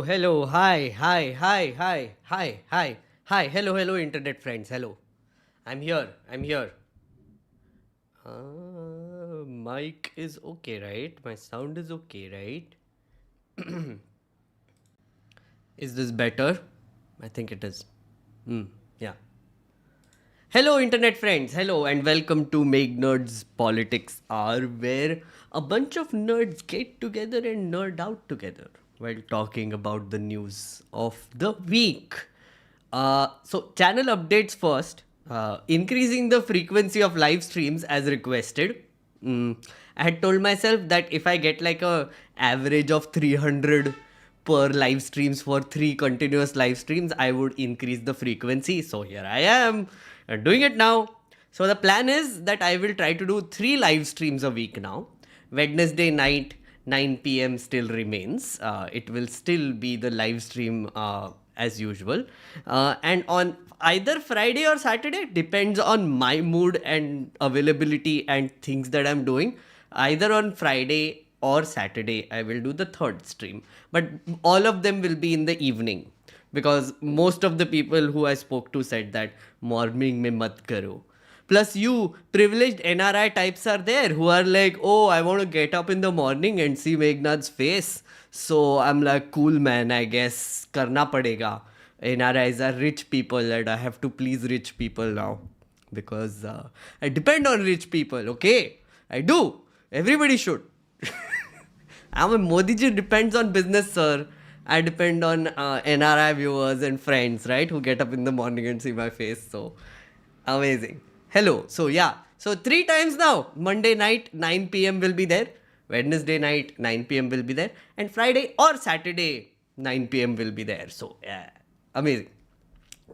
hello, hi, hello, internet friends, hello. I'm here. Mic is okay, right? My sound is okay, right? Is this better? I think it is. Yeah. Hello, internet friends. Hello, and welcome to Make Nerds Politics Hour, where a bunch of nerds get together and nerd out together while talking about the news of the week. So, channel updates first. Increasing the frequency of live streams as requested. I had told myself that if I get like a average of 300 per live streams for 3 continuous live streams, I would increase the frequency. So here I am doing it now. So the plan is that I will try to do 3 live streams a week now. Wednesday night 9 p.m. still remains. It will still be the live stream as usual. And on either Friday or Saturday, depends on my mood and availability and things that I'm doing. Either on Friday or Saturday, I will do the third stream. But all of them will be in the evening because most of the people who I spoke to said that morning mein mat karo. Plus, you privileged NRI types are there who are like, oh, I want to get up in the morning and see Meghnad's face. So I'm like, cool, man, I guess karna padega. NRIs are rich people and I have to please rich people now because I depend on rich people, okay? I do. Everybody should. I'm a Modiji depends on business, sir. I depend on NRI viewers and friends, right? Who get up in the morning and see my face. So amazing. Hello. So yeah. So 3 times now. Monday night 9 p.m. will be there. Wednesday night 9 p.m. will be there. And Friday or Saturday 9 p.m. will be there. So yeah. Amazing.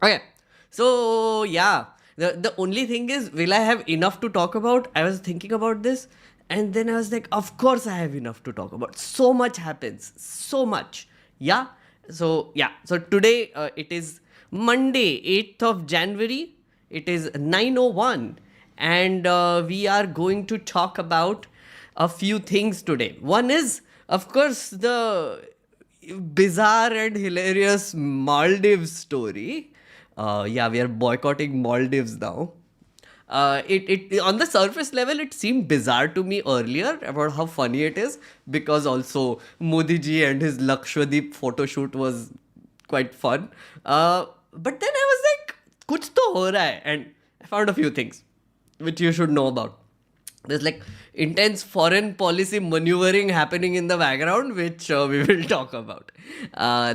Okay. So yeah. The only thing is, will I have enough to talk about? I was thinking about this. And then I was like, of course I have enough to talk about. So much happens. So much. Yeah. So today it is Monday, 8th of January. It is 9:01. And we are going to talk about a few things today. One is, of course, the bizarre and hilarious Maldives story. We are boycotting Maldives now. It on the surface level it seemed bizarre to me earlier about how funny it is because also Modiji and his Lakshadweep photo shoot was quite fun. But then I was like, kuch to ho raha hai, and I found a few things which you should know about. There's like intense foreign policy maneuvering happening in the background, which we will talk about.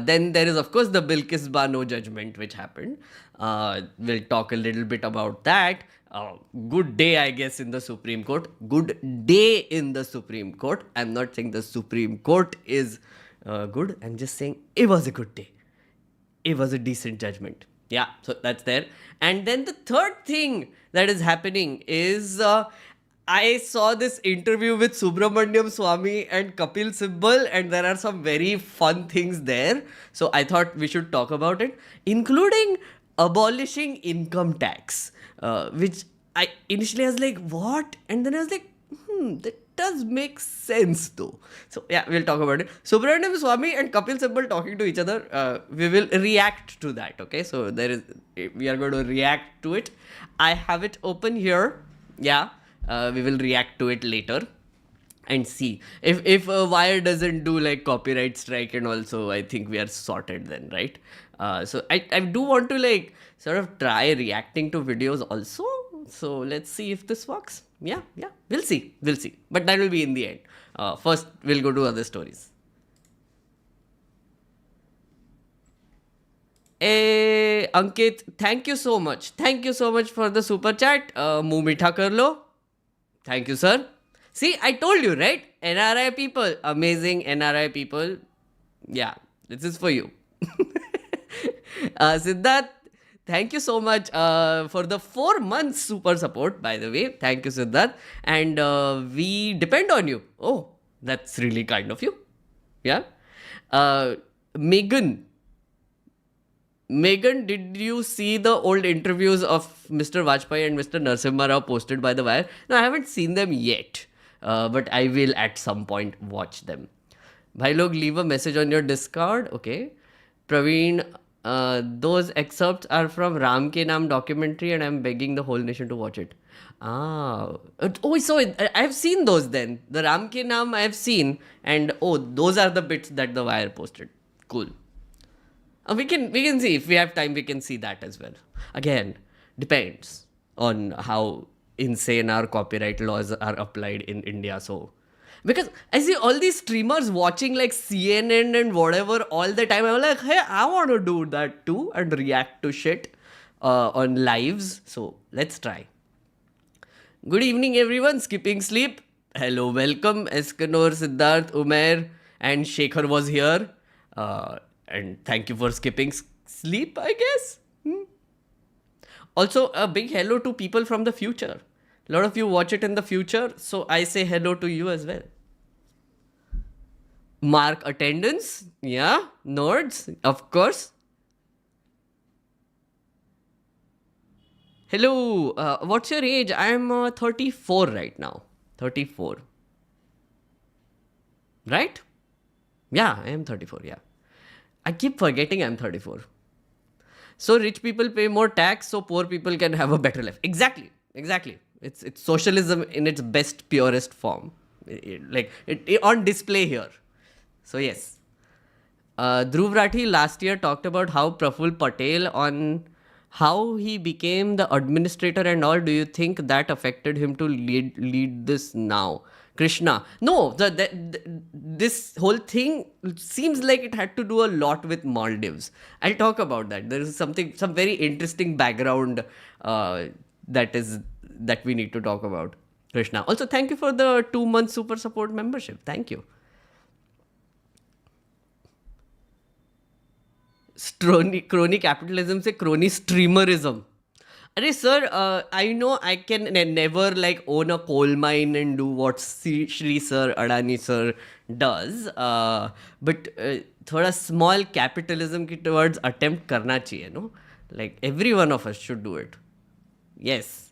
Then there is, of course, the bilkis bano judgment, which happened. We'll talk a little bit about that. Good day, I guess, in the Supreme Court. Good day in the Supreme Court. I'm not saying the Supreme Court is good. I'm just saying it was a good day. It was a decent judgment. Yeah, so that's there. And then the third thing that is happening is I saw this interview with Subramanian Swamy and Kapil Sibbal, and there are some very fun things there. So I thought we should talk about it, including abolishing income tax, which I initially was like, what? And then I was like, that does make sense though. So yeah, we'll talk about it. Subramanian Swamy and Kapil Sibbal talking to each other. We will react to that. Okay, so we are going to react to it. I have it open here. Yeah. We will react to it later and see if Wire doesn't do like copyright strike, and also I think we are sorted then, right? So I do want to like sort of try reacting to videos also. So let's see if this works. Yeah, we'll see. But that will be in the end. First, we'll go to other stories. Hey, Ankit, thank you so much. Thank you so much for the super chat. Muh mitha kar lo. Thank you, sir. See, I told you, right? NRI people, amazing NRI people. Yeah, this is for you. Siddharth, thank you so much for the 4 months super support, by the way. Thank you, Siddharth. And we depend on you. Oh, that's really kind of you. Yeah. Megan, did you see the old interviews of Mr. Vajpayee and Mr. Narasimha Rao posted by The Wire? No, I haven't seen them yet, but I will at some point watch them. Bhai log, leave a message on your Discord. Okay. Praveen, those excerpts are from Ram Ke Naam documentary and I'm begging the whole nation to watch it. I've seen those then. The Ram Ke Naam I have seen, and those are the bits that the Wire posted. Cool. We can see if we have time. We can see that as well. Again, depends on how insane our copyright laws are applied in India. So, because I see all these streamers watching like CNN and whatever all the time. I'm like, hey, I want to do that too and react to shit on lives. So let's try. Good evening, everyone. Skipping sleep. Hello, welcome. Eskanor, Siddharth, Umair, and Shekhar was here. And thank you for skipping sleep, I guess. Also, a big hello to people from the future. A lot of you watch it in the future, so I say hello to you as well. Mark attendance. Yeah, nerds, of course. Hello, what's your age? I'm 34 right now. 34. Right? Yeah, I am 34, yeah. I keep forgetting I'm 34. So rich people pay more tax so poor people can have a better life. Exactly. It's socialism in its best, purest form. On display here. So yes. Dhruv Rathi last year talked about how Praful Patel on how he became the administrator and all. Do you think that affected him to lead this now? Krishna. No, this whole thing seems like it had to do a lot with Maldives. I'll talk about that. There is some very interesting background that we need to talk about. Krishna. Also, thank you for the 2-month super support membership. Thank you. Crony capitalism से crony streamerism. Arey sir, I know I can never like own a coal mine and do what Shri sir, Adani sir does. But thoda small capitalism ki towards attempt karna chahiye, no? Like every one of us should do it. Yes.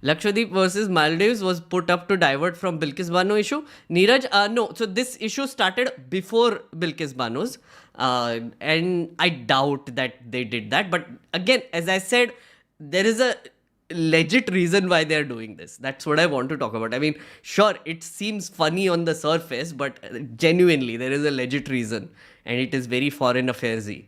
Lakshadweep versus Maldives was put up to divert from Bilkis Bano issue. Neeraj, no. So this issue started before Bilkis Bano's. And I doubt that they did that. But again, as I said, there is a legit reason why they're doing this. That's what I want to talk about. I mean, sure, it seems funny on the surface, but genuinely, there is a legit reason. And it is very foreign affairs-y.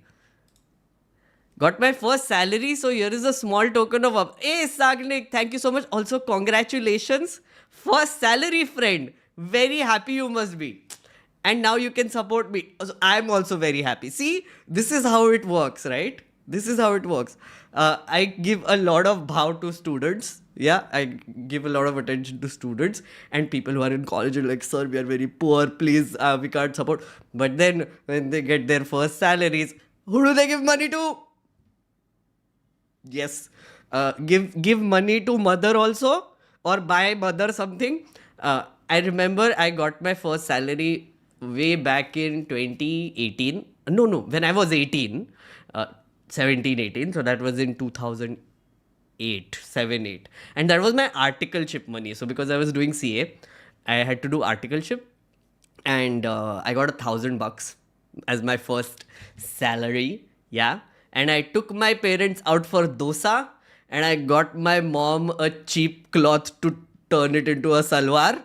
Got my first salary, so here is a small token of up. Hey, Sagnik, thank you so much. Also, congratulations. First salary, friend. Very happy you must be. And now you can support me. Also, I'm also very happy. See, this is how it works, right? This is how it works. I give a lot of bhav to students. Yeah, I give a lot of attention to students. And people who are in college are like, sir, we are very poor. Please, we can't support. But then when they get their first salaries, who do they give money to? Yes. Give money to mother also, or buy mother something. I remember I got my first salary way back in 2018. No, when I was 18, 17, 18. So that was in 2008, 7, 8. And that was my articleship money. So because I was doing CA, I had to do articleship. And I got $1,000 as my first salary. Yeah. And I took my parents out for dosa, and I got my mom a cheap cloth to turn it into a salwar.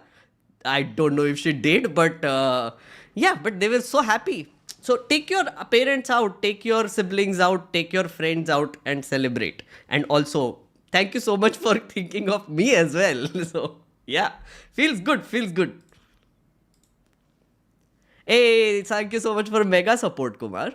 I don't know if she did, but but they were so happy. So take your parents out, take your siblings out, take your friends out and celebrate. And also, thank you so much for thinking of me as well. So yeah, feels good. Hey, thank you so much for mega support, Kumar.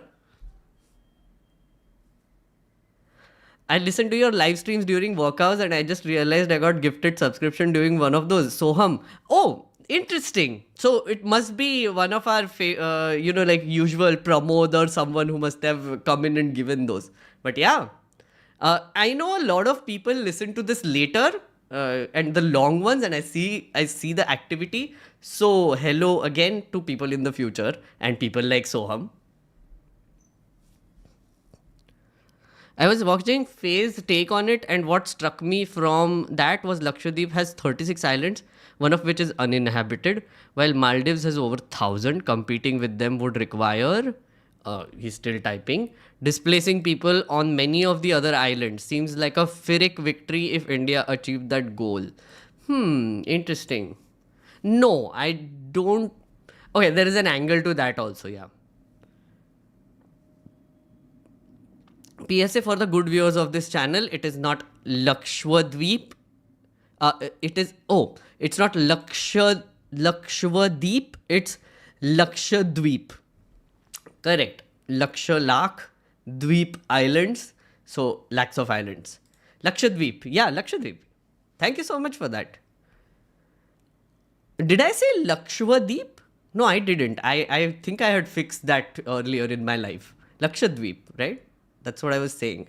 I listened to your live streams during workouts and I just realized I got gifted subscription during one of those. Soham. Oh, interesting. So it must be one of our, like usual Pramod or someone who must have come in and given those. But yeah, I know a lot of people listen to this later and the long ones, and I see the activity. So hello again to people in the future and people like Soham. I was watching Faye's take on it, and what struck me from that was Lakshadweep has 36 islands, one of which is uninhabited, while Maldives has over 1,000. Competing with them would require, he's still typing, displacing people on many of the other islands. Seems like a Pyrrhic victory if India achieved that goal. Interesting. No, I don't. Okay, there is an angle to that also, yeah. PSA for the good viewers of this channel, it is not Lakshadweep. It's not Lakshadweep, it's Lakshadweep. Correct. Laksh Dweep Islands. So, lakhs of islands. Lakshadweep. Yeah, Lakshadweep. Thank you so much for that. Did I say Lakshadweep? No, I didn't. I think I had fixed that earlier in my life. Lakshadweep, right? That's what I was saying.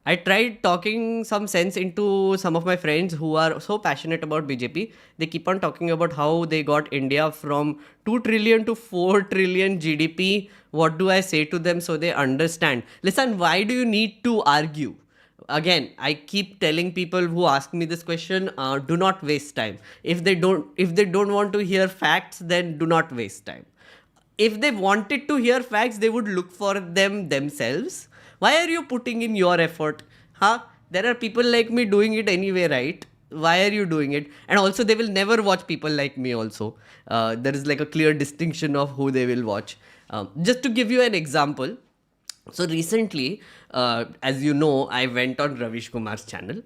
I tried talking some sense into some of my friends who are so passionate about BJP. They keep on talking about how they got India from 2 trillion to 4 trillion GDP. What do I say to them so they understand? Listen, why do you need to argue? Again, I keep telling people who ask me this question, do not waste time. If they don't want to hear facts, then do not waste time. If they wanted to hear facts, they would look for them themselves. Why are you putting in your effort? There are people like me doing it anyway, right? Why are you doing it? And also, they will never watch people like me also. There is like a clear distinction of who they will watch. Just to give you an example. So recently, as you know, I went on Ravish Kumar's channel.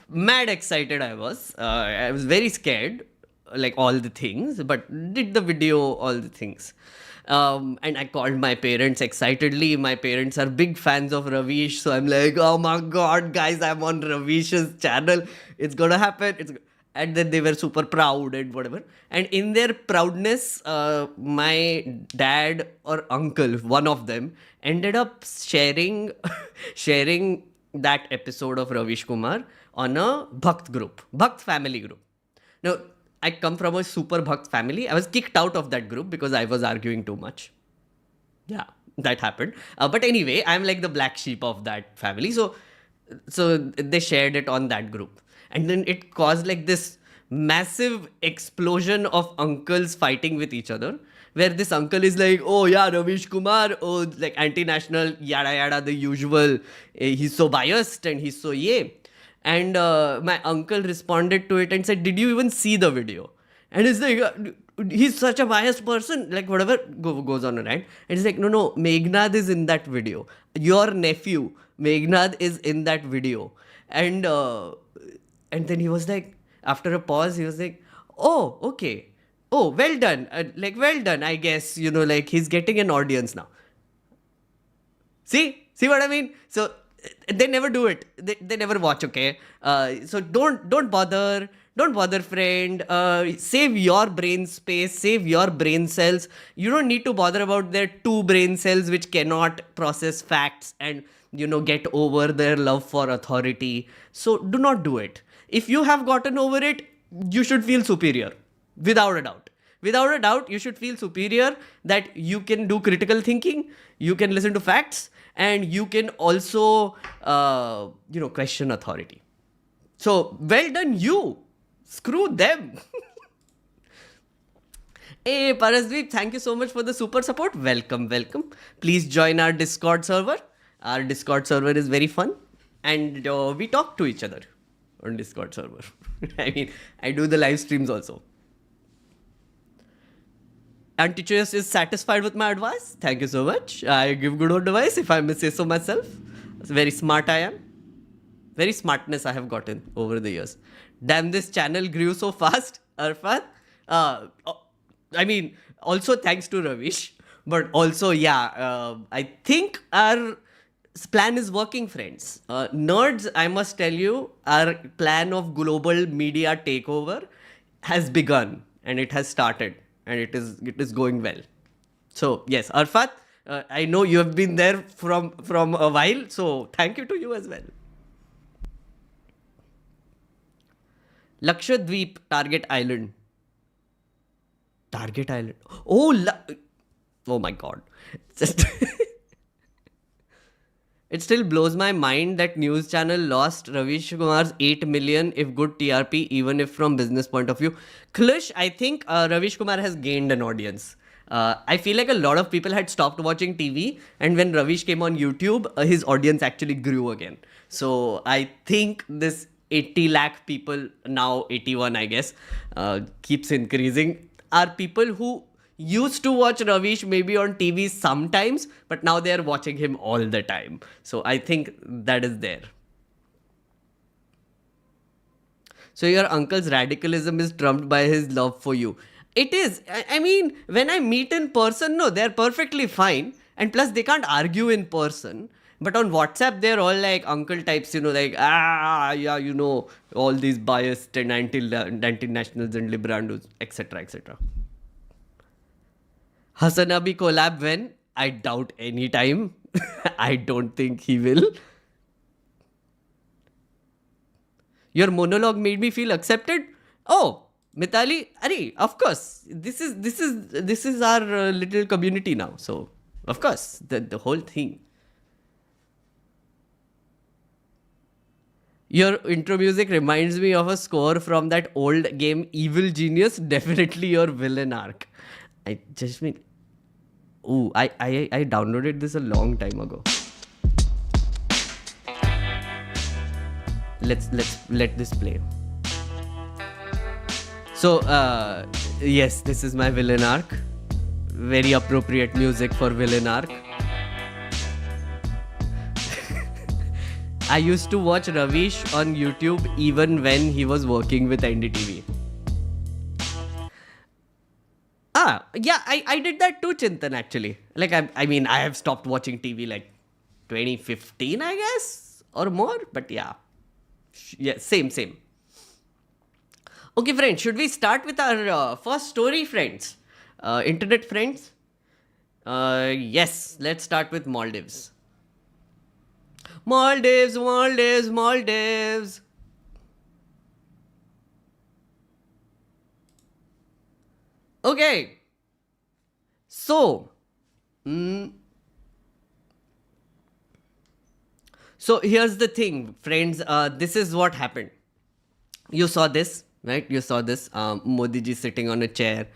Mad excited I was. I was very scared, like all the things, but did the video, all the things. And I called my parents excitedly. My parents are big fans of Ravish. So I'm like, oh my God, guys, I'm on Ravish's channel. It's going to happen. And then they were super proud and whatever. And in their proudness, my dad or uncle, one of them, ended up sharing that episode of Ravish Kumar on a Bhakt group, Bhakt family group. Now, I come from a super Bhakt family. I was kicked out of that group because I was arguing too much. Yeah, that happened. But anyway, I'm like the black sheep of that family. So they shared it on that group. And then it caused like this massive explosion of uncles fighting with each other. Where this uncle is like, oh yeah, Ravish Kumar, oh, like anti-national, yada yada, the usual. He's so biased and he's so yay. And my uncle responded to it and said, did you even see the video? And he's like, he's such a biased person, like whatever, goes on a rant. And he's like, no, Meghnad is in that video. Your nephew, Meghnad, is in that video. And then he was like, after a pause, he was like, oh, okay. Oh, well done. Well done, I guess, like he's getting an audience now. See what I mean? So they never do it. They never watch, okay? So don't bother, friend. Save your brain space, save your brain cells. You don't need to bother about their 2 brain cells which cannot process facts and, get over their love for authority. So do not do it. If you have gotten over it, you should feel superior. Without a doubt, you should feel superior that you can do critical thinking, you can listen to facts, and you can also, question authority. So, well done you. Screw them. Hey, Parasdeep, thank you so much for the super support. Welcome. Please join our Discord server. Our Discord server is very fun. And we talk to each other on Discord server. I mean, I do the live streams also. Antichoice is satisfied with my advice. Thank you so much. I give good advice if I may say so myself. Very smart I am. Very smartness I have gotten over the years. Damn, this channel grew so fast, Arfat. I mean, also thanks to Ravish. But also, I think our plan is working, friends. Nerds, I must tell you, our plan of global media takeover has begun and it has started. And it is going well. So yes, Arfat, I know you have been there from a while, so thank you to you as well. Lakshadweep, Target Island. Oh my God. It still blows my mind that news channel lost Ravish Kumar's 8 million if good TRP, even if from business point of view. Klish, I think Ravish Kumar has gained an audience. I feel like a lot of people had stopped watching TV, and when Ravish came on YouTube, his audience actually grew again. So I think this 80 lakh people, now 81, I guess, keeps increasing, are people who used to watch Ravish maybe on TV sometimes, but now they are watching him all the time. So I think that is there. So your uncle's radicalism is trumped by his love for you. It is. I mean, when I meet in person, no, they're perfectly fine. And plus, they can't argue in person. But on WhatsApp, they're all like uncle types, like, yeah, all these biased and anti-nationals and liberandos, etc., etc. Hassan Abi collab when? I doubt any time. I don't think he will. Your monologue made me feel accepted. Oh, Mitali, Ari, of course. This is our little community now. So, of course, the whole thing. Your intro music reminds me of a score from that old game Evil Genius. Definitely your villain arc. I just mean, ooh, I downloaded this a long time ago. Let this play. So yes, this is my villain arc. Very appropriate music for villain arc. I used to watch Ravish on YouTube even when he was working with NDTV. Yeah, I did that too, Chintan, actually. Like, I mean, I have stopped watching TV like 2015, I guess, or more. But yeah, same. Okay, friends, should we start with our first story, friends? Internet friends? Yes, let's start with Maldives. Maldives. Okay. So here's the thing, friends. This is what happened. You saw this, right? You saw this. Modiji sitting on a chair,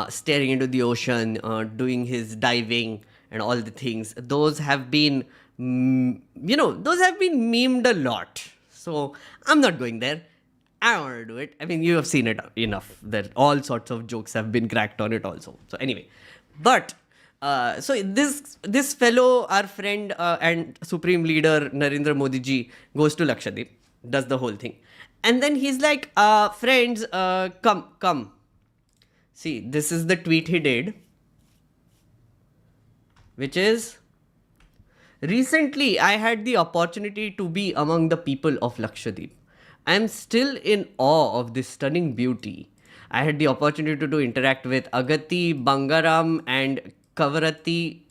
staring into the ocean, doing his diving and all the things. Those have been, those have been memed a lot. So I'm not going there. I don't want to do it. I mean, you have seen it enough. That all sorts of jokes have been cracked on it also. So anyway, but so this fellow, our friend and supreme leader Narendra Modi ji goes to Lakshadweep, does the whole thing, and then he's like, friends, come. See, this is the tweet he did, which is, recently I had the opportunity to be among the people of Lakshadweep. I am still in awe of this stunning beauty. I had the opportunity to interact with Agati, Bangaram and Kavarati.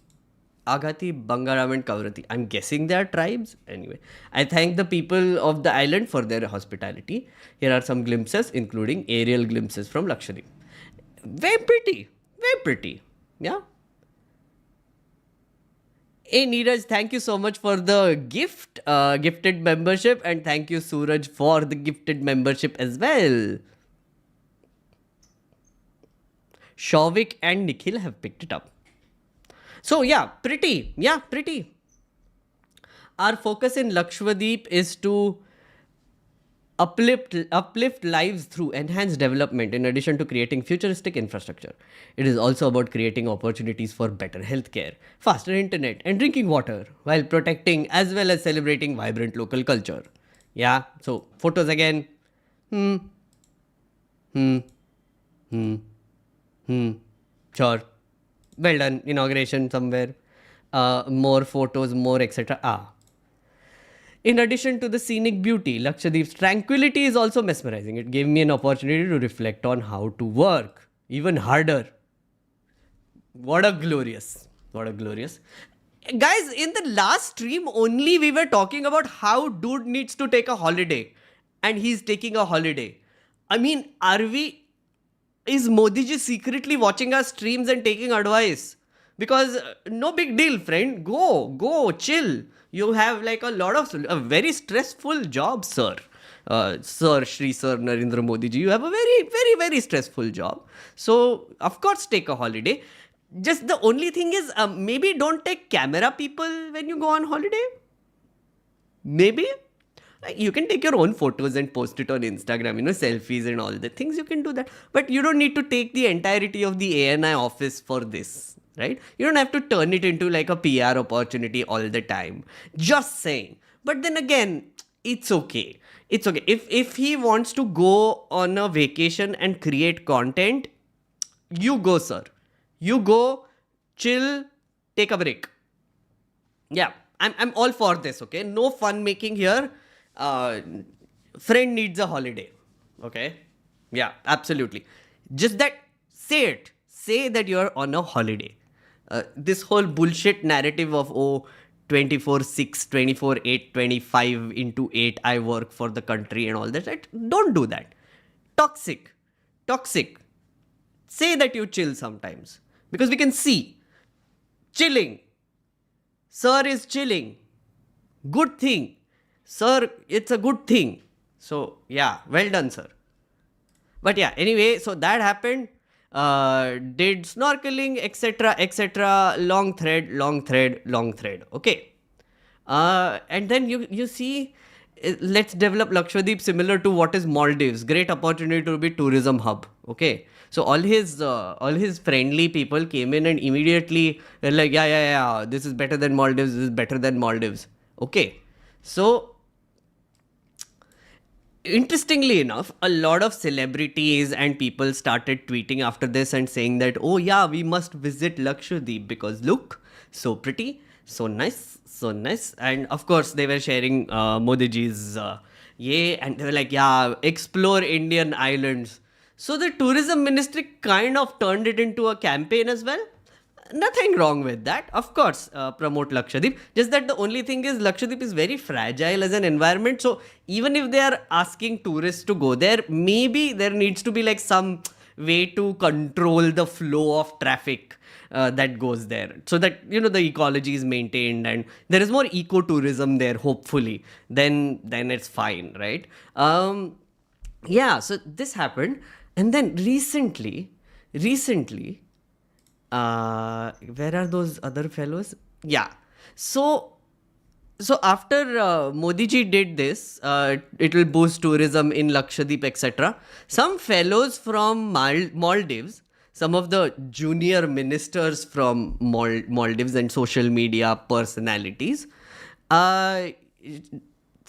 I'm guessing they are tribes. Anyway, I thank the people of the island for their hospitality. Here are some glimpses, including aerial glimpses from Lakshadweep. Very pretty. Yeah. Hey Neeraj, thank you so much for the gifted membership, and thank you Suraj for the gifted membership as well. Shavik and Nikhil have picked it up. So yeah, pretty. Our focus in Lakshadweep is to uplift lives through enhanced development in addition to creating futuristic infrastructure. It is also about creating opportunities for better healthcare, faster internet and drinking water while protecting as well as celebrating vibrant local culture. Yeah, so photos again. Sure. Well done. Inauguration somewhere. More photos, more etc. In addition to the scenic beauty, Lakshadweep's tranquility is also mesmerizing. It gave me an opportunity to reflect on how to work even harder. What a glorious. Guys, in the last stream only we were talking about how dude needs to take a holiday. And he's taking a holiday. I mean, is Modiji secretly watching our streams and taking advice? Because no big deal, friend. Go, chill. You have like a very stressful job, sir. Sir, Shri Sir Narendra Modi ji, you have a very, very, very stressful job. So, of course, take a holiday. Just the only thing is, maybe don't take camera people when you go on holiday. Maybe. Like, you can take your own photos and post it on Instagram, selfies and all the things. You can do that. But you don't need to take the entirety of the ANI office for this, right? You don't have to turn it into like a PR opportunity all the time. Just saying. But then again, it's okay. It's okay. If he wants to go on a vacation and create content, you go, sir. You go, chill, take a break. Yeah, I'm all for this, okay? No fun making here. Friend needs a holiday, okay? Yeah, absolutely. Just that, say it. Say that you're on a holiday. This whole bullshit narrative of, 24/6, 24/8, 25 into 8, I work for the country and all that, right? Don't do that. Toxic. Toxic. Say that you chill sometimes. Because we can see. Chilling. Sir is chilling. Good thing. Sir, it's a good thing. So, yeah, well done, sir. But yeah, anyway, so that happened. Did snorkeling, etc., etc. Long thread, long thread, long thread. Okay. And then you see, let's develop Lakshadweep similar to what is Maldives. Great opportunity to be tourism hub. Okay. So all his friendly people came in and immediately were like, yeah, this is better than Maldives. This is better than Maldives. Okay. So interestingly enough, a lot of celebrities and people started tweeting after this and saying that, oh yeah, we must visit Lakshadweep because look, so pretty, so nice, so nice. And of course, they were sharing Modiji's and they were like, yeah, explore Indian islands. So the tourism ministry kind of turned it into a campaign as well. Nothing wrong with that. Of course, promote Lakshadweep. Just that the only thing is Lakshadweep is very fragile as an environment. So even if they are asking tourists to go there, maybe there needs to be like some way to control the flow of traffic that goes there. So that, the ecology is maintained and there is more ecotourism there, hopefully. Then it's fine, right? Yeah, so this happened. And then recently, where are those other fellows? Yeah. So after Modiji did this, it will boost tourism in Lakshadweep, etc. Some fellows from Maldives, some of the junior ministers from Maldives and social media personalities, Mariam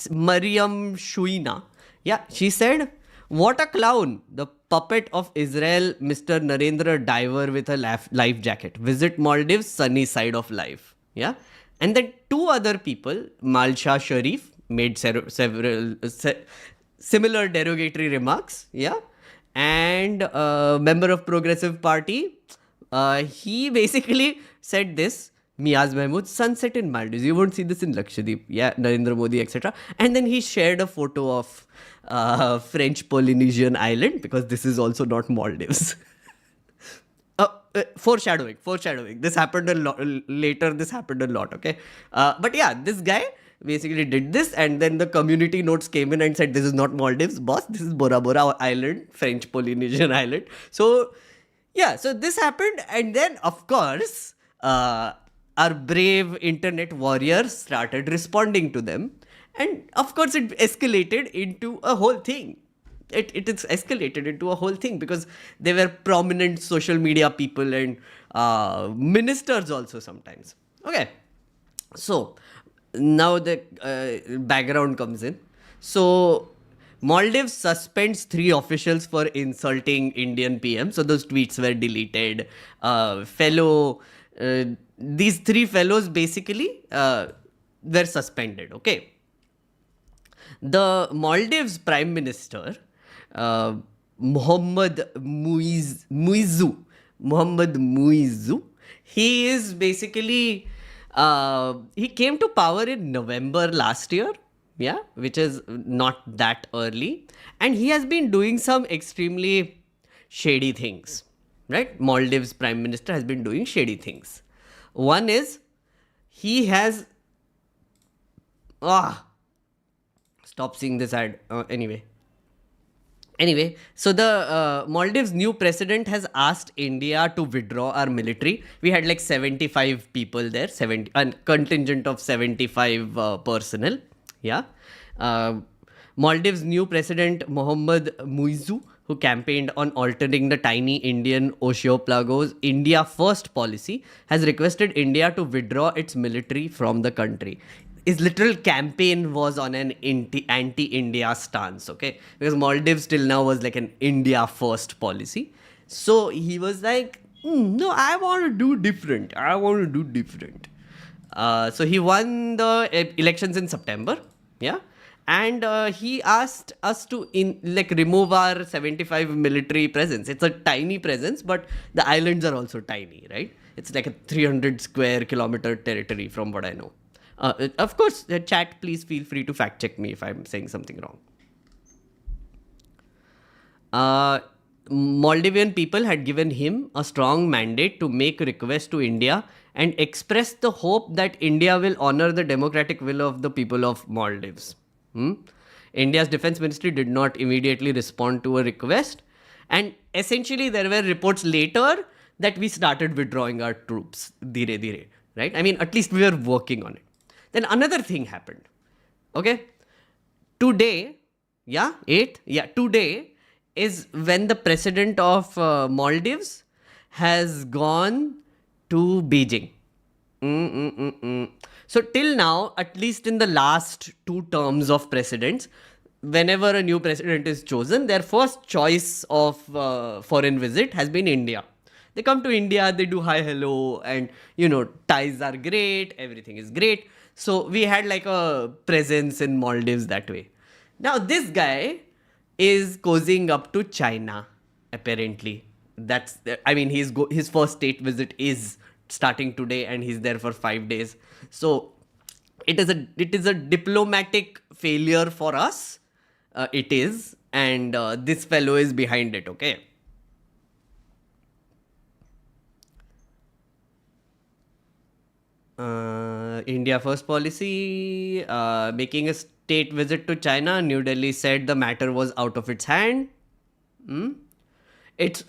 Shuina, yeah, she said, what a clown, the puppet of Israel, Mr. Narendra Diver with a life jacket. Visit Maldives, sunny side of life. Yeah. And then two other people, Malsha Sharif, made several similar derogatory remarks. Yeah. And member of Progressive Party, he basically said this, Miaz Mahmood, sunset in Maldives. You won't see this in Lakshadweep. Yeah, Narendra Modi, etc. And then he shared a photo of French Polynesian island because this is also not Maldives. Foreshadowing. This happened a lot later. This happened a lot. Okay. But yeah, this guy basically did this, and then the community notes came in and said, this is not Maldives, boss. This is Bora Bora Island, French Polynesian island. So yeah, so this happened. And then, of course, our brave internet warriors started responding to them. And of course, it escalated into a whole thing. It is escalated into a whole thing because they were prominent social media people and ministers also sometimes. Okay. So now the background comes in. So Maldives suspends 3 officials for insulting Indian PM. So those tweets were deleted. These 3 fellows basically were suspended. Okay. The Maldives Prime Minister, Mohammed Muizu, he is basically, he came to power in November last year, yeah, which is not that early. And he has been doing some extremely shady things, right? Maldives Prime Minister has been doing shady things. One is, he has Ah, stop seeing this ad. Anyway, so the Maldives' new president has asked India to withdraw our military. We had like 75 people there, 70, a contingent of 75 personnel. Yeah. Uh, Maldives' new president, Mohammad Muizu, who campaigned on altering the tiny Indian archipelago's India First policy, has requested India to withdraw its military from the country. His literal campaign was on an anti-India stance, okay? Because Maldives till now was like an India First policy. So he was like, no, I want to do different. I want to do different. So he won the elections in September, yeah? And he asked us to remove our 75 military presence. It's a tiny presence, but the islands are also tiny, right? It's like a 300 square kilometer territory from what I know. Of course, chat, please feel free to fact check me if I'm saying something wrong. Maldivian people had given him a strong mandate to make requests to India and express the hope that India will honor the democratic will of the people of Maldives. India's defense ministry did not immediately respond to a request, and essentially there were reports later that we started withdrawing our troops, dire dire, right? I mean, at least we were working on it. Then another thing happened. Okay. Today, today is when the president of Maldives has gone to Beijing. So till now, at least in the last 2 terms of presidents, whenever a new president is chosen, their first choice of foreign visit has been India. They come to India, they do hi, hello, and ties are great, everything is great. So we had like a presence in Maldives that way. Now this guy is cozying up to China, apparently. His first state visit is starting today, and he's there for 5 days. So it is a diplomatic failure for us. It is, and this fellow is behind it. Okay. India First policy, making a state visit to China. New Delhi said the matter was out of its hand. It's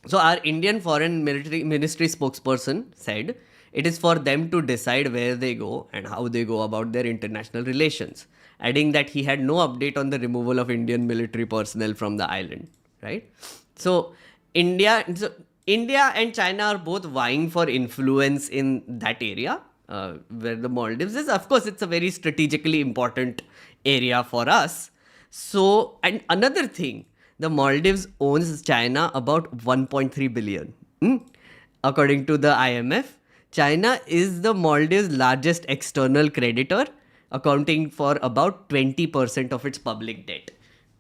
so our Indian Foreign Ministry spokesperson said it is for them to decide where they go and how they go about their international relations, adding that he had no update on the removal of Indian military personnel from the island. Right? So India and China are both vying for influence in that area where the Maldives is. Of course, it's a very strategically important area for us. So, and another thing, the Maldives owns China about 1.3 billion. According to the IMF, China is the Maldives' largest external creditor, accounting for about 20% of its public debt.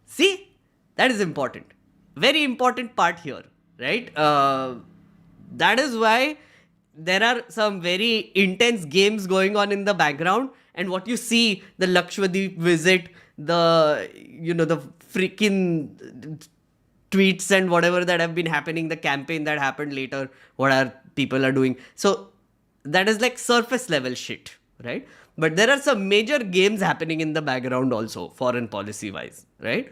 See, that is important. Very important part here. Right? That is why there are some very intense games going on in the background. And what you see, the Lakshadweep visit, the freaking tweets and whatever that have been happening, the campaign that happened later, what our people are doing. So that is like surface level shit, right? But there are some major games happening in the background also, foreign policy wise, right?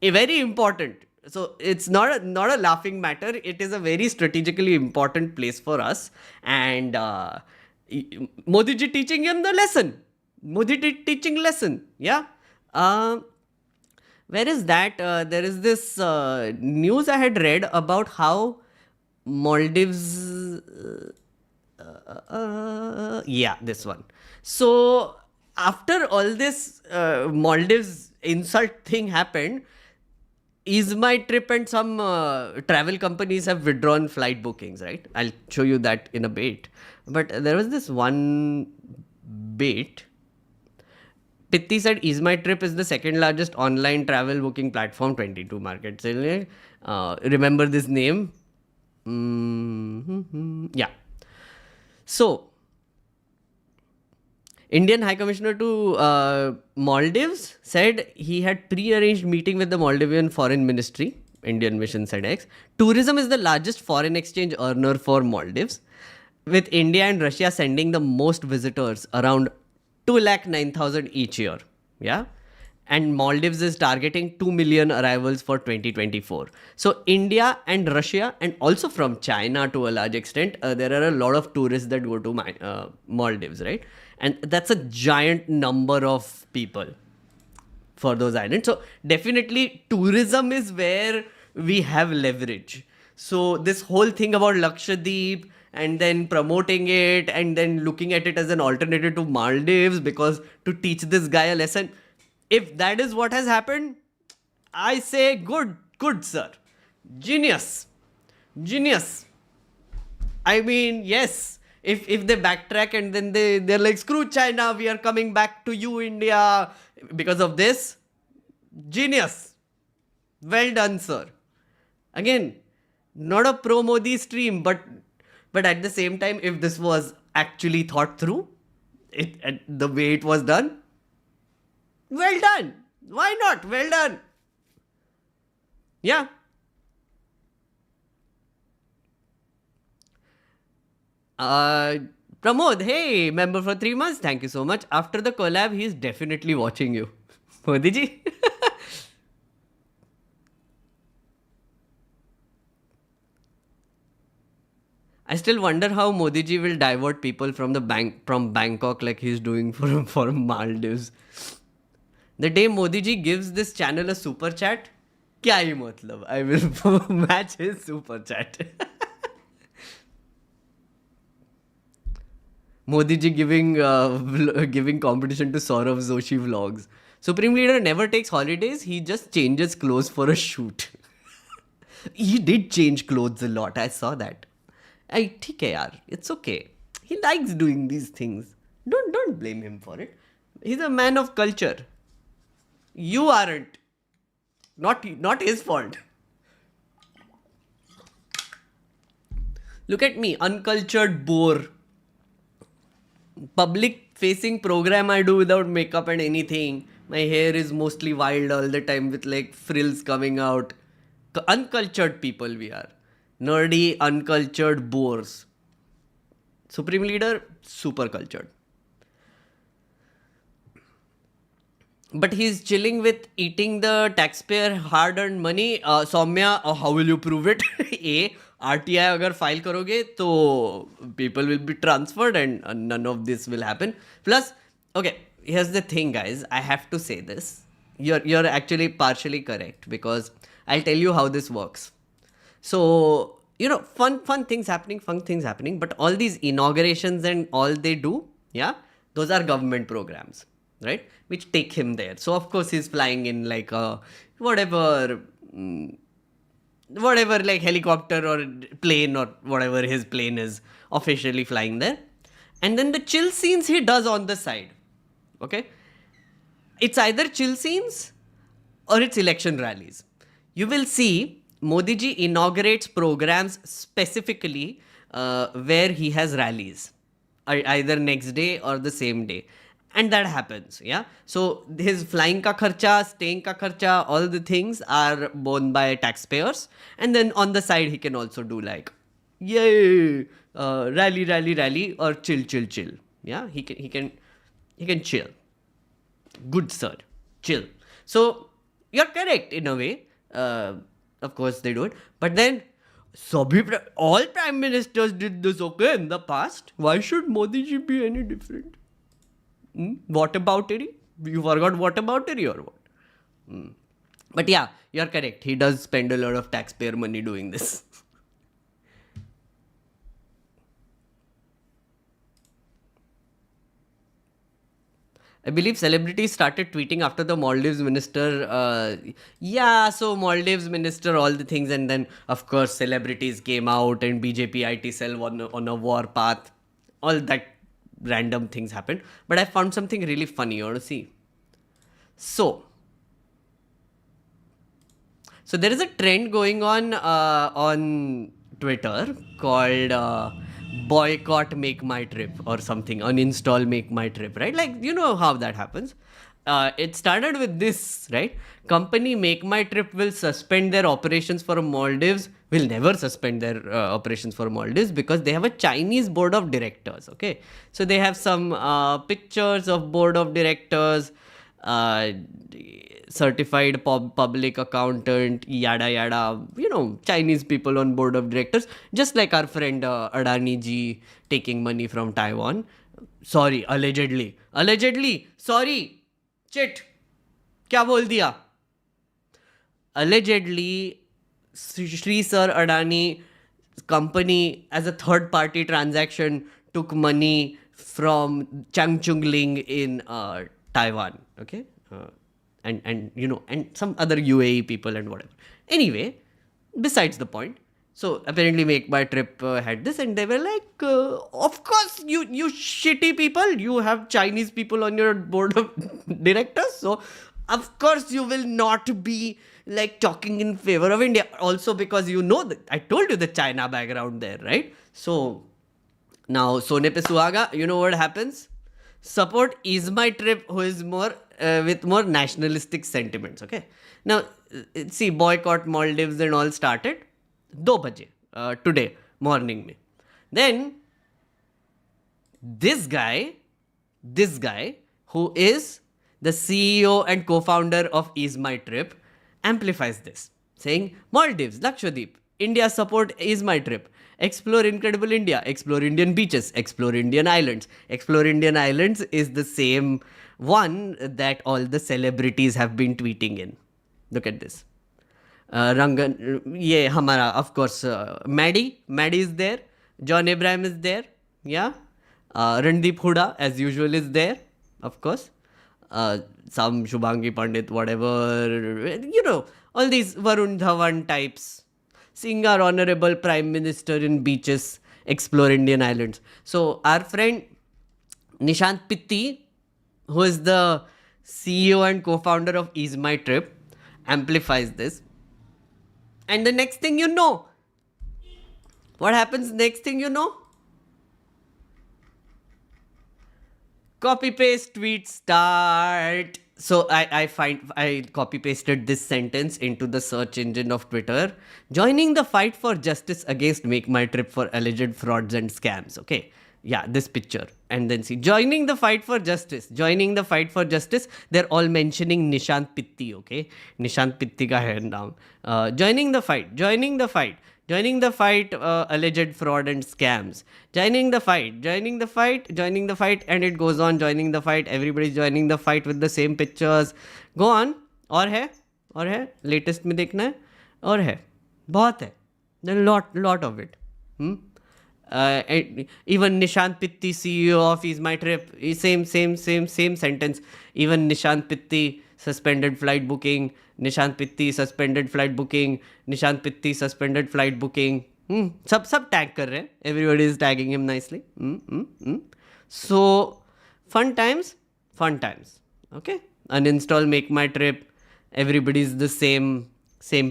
Very important. So it's not a laughing matter. It is a very strategically important place for us. And Modiji teaching him the lesson. Modiji teaching lesson. Yeah. Where is that? There is this news I had read about how Maldives... this one. So after all this Maldives insult thing happened, easemytrip and some travel companies have withdrawn flight bookings, right? I'll show you that in a bit. But there was this one bit. Pitti said easemytrip is the second largest online travel booking platform, 22 markets. Remember this name? Yeah. So, Indian High Commissioner to Maldives said he had pre-arranged meeting with the Maldivian Foreign Ministry. Indian Mission said X. Tourism is the largest foreign exchange earner for Maldives, with India and Russia sending the most visitors, around 209,000 each year. Yeah. And Maldives is targeting 2 million arrivals for 2024. So India and Russia, and also from China to a large extent, there are a lot of tourists that go to Maldives, right? And that's a giant number of people for those islands. So definitely tourism is where we have leverage. So this whole thing about Lakshadweep and then promoting it and then looking at it as an alternative to Maldives because to teach this guy a lesson, if that is what has happened, I say good, sir. Genius. I mean, yes. If they backtrack and then they're like, screw China, we are coming back to you, India, because of this. Genius. Well done, sir. Again, not a pro Modi stream, but at the same time, if this was actually thought through, the way it was done, well done. Why not? Well done. Yeah. Pramod, hey, member for 3 months. Thank you so much. After the collab, he's definitely watching you. Modiji. I still wonder how Modiji will divert people from Bangkok like he's doing for Maldives. The day Modiji gives this channel a super chat, kya hi matlab? I will match his super chat. Modiji giving competition to Saurav Joshi vlogs. Supreme Leader never takes holidays. He just changes clothes for a shoot. He did change clothes a lot. I saw that. ठीक है यार, it's okay. He likes doing these things. Don't blame him for it. He's a man of culture. You aren't. Not his fault. Look at me, uncultured bore. Public facing program I do without makeup and anything. My hair is mostly wild all the time with like frills coming out. Uncultured people we are. Nerdy, uncultured bores. Supreme Leader, super cultured. But he's chilling with eating the taxpayer hard-earned money. Soumya, how will you prove it? A, RTI अगर file करोगे तो people will be transferred and none of this will happen. Plus, okay, here's the thing, guys. I have to say this. You're actually partially correct because I'll tell you how this works. So, fun things happening, but all these inaugurations and all they do, yeah, those are government programs, right? Which take him there. So, of course, he's flying in like a whatever, like helicopter or plane or whatever his plane is officially flying there. And then the chill scenes he does on the side, okay? It's either chill scenes or it's election rallies. You will see Modiji inaugurates programs specifically where he has rallies, either next day or the same day. And that happens, yeah. So his flying ka kharcha, staying ka kharcha, all the things are borne by taxpayers. And then on the side, he can also do like, yay, rally, or chill. Yeah, he can chill. Good sir, chill. So you're correct in a way. Of course they do it. But then all prime ministers did this okay in the past. Why should Modiji be any different? Whataboutery? You forgot whataboutery or what? But yeah, you're correct. He does spend a lot of taxpayer money doing this. I believe celebrities started tweeting after the Maldives minister. So Maldives minister, all the things. And then, of course, celebrities came out and BJP IT cell on a war path. All that random things happened. But I found something really funny. You want to see? So there is a trend going on Twitter called boycott makemytrip or something, uninstall makemytrip, right? Like, you know how that happens. it started with this, right? Company makemytrip will suspend their operations for Maldives, will never suspend their operations for Maldives because they have a Chinese board of directors, okay? So they have some pictures of board of directors, uh, certified public accountant, yada yada, Chinese people on board of directors, just like our friend Adani ji taking money from Taiwan. Sorry, allegedly, sorry, chit क्या बोल दिया allegedly Sri Sir Adani company as a third party transaction took money from Changchung Ling in Taiwan, okay, and some other UAE people and whatever. Anyway, besides the point. So apparently makemytrip had this, and they were like, of course, you shitty people, you have Chinese people on your board of directors, so of course you will not be like talking in favor of India. Also because that I told you the China background there, right? So now Sone pe suhaga, what happens? Support easemytrip, who is more with more nationalistic sentiments. Okay. Now see, boycott Maldives and all started 2 बजे today morning में. Then this guy who is the CEO and co-founder of easemytrip amplifies this, saying Maldives, Lakshadweep, India support easemytrip, explore incredible India, explore Indian beaches, explore Indian islands. Explore Indian islands is the same one that all the celebrities have been tweeting in. Look at this. Rangan, ये हमारा, of course, Maddie is there, John Abraham is there, yeah, Randeep Huda as usual is there, of course, some Shubhangi Pandit, whatever, all these Varun Dhawan types, seeing our honorable Prime Minister in beaches, explore Indian islands. So our friend Nishant Pitti, who is the CEO and co-founder of easemytrip, amplifies this. And the next thing you know, what happens next thing you know? Copy paste tweets start. So I copy pasted this sentence into the search engine of Twitter. Joining the fight for justice against makemytrip for alleged frauds and scams. Okay. Yeah, this picture. And then see, joining the fight for justice. They're all mentioning Nishant Pitti, okay? Nishant Pitti ka hand down. Joining the fight, alleged fraud and scams. Joining the fight, and it goes on, joining the fight. Everybody's joining the fight with the same pictures. Go on. और है? Latest में देखना है? और है? बहुत है. There are lot of it. Even Nishant Pitti, CEO of easemytrip, same sentence. Even Nishant Pitti suspended flight booking. Nishant Pitti suspended flight booking. सब tag कर रहे हैं. Everybody is tagging him nicely. So fun times. Okay. Uninstall makemytrip. Everybody's the same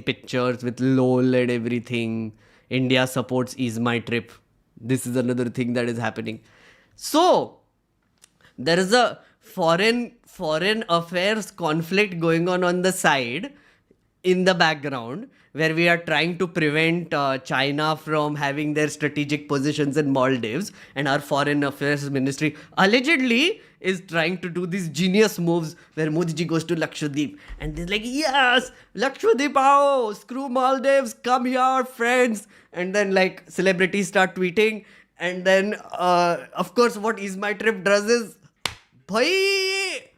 pictures with LOL and everything. India supports easemytrip. This is another thing that is happening. So there is a foreign affairs conflict going on the side, in the background, where we are trying to prevent China from having their strategic positions in Maldives, and our foreign affairs ministry allegedly is trying to do these genius moves where Modiji goes to Lakshadweep and they're like, yes, Lakshadweep, आओ, screw Maldives, come here, friends. And then like celebrities start tweeting, and then of course what easemytrip does is, bhai,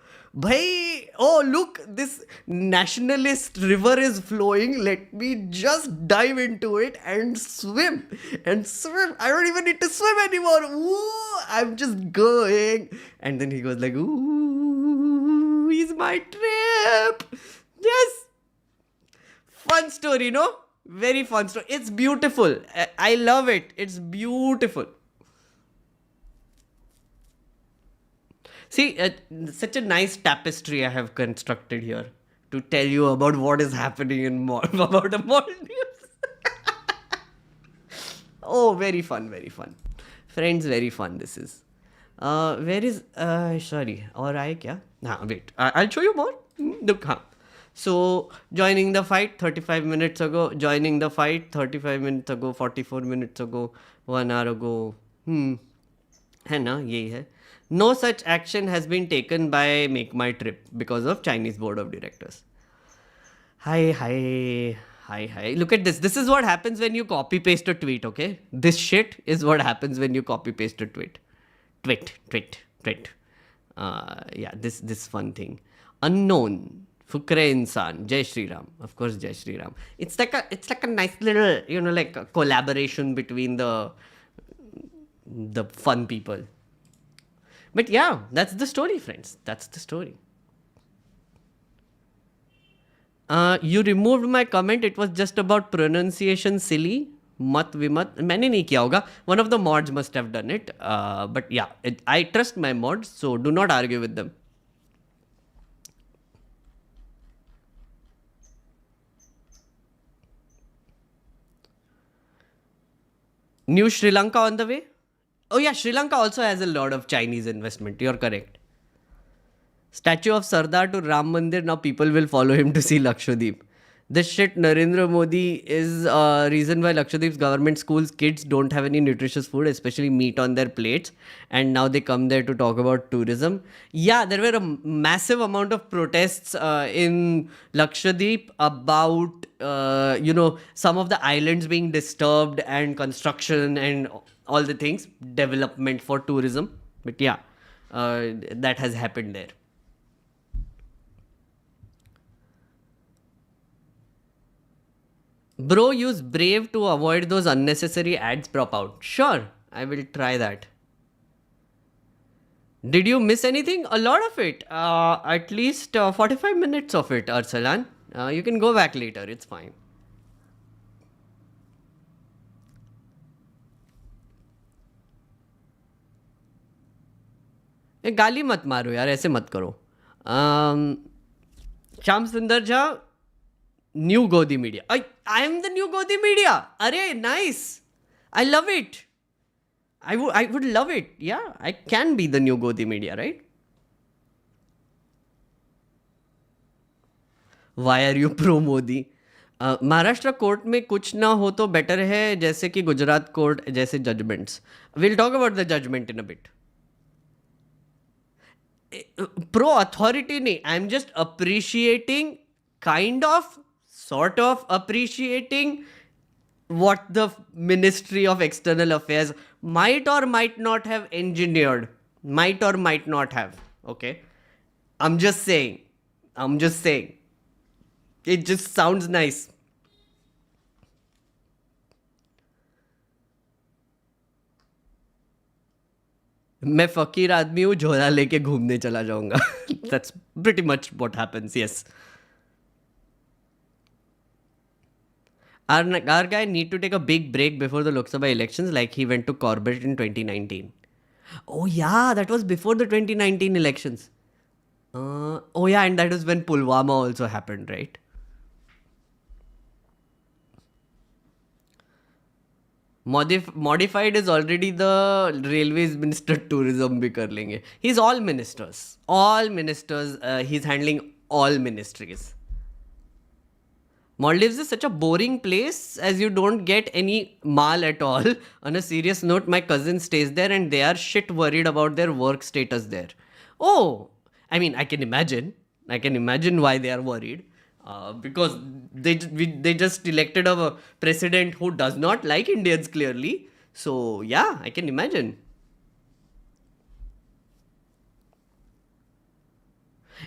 oh look, this nationalist river is flowing, let me just dive into it and swim. I don't even need to swim anymore. Ooh, I'm just going. And then he goes like, ooh, easemytrip. Yes. Fun story, no? Very fun story. It's beautiful. I love it. It's beautiful. See, such a nice tapestry I have constructed here to tell you about what is happening about the Maldives. Oh, very fun. Friends, very fun this is. Where is sorry, or I kya? Wait, I'll show you more. Look, so joining the fight 35 minutes ago, joining the fight 35 minutes ago, 44 minutes ago, 1 hour ago. है ना, यही है. No such action has been taken by makemytrip because of Chinese board of directors. Hi, hi, hi, hi. Look at this. This is what happens when you copy paste a tweet, okay? This shit is what happens when you copy paste a tweet. Tweet. Yeah, this fun thing. Unknown. Fukre insan. Jai Shri Ram. Of course, Jai Shri Ram. It's like a nice little, like a collaboration between the fun people. But yeah, that's the story, friends. That's the story. You removed my comment. It was just about pronunciation, silly. Mat vimat. मैंने नहीं किया होगा. One of the mods must have done it. But yeah, I trust my mods, so do not argue with them. New Sri Lanka on the way? Oh yeah, Sri Lanka also has a lot of Chinese investment. You're correct. Statue of Sardar to Ram Mandir. Now people will follow him to see Lakshadweep. This shit, Narendra Modi is a reason why Lakshadweep's government schools kids don't have any nutritious food, especially meat on their plates. And now they come there to talk about tourism. Yeah, there were a massive amount of protests in Lakshadweep about, some of the islands being disturbed and construction and all the things, development for tourism. But yeah, that has happened there. Bro, use Brave to avoid those unnecessary ads prop out. Sure, I will try that. Did you miss anything? A lot of it. At least 45 minutes of it, Arsalan. You can go back later. It's fine. गाली मत मारो यार, ऐसे मत करो. श्याम सुंदर Jha, New Godi Media. I am the new Godi Media. Arey, nice. I love it. I would love it. Yeah, I can be the new Godi Media, right? Why are you pro Modi? Maharashtra court में कुछ ना हो तो better है, जैसे कि Gujarat court जैसे judgements. We'll talk about the judgment in a bit. Pro authority नहीं. I'm just appreciating, sort of appreciating what the Ministry of External Affairs might or might not have engineered. Might or might not have. Okay? I'm just saying. It just sounds nice. मैं फकीर आदमी हूँ, झोला लेके घूमने चला जाऊंगा. That's pretty much what happens, yes. Our guy need to take a big break before the Lok Sabha elections, like he went to Corbett in 2019. Oh yeah, that was before the 2019 elections. Oh yeah, and that was when Pulwama also happened, right? Modified is already the Railways Minister Tourism bhi kar lenge. He's all ministers. He's handling all ministries. Maldives is such a boring place as you don't get any mal at all. On a serious note, my cousin stays there and they are shit worried about their work status there. Oh, I mean, I can imagine. Why they are worried. Because they just elected a president who does not like Indians clearly. So yeah, I can imagine.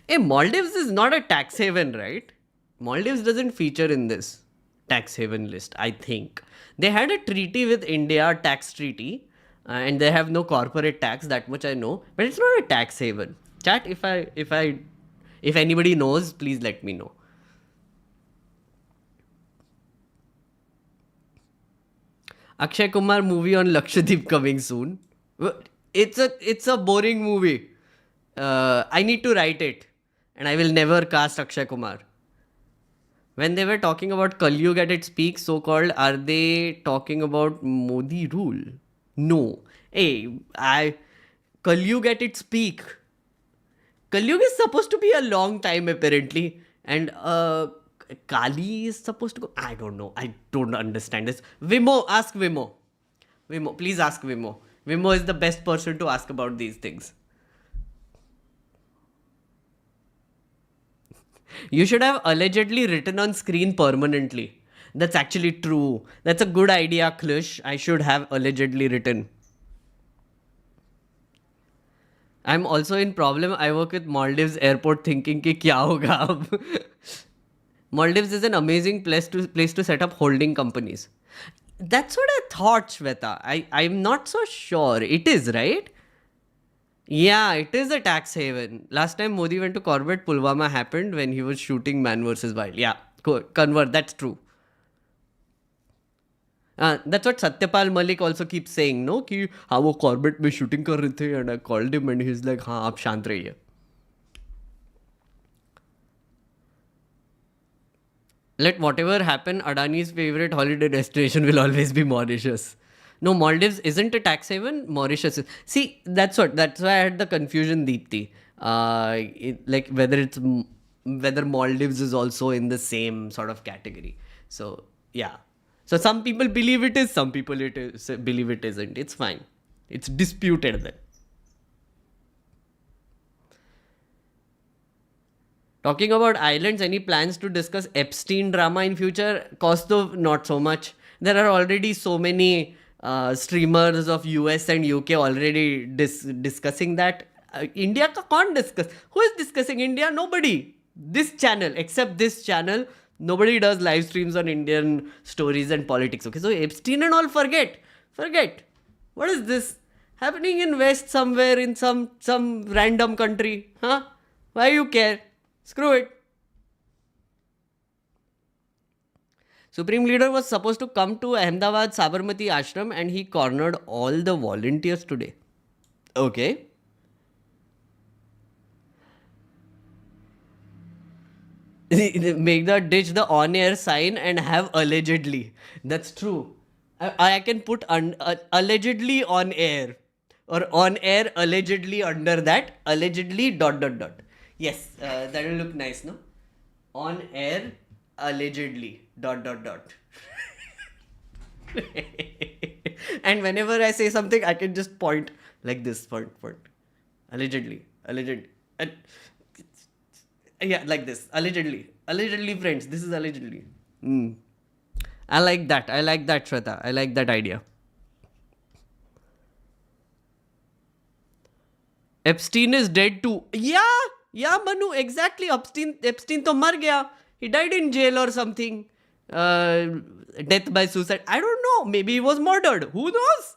Hey, Maldives is not a tax haven, right? Maldives doesn't feature in this tax haven list, I think. They had a treaty with India, tax treaty, and they have no corporate tax, that much I know. But it's not a tax haven. Chat, if anybody knows, please let me know. Akshay Kumar movie on Lakshadweep coming soon. It's a boring movie. I need to write it, and I will never cast Akshay Kumar. When they were talking about Kali Yuga at its peak, so-called, are they talking about Modi rule? No. Hey, Kalyug at its peak. Kalyug is supposed to be a long time apparently. And Kali is supposed to go. I don't know. I don't understand this. Vimo, ask Vimo. Vimo, please ask Vimo. Vimo is the best person to ask about these things. You should have allegedly written on screen permanently. That's actually true. That's a good idea, Klush. I should have allegedly written. I'm also in problem. I work with Maldives airport thinking ki kya hoga ab. Maldives is an amazing place to set up holding companies. That's what I thought, Shweta. I'm not so sure. It is, right? Yeah, it is a tax haven. Last time Modi went to Corbett, Pulwama happened when he was shooting Man versus Wild. Yeah, convert. That's true. That's what Satyapal Malik also keeps saying, no? Ki, हाँ वो Corbett में shooting कर रहे थे and I called him and he's like, हाँ आप शांत रहिए. Let whatever happen, Adani's favorite holiday destination will always be Mauritius. No, Maldives isn't a tax haven. Mauritius is. See, that's why I had the confusion, Deepthi. Like whether Maldives is also in the same sort of category. So yeah. So some people believe it is, some people believe it isn't. It's fine. It's disputed then. Talking about islands, any plans to discuss Epstein drama in future? Kostov, not so much. There are already so many streamers of US and UK already discussing that. India ka kaun discuss? Who is discussing India? Nobody. This channel, except this channel, nobody does live streams on Indian stories and politics. Okay, so Epstein and all, forget. What is this happening in West somewhere in some random country? Huh? Why you care? Screw it. Supreme Leader was supposed to come to Ahmedabad Sabarmati Ashram and he cornered all the volunteers today. Okay. Make the ditch the on-air sign and have allegedly. That's true. I can put allegedly on air or on air allegedly under that allegedly ... Yes, that will look nice, no? On air allegedly ... And whenever I say something, I can just point like this. Point. Allegedly. Yeah, like this. Allegedly, friends. This is allegedly. I like that, Shweta. I like that idea. Epstein is dead too. Yeah, Manu, exactly. Epstein to mar gaya. He died in jail or something. Death by suicide. I don't know. Maybe he was murdered. Who knows?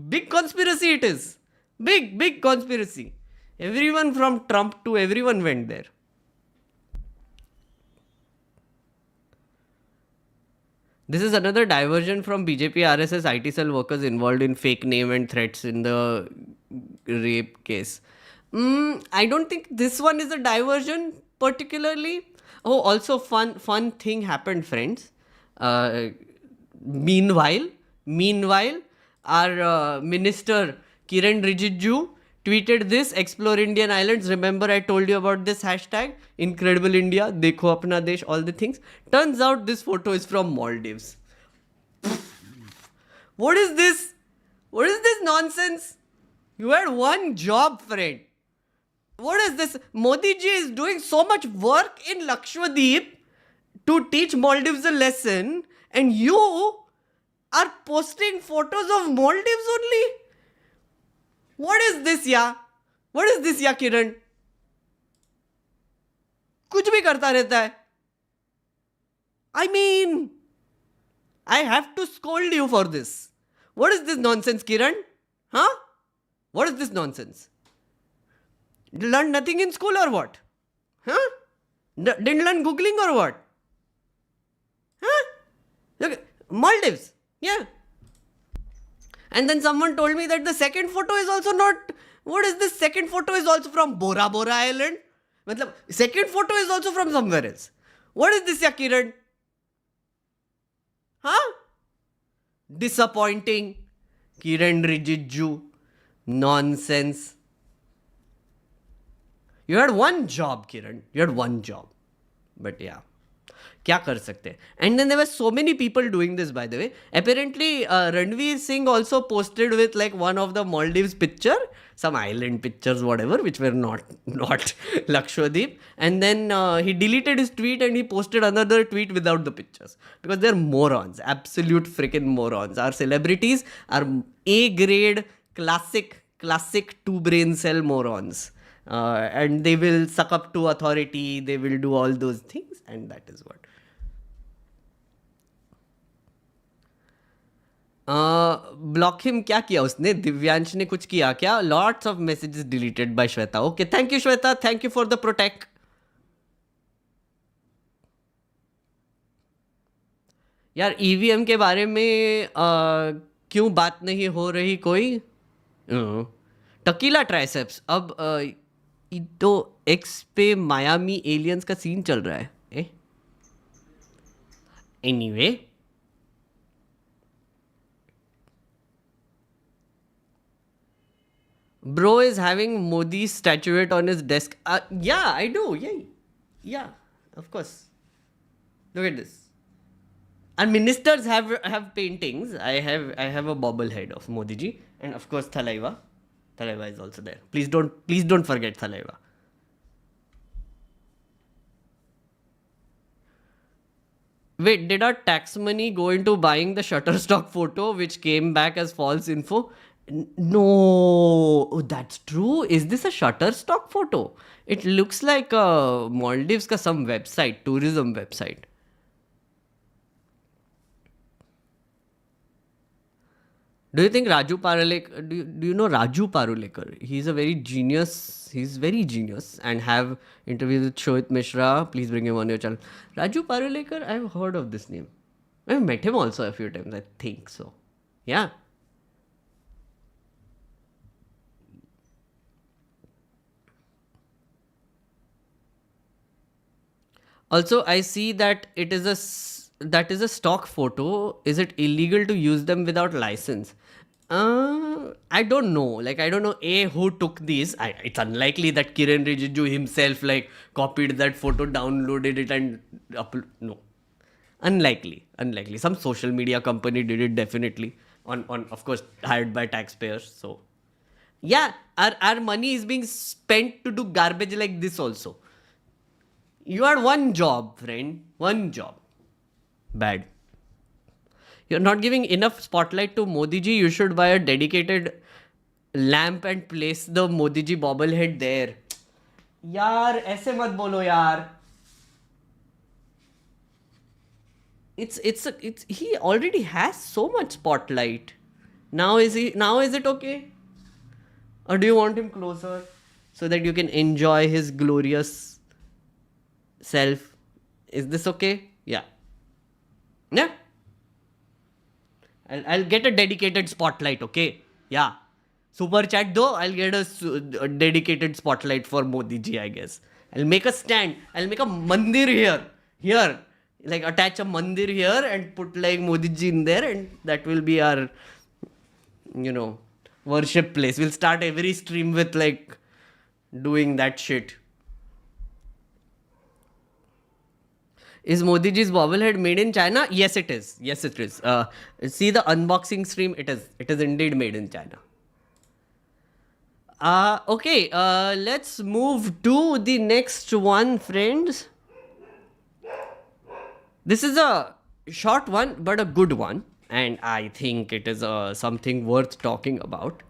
Big conspiracy it is. Big conspiracy. Everyone from Trump to everyone went there. This is another diversion from BJP RSS IT cell workers involved in fake name and threats in the rape case. I don't think this one is a diversion particularly. Oh, also fun thing happened, friends. Meanwhile, our minister Kiran Rijiju tweeted this: explore Indian islands. Remember I told you about this hashtag? Incredible India, dekho apna desh, all the things. Turns out this photo is from Maldives. What is this? What is this nonsense? You had one job, friend. What is this? Modiji is doing so much work in Lakshadweep to teach Maldives a lesson, and you are posting photos of Maldives only? What is this, yeah? What is this, yeah, Kiran? कुछ भी करता रहता है. I mean, I have to scold you for this. What is this nonsense, Kiran? Huh? What is this nonsense? Learn nothing in school or what? Huh? Didn't learn Googling or what? Huh? Look, Maldives. Yeah. And then someone told me that the second photo is also not... What is this? Second photo is also from Bora Bora Island. Matlab, second photo is also from somewhere else. What is this, ya Kiran? Huh? Disappointing. Kiran Rijiju. Nonsense. You had one job, Kiran. You had one job. But yeah. क्या कर सकते हैं? And then there were so many people doing this, by the way. Apparently, Ranveer Singh also posted with like one of the Maldives picture, some island pictures, whatever, which were not Lakshadweep. And then he deleted his tweet and he posted another tweet without the pictures. Because they're morons, absolute freaking morons. Our celebrities are A-grade, classic two-brain cell morons. And they will suck up to authority, they will do all those things, and that is what. Block him क्या किया उसने? दिव्यांश ने कुछ किया क्या? Lots of messages deleted bye Shweta. Okay, thank you Shweta, thank you for the protect. यार EVM के बारे में क्यों बात नहीं हो रही कोई? Tequila triceps. अब तो एक्स पे मायामी एलियंस का सीन चल रहा है. Anyway, bro is having Modi's statuette on his desk. Yeah, I do. Yeah, of course. Look at this. And ministers have paintings. I have a bobblehead of Modiji, and of course Thalaiva. Thalaiva is also there. Please don't forget Thalaiva. Wait, did our tax money go into buying the Shutterstock photo which came back as false info? No, that's true. Is this a Shutterstock photo? It looks like a Maldives ka some website, tourism website. Do you think Raju Parulekar, do you know Raju Parulekar? He's a very genius, and have interviews with Shohit Mishra. Please bring him on your channel. Raju Parulekar, I've heard of this name. I've met him also a few times, I think so. Yeah. Also, I see that that is a stock photo. Is it illegal to use them without license? I don't know. Like, I don't know who took these. It's unlikely that Kiran Rijiju himself like copied that photo, downloaded it, and upload. No, unlikely. Some social media company did it definitely. On of course hired by taxpayers. So yeah, our money is being spent to do garbage like this also. You had one job, friend. One job. Bad. You're not giving enough spotlight to Modiji. You should buy a dedicated lamp and place the Modiji bobblehead there. यार ऐसे मत बोलो यार. It's he already has so much spotlight. Now is it okay? Or do you want him closer so that you can enjoy his glorious self? Is this okay? Yeah. I'll get a dedicated spotlight, okay? Yeah. Super chat though, I'll get a dedicated spotlight for Modiji, I guess. I'll make a stand. I'll make a mandir here. Like attach a mandir here and put like Modiji in there, and that will be our, worship place. We'll start every stream with like doing that shit. Is Modiji's bobblehead made in China? Yes, it is. See the unboxing stream. It is indeed made in China. Okay. Let's move to the next one, friends. This is a short one, but a good one, and I think it is something worth talking about.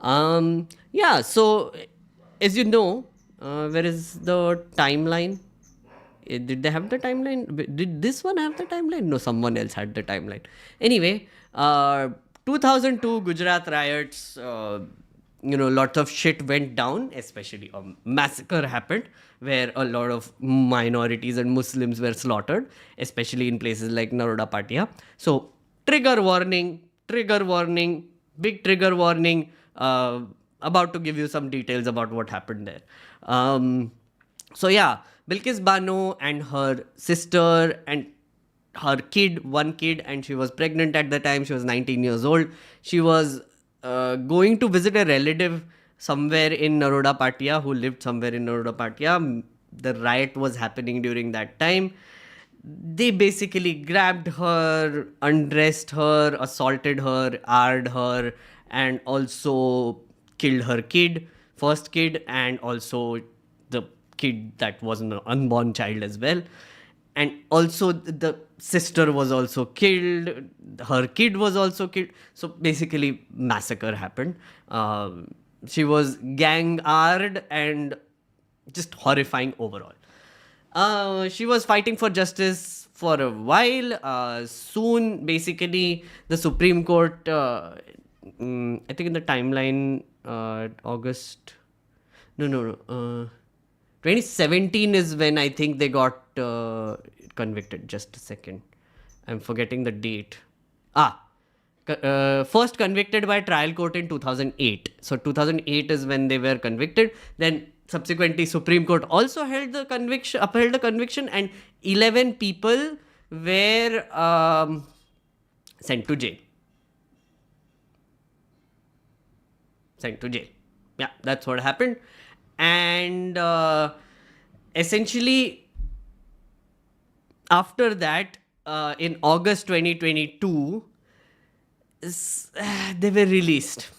Yeah. So, as you know, where is the timeline? Did they have the timeline? Did this one have the timeline? No, someone else had the timeline. Anyway, 2002 Gujarat riots, lots of shit went down, especially a massacre happened where a lot of minorities and Muslims were slaughtered, especially in places like Naroda Patia. So, trigger warning, big trigger warning, about to give you some details about what happened there. So yeah, Bilkis Bano and her sister and her one kid, and she was pregnant at the time. She was 19 years old. She was going to visit a relative somewhere in Naroda Patia, who lived somewhere in Naroda Patia. The riot was happening during that time. They basically grabbed her, undressed her, assaulted her, arred her, and also killed her kid, first kid, and also the kid that was an unborn child as well. And also the sister was also killed, her kid was also killed. So basically massacre happened. She was gang-arred and just horrifying overall. She was fighting for justice for a while. Soon, basically, the Supreme Court, I think in the timeline, August, no, 2017 is when I think they got convicted. Just a second. I'm forgetting the date. First convicted by trial court in 2008. So 2008 is when they were convicted. Then subsequently Supreme Court also upheld the conviction, and 11 people were sent to jail. Yeah, that's what happened. And essentially after that, in August 2022, they were released.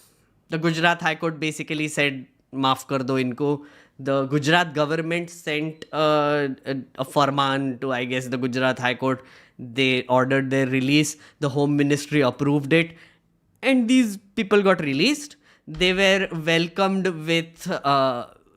The Gujarat High Court basically said, maaf kar do inko. The Gujarat government sent a farman to, I guess, the Gujarat High Court. They ordered their release. The Home Ministry approved it. And these people got released. They were welcomed with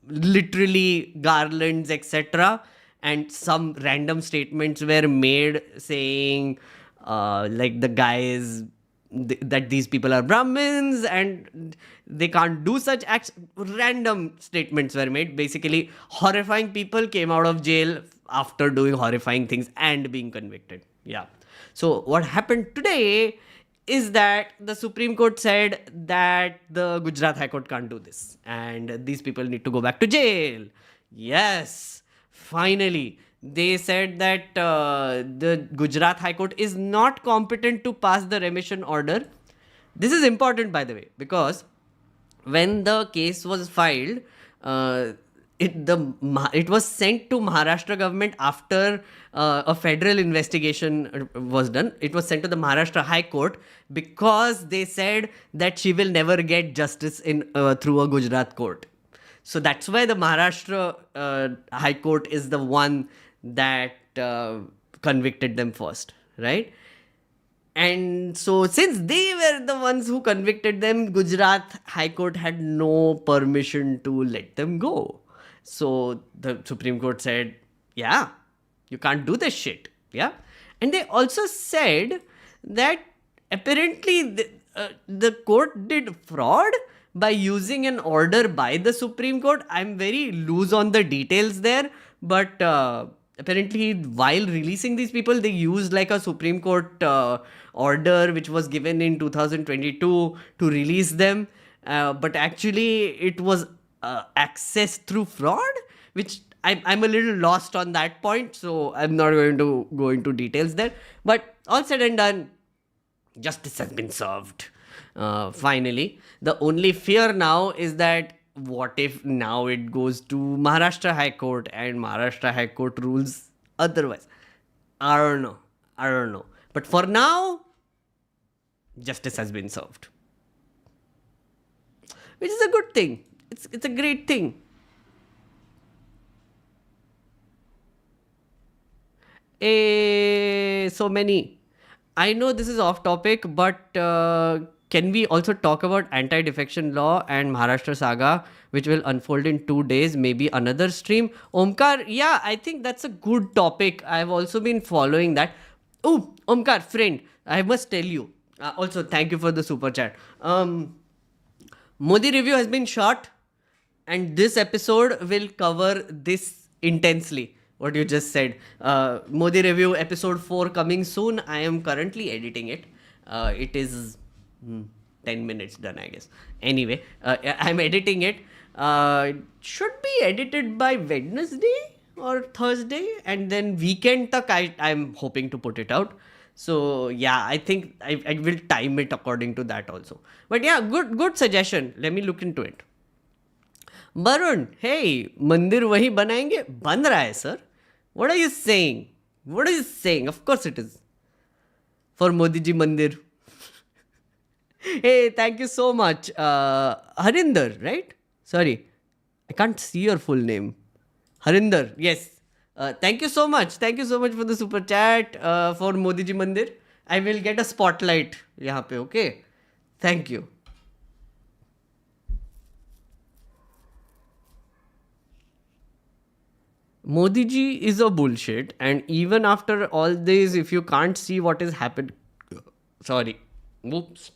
literally garlands, etc. And some random statements were made saying, like, the guys, that these people are Brahmins and they can't do such acts. Random statements were made. Basically, horrifying people came out of jail after doing horrifying things and being convicted. Yeah. So what happened today is that the Supreme Court said that the Gujarat High Court can't do this and these people need to go back to jail. Yes, finally. They said that the Gujarat High Court is not competent to pass the remission order. This is important, by the way, because when the case was filed, it was sent to Maharashtra government after a federal investigation was done. It was sent to the Maharashtra High Court because they said that she will never get justice through a Gujarat court. So that's why the Maharashtra High Court is the one that convicted them first, right? And so since they were the ones who convicted them, Gujarat High Court had no permission to let them go. So the Supreme Court said, yeah, you can't do this shit. Yeah. And they also said that apparently the court did fraud by using an order by the Supreme Court. I'm very loose on the details there, but apparently while releasing these people, they used like a Supreme Court order which was given in 2022 to release them. But actually it was accessed through fraud, which I'm a little lost on that point. So I'm not going to go into details there. But all said and done, justice has been served. Finally, the only fear now is that what if now it goes to Maharashtra High Court and Maharashtra High Court rules otherwise? I don't know. But for now, justice has been served, which is a good thing. It's a great thing. So many. I know this is off topic, but can we also talk about anti-defection law and Maharashtra saga, which will unfold in 2 days, maybe another stream? Omkar, yeah, I think that's a good topic. I've also been following that. Oh, Omkar, friend, I must tell you. Also, thank you for the super chat. Modi review has been shot, and this episode will cover this intensely. What you just said. Modi review episode 4 coming soon. I am currently editing it. It is 10 minutes done, I guess. Anyway, I'm editing it. It should be edited by Wednesday or Thursday, and then weekend tak I'm hoping to put it out. So yeah, I think I will time it according to that also. But yeah, good suggestion. Let me look into it. Barun, hey, मंदिर वही बनाएंगे? बन रहा है sir. What are you saying? What are you saying? Of course it is. For Modiji Mandir. Hey, thank you so much. Harinder, right? Sorry, I can't see your full name. Harinder, yes. Thank you so much. Thank you so much for the super chat for Modiji Mandir. I will get a spotlight यहाँ पे, okay? Thank you. Modiji is a bullshit, and even after all this, if you can't see what is happening, sorry, oops.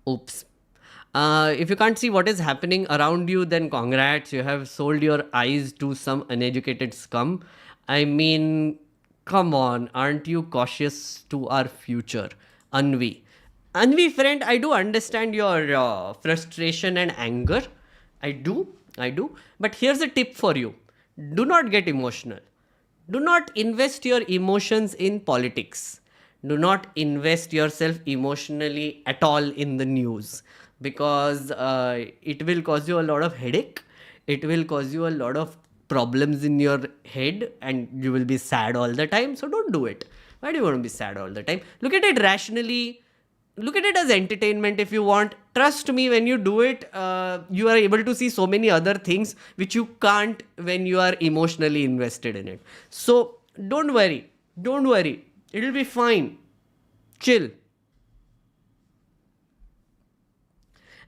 If you can't see what is happening around you, then congrats, you have sold your eyes to some uneducated scum. I mean, come on, aren't you cautious to our future? Anvi. Anvi, friend, I do understand your frustration and anger. I do. But here's a tip for you, do not get emotional. Do not invest your emotions in politics. Do not invest yourself emotionally at all in the news, because it will cause you a lot of headache. It will cause you a lot of problems in your head, and you will be sad all the time. So don't do it. Why do you want to be sad all the time? Look at it rationally. Look at it as entertainment if you want. Trust me, when you do it, you are able to see so many other things which you can't when you are emotionally invested in it. So don't worry. It'll be fine. Chill.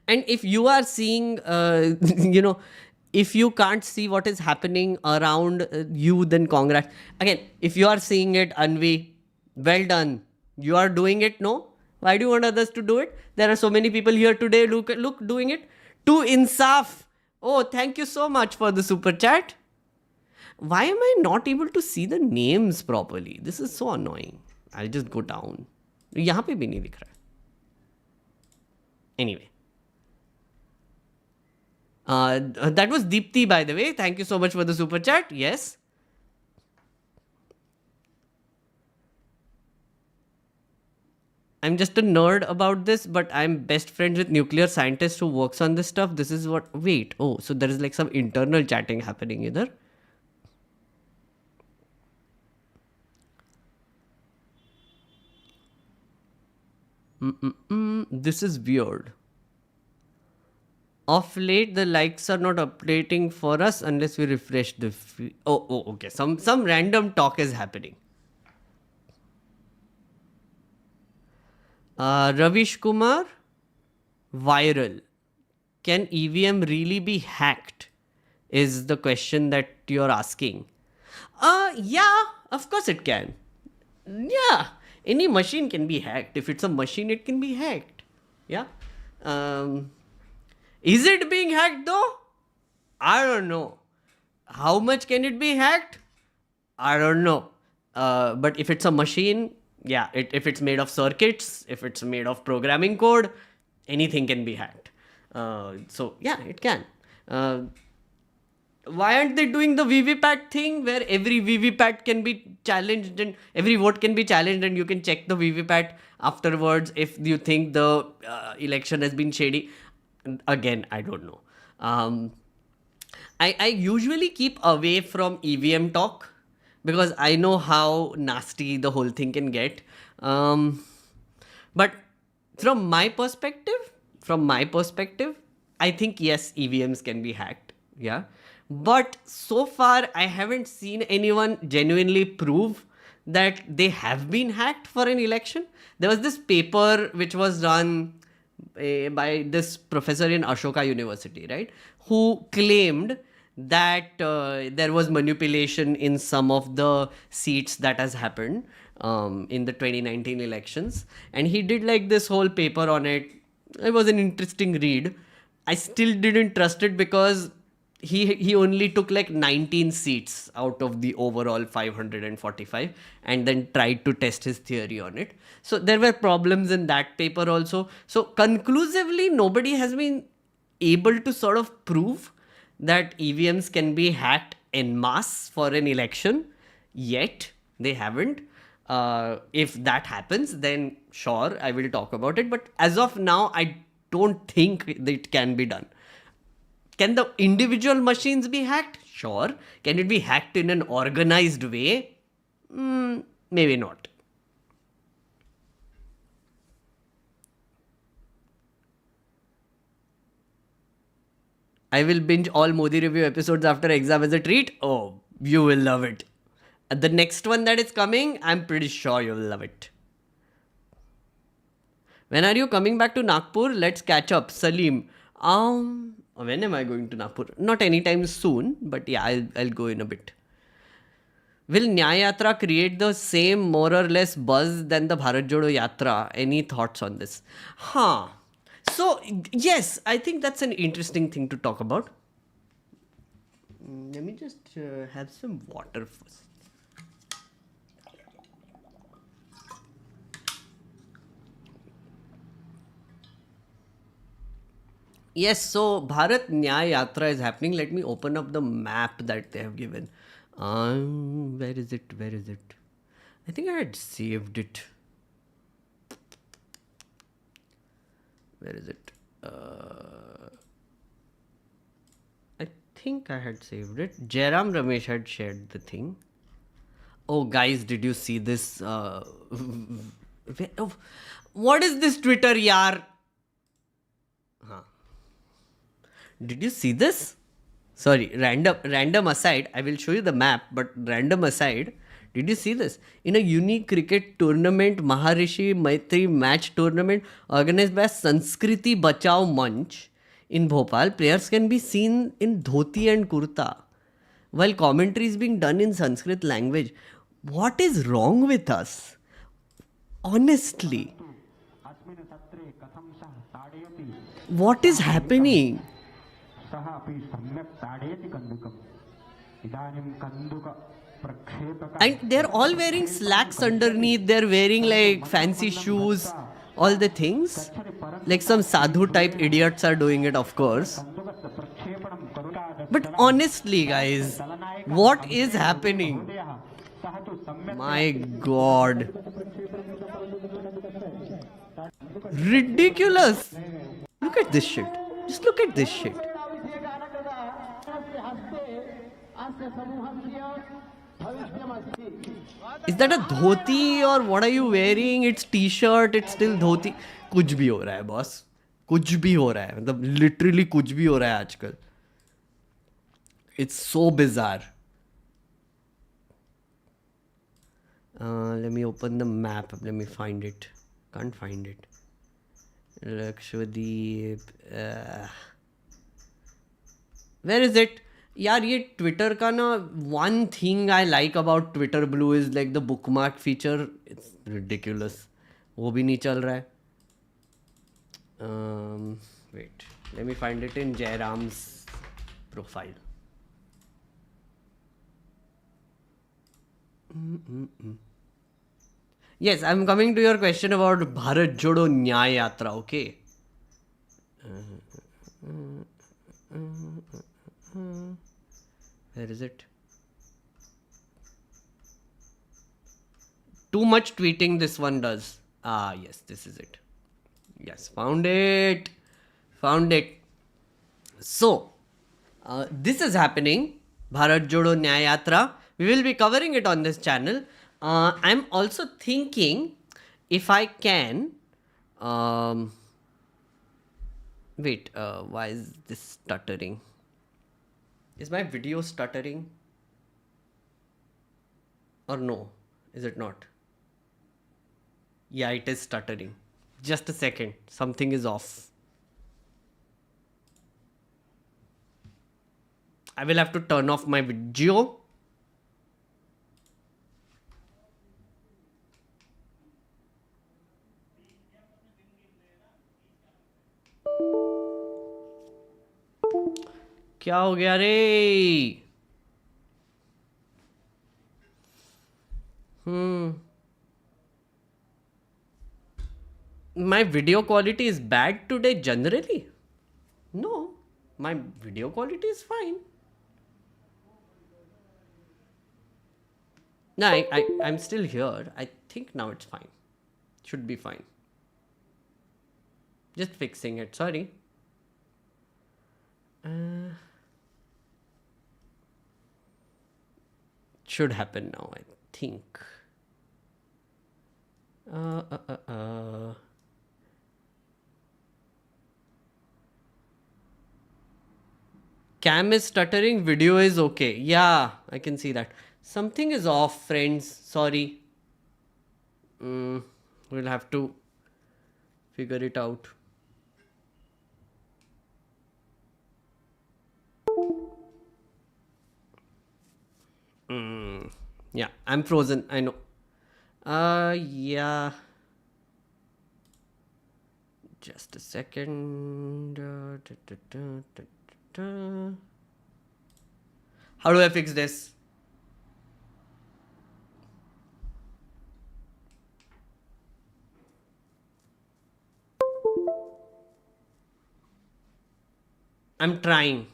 And if you are seeing, if you can't see what is happening around you, then congrats. Again, if you are seeing it, Anvi, well done. You are doing it, no? Why do you want others to do it? There are so many people here today, look doing it. To Insaf. Oh, thank you so much for the super chat. Why am I not able to see the names properly? This is so annoying. I'll just go down. यहाँ पे भी नहीं दिख रहा है. Anyway. That was Deepthi, by the way. Thank you so much for the super chat. Yes. I'm just a nerd about this, but I'm best friends with nuclear scientist who works on this stuff. This is what... Wait. Oh, so there is like some internal chatting happening either. This is weird. Of late, the likes are not updating for us unless we refresh the feed. Oh, okay. Some random talk is happening. Ravish Kumar, viral. Can EVM really be hacked? Is the question that you're asking. Yeah, of course it can. Yeah, any machine can be hacked. If it's a machine, it can be hacked. Yeah. Is it being hacked though? I don't know. How much can it be hacked? I don't know. But if it's a machine, yeah, if it's made of circuits, if it's made of programming code, anything can be hacked. So yeah, it can. Why aren't they doing the VVPAT thing where every VVPAT can be challenged and every vote can be challenged and you can check the VVPAT afterwards if you think the election has been shady? Again, I don't know. I usually keep away from EVM talk because I know how nasty the whole thing can get. But from my perspective, I think yes, EVMs can be hacked. Yeah. But so far, I haven't seen anyone genuinely prove that they have been hacked for an election. There was this paper which was run by this professor in Ashoka University, right? Who claimed that there was manipulation in some of the seats that has happened in the 2019 elections. And he did like this whole paper on it. It was an interesting read. I still didn't trust it because he only took like 19 seats out of the overall 545 and then tried to test his theory on it. So there were problems in that paper also. So conclusively, nobody has been able to sort of prove that EVMs can be hacked en masse for an election. Yet, they haven't. If that happens, then sure, I will talk about it. But as of now, I don't think it can be done. Can the individual machines be hacked? Sure. Can it be hacked in an organized way? Maybe not. I will binge all Modi review episodes after exam as a treat. Oh, you will love it. The next one that is coming, I'm pretty sure you'll love it. When are you coming back to Nagpur? Let's catch up. Salim. When am I going to Nagpur? Not anytime soon, but yeah, I'll go in a bit. Will Nyaya Yatra create the same more or less buzz than the Bharat Jodo Yatra? Any thoughts on this? So, yes, I think that's an interesting thing to talk about. Let me just have some water first. Yes, so Bharat Nyaya Yatra is happening. Let me open up the map that they have given. Where is it? Where is it? I think I had saved it. Where is it? I think I had saved it. Jairam Ramesh had shared the thing. Oh, guys, did you see this? What is this Twitter, yaar? Did you see this? Sorry, random aside. I will show you the map, but random aside. Did you see this? In a unique cricket tournament, Maharishi Maitri match tournament organized by Sanskriti Bachao Manch in Bhopal, players can be seen in dhoti and kurta, while commentary is being done in Sanskrit language. What is wrong with us? Honestly. What is happening? And they're all wearing slacks underneath. They're wearing like fancy shoes, all the things. Like some sadhu type idiots are doing it, of course. But honestly, guys, what is happening? My God. Ridiculous. Look at this shit. Just look at this shit. Is that a dhoti or what are you wearing? It's t-shirt, it's still dhoti. कुछ भी हो रहा है boss. कुछ भी हो रहा है. मतलब literally कुछ भी हो रहा है आजकल. It's so bizarre. Let me open the map. Let me find it. Can't find it. Lakshadweep. Where is it? यार ये ट्विटर का ना one thing I like about Twitter blue is like the bookmark feature. It's ridiculous. वो भी नहीं चल रहा है. Wait, let me find it in Jairam's profile. Yes, I'm coming to your question about Bharat Jodo Nyaya Yatra, okay? Where is it? Too much tweeting this one does. Yes, this is it. Yes, found it. Found it. So, this is happening. Bharat Jodo Nyaya Yatra. We will be covering it on this channel. I'm also thinking if I can. Wait, why is this stuttering? Is my video stuttering? Or no? Is it not? Yeah, it is stuttering. Just a second. Something is off. I will have to turn off my video. क्या हो गया रे? My video quality is bad today generally? No, my video quality is fine. No, I'm still here. I think now it's fine. Should be fine. Just fixing it. Sorry. should happen now, I think. Cam is stuttering, video is okay. Yeah, I can see that. Something is off, friends. Sorry. We'll have to figure it out. Yeah, I'm frozen. I know. Yeah. Just a second. How do I fix this? I'm trying.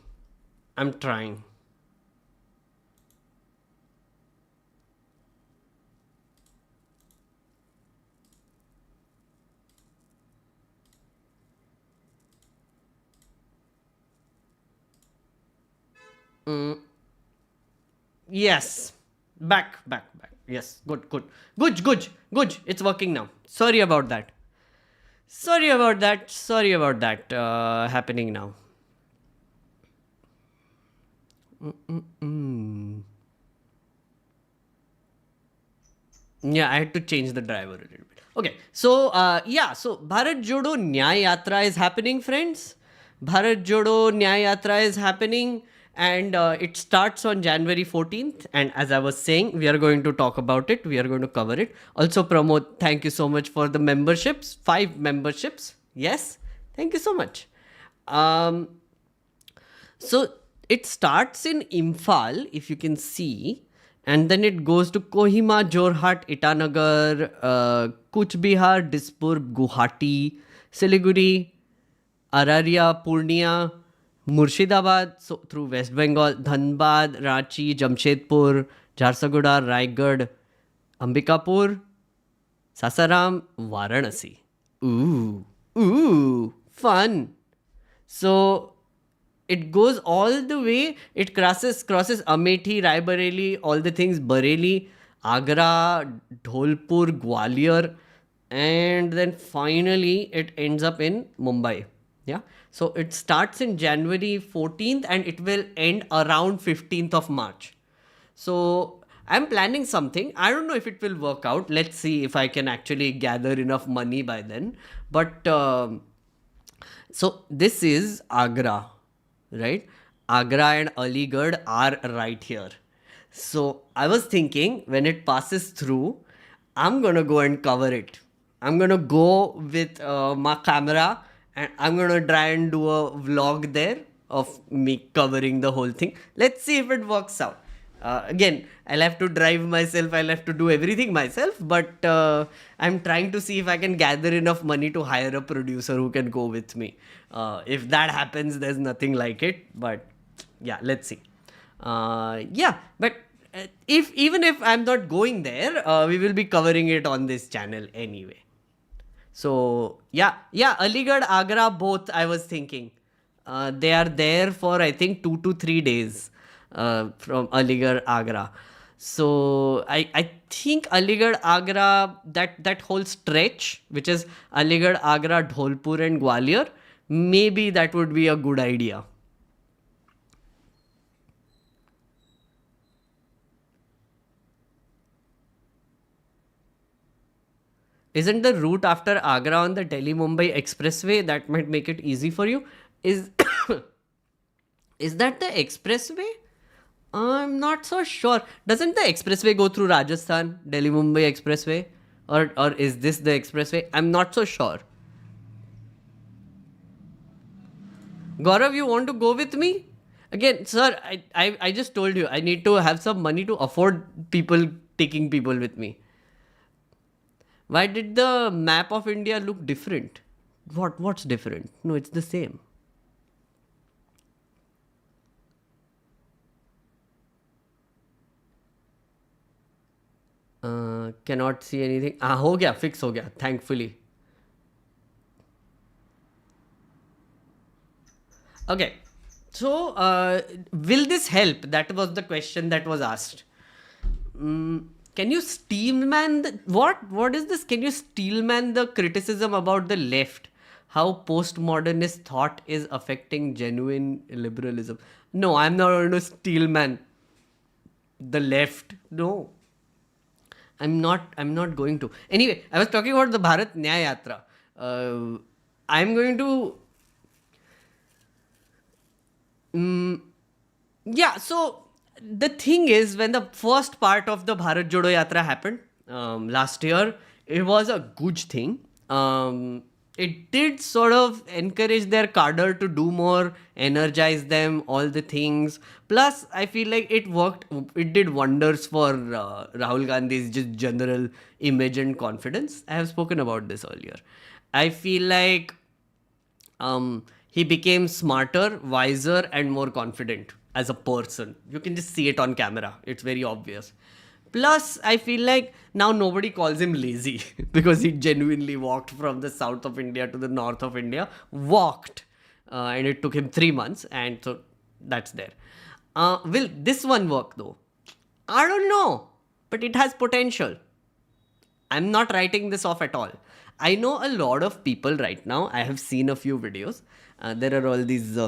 Yes. Back. Yes. Good. It's working now. Sorry about that. Happening now. Yeah, I had to change the driver a little bit. Okay, so so Bharat Jodo Nyaya Yatra is happening, friends. Bharat Jodo Nyaya Yatra is happening, and it starts on January 14th. And as I was saying, we are going to talk about it. We are going to cover it. Also, Pramod, thank you so much for the memberships. 5 memberships. Yes, thank you so much. So it starts in Imphal, if you can see, and then it goes to Kohima, Jorhat, Itanagar, Kuch Bihar, Dispur, Guwahati, Siliguri, Arariya, Purnia, Murshidabad, so through West Bengal, Dhanbad, Ranchi, Jamshedpur, Jharsuguda, Raigad, Ambikapur, Sasaram, Varanasi. Ooh, fun. So it goes all the way. It crosses Amethi, Raebareli, all the things, Bareilly, Agra, Dholpur, Gwalior, and then finally it ends up in Mumbai. Yeah. So it starts in January 14th and it will end around 15th of March. So I'm planning something. I don't know if it will work out. Let's see if I can actually gather enough money by then. But so this is Agra, right? Agra and Aligarh are right here. So I was thinking when it passes through, I'm gonna go and cover it. I'm gonna go with my camera and I'm gonna try and do a vlog there of me covering the whole thing. Let's see if it works out. Again, I'll have to drive myself, I'll have to do everything myself, but I'm trying to see if I can gather enough money to hire a producer who can go with me. If that happens, there's nothing like it, but yeah, let's see. But even if I'm not going there, we will be covering it on this channel anyway. So yeah, Aligarh, Agra, both I was thinking. They are there for I think 2 to 3 days from Aligarh, Agra. So I think Aligarh, Agra, that whole stretch, which is Aligarh, Agra, Dholpur and Gwalior, maybe that would be a good idea. Isn't the route after Agra on the Delhi-Mumbai expressway? That might make it easy for you. Is is that the expressway? I'm not so sure. Doesn't the expressway go through Rajasthan, Delhi-Mumbai expressway? Or is this the expressway? I'm not so sure. Gaurav, you want to go with me? Again, sir, I just told you, I need to have some money to afford taking people with me. Why did the map of India look different? What's different? No, it's the same. Cannot see anything. हो गया, fix हो गया, thankfully. Okay, so will this help? That was the question that was asked. Can you steelman what is this? Can you steelman the criticism about the left? How postmodernist thought is affecting genuine liberalism? No, I'm not going to steelman the left. No, I'm not going to. Anyway, I was talking about the Bharat Nyaya Yatra. I'm going to. Yeah, so the thing is, when the first part of the Bharat Jodo Yatra happened last year, it was a good thing. It did sort of encourage their cadre to do more, energize them, all the things. Plus, I feel like it worked, it did wonders for Rahul Gandhi's just general image and confidence. I have spoken about this earlier. I feel like he became smarter, wiser, and more confident as a person. You can just see it on camera. It's very obvious. Plus, I feel like now nobody calls him lazy because he genuinely walked from the south of India to the north of India. Walked. And it took him 3 months. And so that's there. Will this one work though? I don't know. But it has potential. I'm not writing this off at all. I know a lot of people right now. I have seen a few videos. There are all these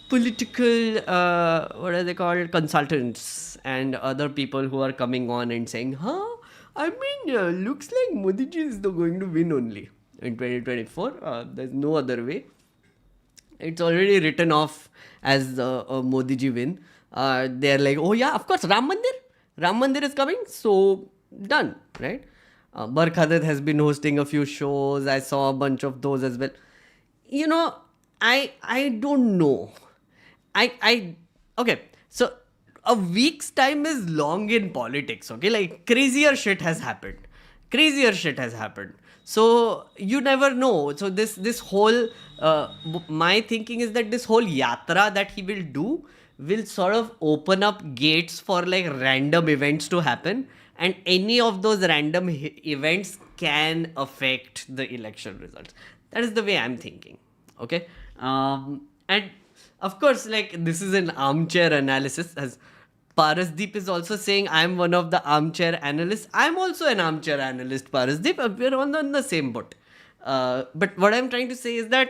political, what are they called? Consultants and other people who are coming on and saying, I mean, looks like Modiji is going to win only in 2024. There's no other way. It's already written off as a Modiji win. They're like, oh yeah, of course, Ram Mandir. Ram Mandir is coming. So, done, right? Barkhadat has been hosting a few shows. I saw a bunch of those as well. You know, I don't know. Okay. So a week's time is long in politics. Okay, like crazier shit has happened. So you never know. So this whole my thinking is that this whole yatra that he will do will sort of open up gates for like random events to happen, and any of those random events can affect the election results. That is the way I'm thinking. Okay. And of course, like this is an armchair analysis, as Parasdeep is also saying I'm one of the armchair analysts. I'm also an armchair analyst, Parasdeep. We're on the same boat. But what I'm trying to say is that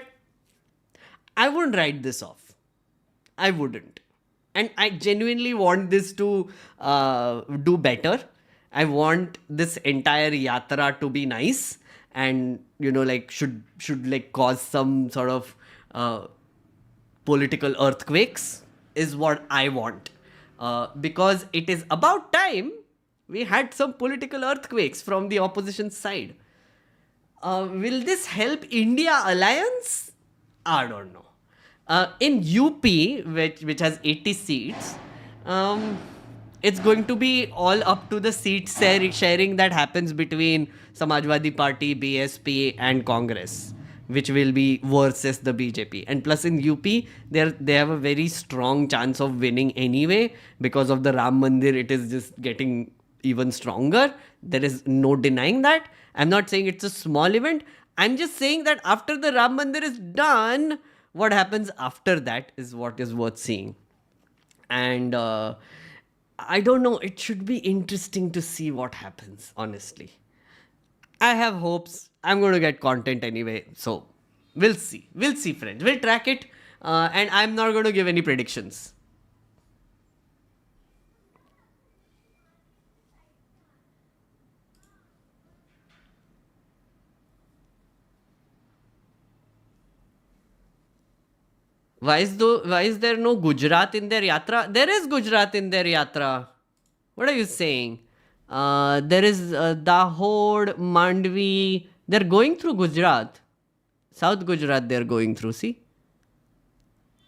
I wouldn't write this off. I wouldn't. And I genuinely want this to do better. I want this entire yatra to be nice and, you know, like should like cause some sort of political earthquakes is what I want. Because it is about time we had some political earthquakes from the opposition side. Will this help India alliance? I don't know. In UP, which has 80 seats, it's going to be all up to the seat sharing that happens between Samajwadi Party, BSP and Congress, which will be versus the BJP. And plus in UP, they have a very strong chance of winning anyway. Because of the Ram Mandir, it is just getting even stronger. There is no denying that. I'm not saying it's a small event. I'm just saying that after the Ram Mandir is done, what happens after that is what is worth seeing. And I don't know, it should be interesting to see what happens, honestly. I have hopes. I'm going to get content anyway. So we'll see. We'll see, friends. We'll track it. And I'm not going to give any predictions. Why is there no Gujarat in their yatra? There is Gujarat in their yatra. What are you saying? There is Dahod, Mandvi. They're going through Gujarat. South Gujarat they're going through, see?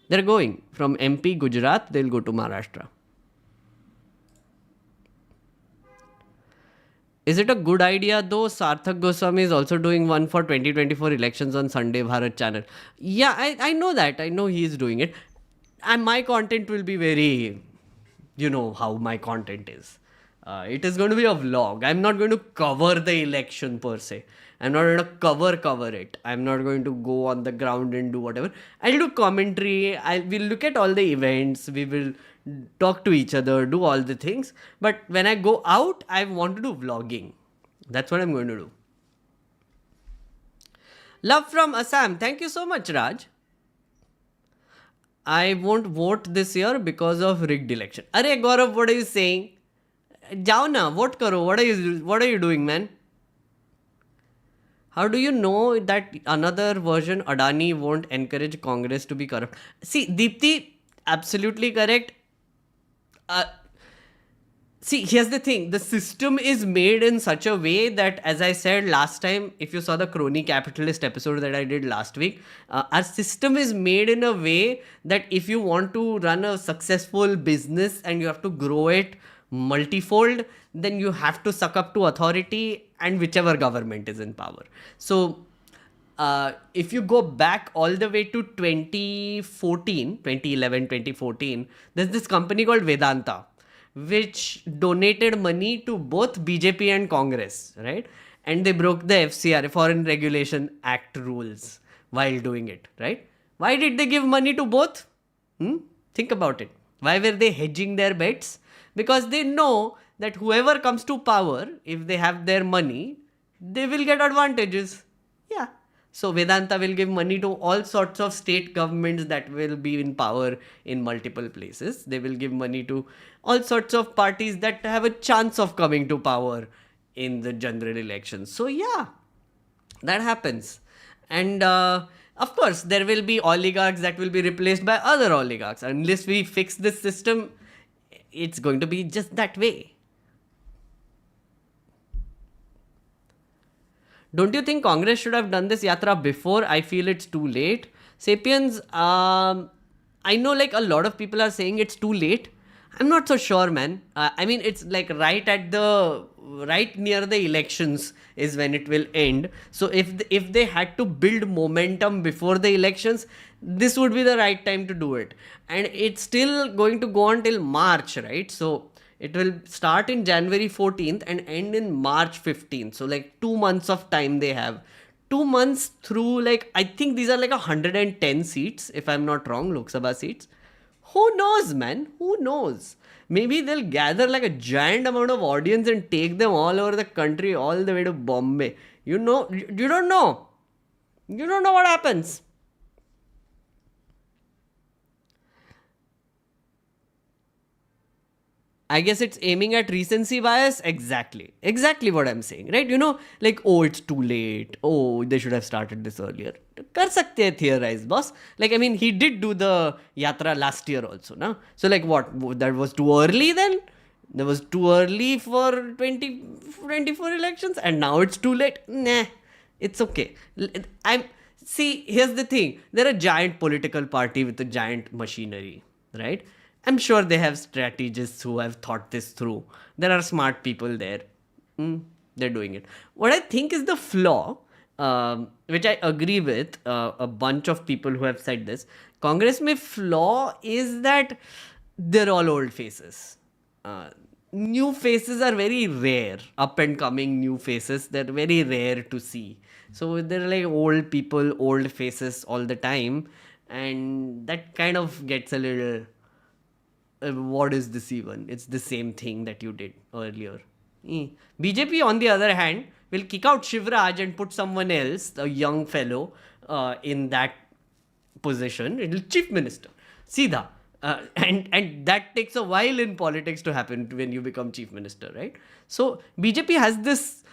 They're going from MP, Gujarat, they'll go to Maharashtra. Is it a good idea though? Sarthak Goswami is also doing one for 2024 elections on Sunday Bharat channel. Yeah, I know that. I know he is doing it. And my content will be very, you know how my content is. It is going to be a vlog. I'm not going to cover the election per se. I'm not going to cover it. I'm not going to go on the ground and do whatever. I'll do commentary. We'll look at all the events. We will talk to each other, do all the things. But when I go out, I want to do vlogging. That's what I'm going to do. Love from Assam. Thank you so much, Raj. I won't vote this year because of rigged election. Arey Gaurav, what are you saying? Jao na, vote karo. What are you doing, man? How do you know that another version, Adani, won't encourage Congress to be corrupt? See, Deepthi, absolutely correct. See, here's the thing. The system is made in such a way that, as I said last time, if you saw the crony capitalist episode that I did last week, our system is made in a way that if you want to run a successful business and you have to grow it multifold, then you have to suck up to authority and whichever government is in power. So, if you go back all the way to 2014, 2011, 2014, there's this company called Vedanta, which donated money to both BJP and Congress, right? And they broke the FCR, Foreign Regulation Act rules while doing it, right? Why did they give money to both? Think about it. Why were they hedging their bets? Because they know that whoever comes to power, if they have their money, they will get advantages. Yeah. So Vedanta will give money to all sorts of state governments that will be in power in multiple places. They will give money to all sorts of parties that have a chance of coming to power in the general elections. So yeah, that happens. And of course, there will be oligarchs that will be replaced by other oligarchs. Unless we fix this system, it's going to be just that way. Don't you think Congress should have done this yatra before? I feel it's too late. Sapiens, I know like a lot of people are saying it's too late. I'm not so sure, man. I mean, it's like right near the elections is when it will end. So if they had to build momentum before the elections, this would be the right time to do it. And it's still going to go until March, right? So it will start in January 14th and end in March 15th. So like 2 months of time they have. 2 months through, like, I think these are like 110 seats, if I'm not wrong, Lok Sabha seats. Who knows, man? Who knows? Maybe they'll gather like a giant amount of audience and take them all over the country, all the way to Bombay. You know, you don't know. You don't know what happens. I guess it's aiming at recency bias. Exactly what I'm saying, right? You know, like, oh, it's too late. Oh, they should have started this earlier. Kar sakte hai theorize, boss. Like, I mean, he did do the yatra last year also, na? So, like, what? That was too early then? That was too early for 2024 elections, and now it's too late. Nah, it's okay. See, here's the thing. They're a giant political party with a giant machinery, right? I'm sure they have strategists who have thought this through. There are smart people there. They're doing it. What I think is the flaw, which I agree with a bunch of people who have said this, Congress mein flaw is that they're all old faces. New faces are very rare. Up and coming new faces, they're very rare to see. So they're like old people, old faces all the time. And that kind of gets a little... what is this even? It's the same thing that you did earlier. BJP, on the other hand, will kick out Shivraj and put someone else, a young fellow, in that position. It'll chief minister. Seedha. And that takes a while in politics to happen when you become chief minister, right? So BJP has this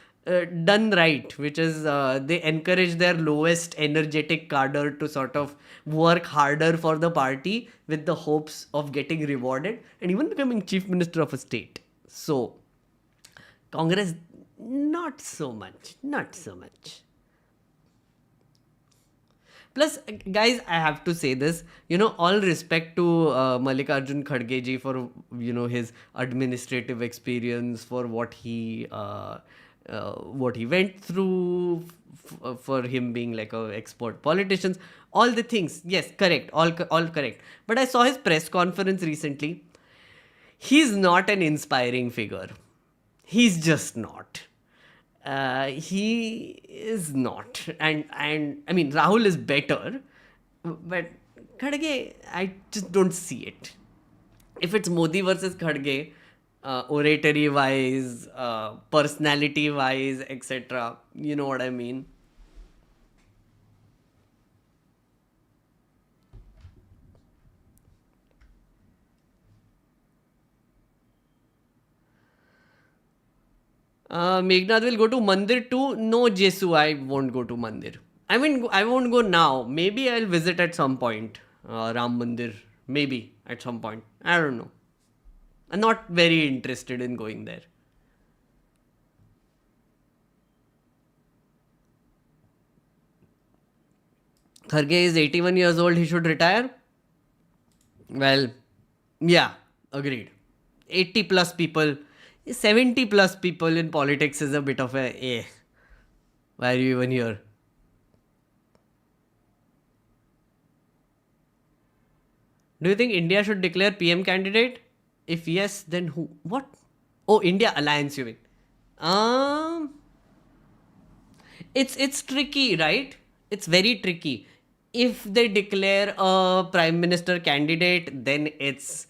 done right, which is they encourage their lowest energetic cadre to sort of work harder for the party with the hopes of getting rewarded and even becoming chief minister of a state. So Congress, not so much. Plus, guys, I have to say this, all respect to Mallikarjun Kharge ji for, his administrative experience, for what he went through, for him being like a expert politician, all the things. Yes, correct, all correct. But I saw his press conference recently. He's not an inspiring figure. He's just not. He is not, and I mean Rahul is better, but Khadge, I just don't see it. If it's Modi versus Khadge, oratory wise, personality wise, etc., you know what I mean. Meghnad will go to Mandir too. No, Jesu, I won't go to Mandir. I mean, I won't go now. Maybe I'll visit at some point. Ram Mandir. Maybe at some point. I don't know. I'm not very interested in going there. Kharge is 81 years old. He should retire. Well, yeah, agreed. 80 plus people, 70 plus people in politics is a bit of a why are you even here? Do you think India should declare PM candidate? If yes, then who? What? Oh, India alliance, you mean? Um, it's tricky, right? It's very tricky. If they declare a prime minister candidate, then it's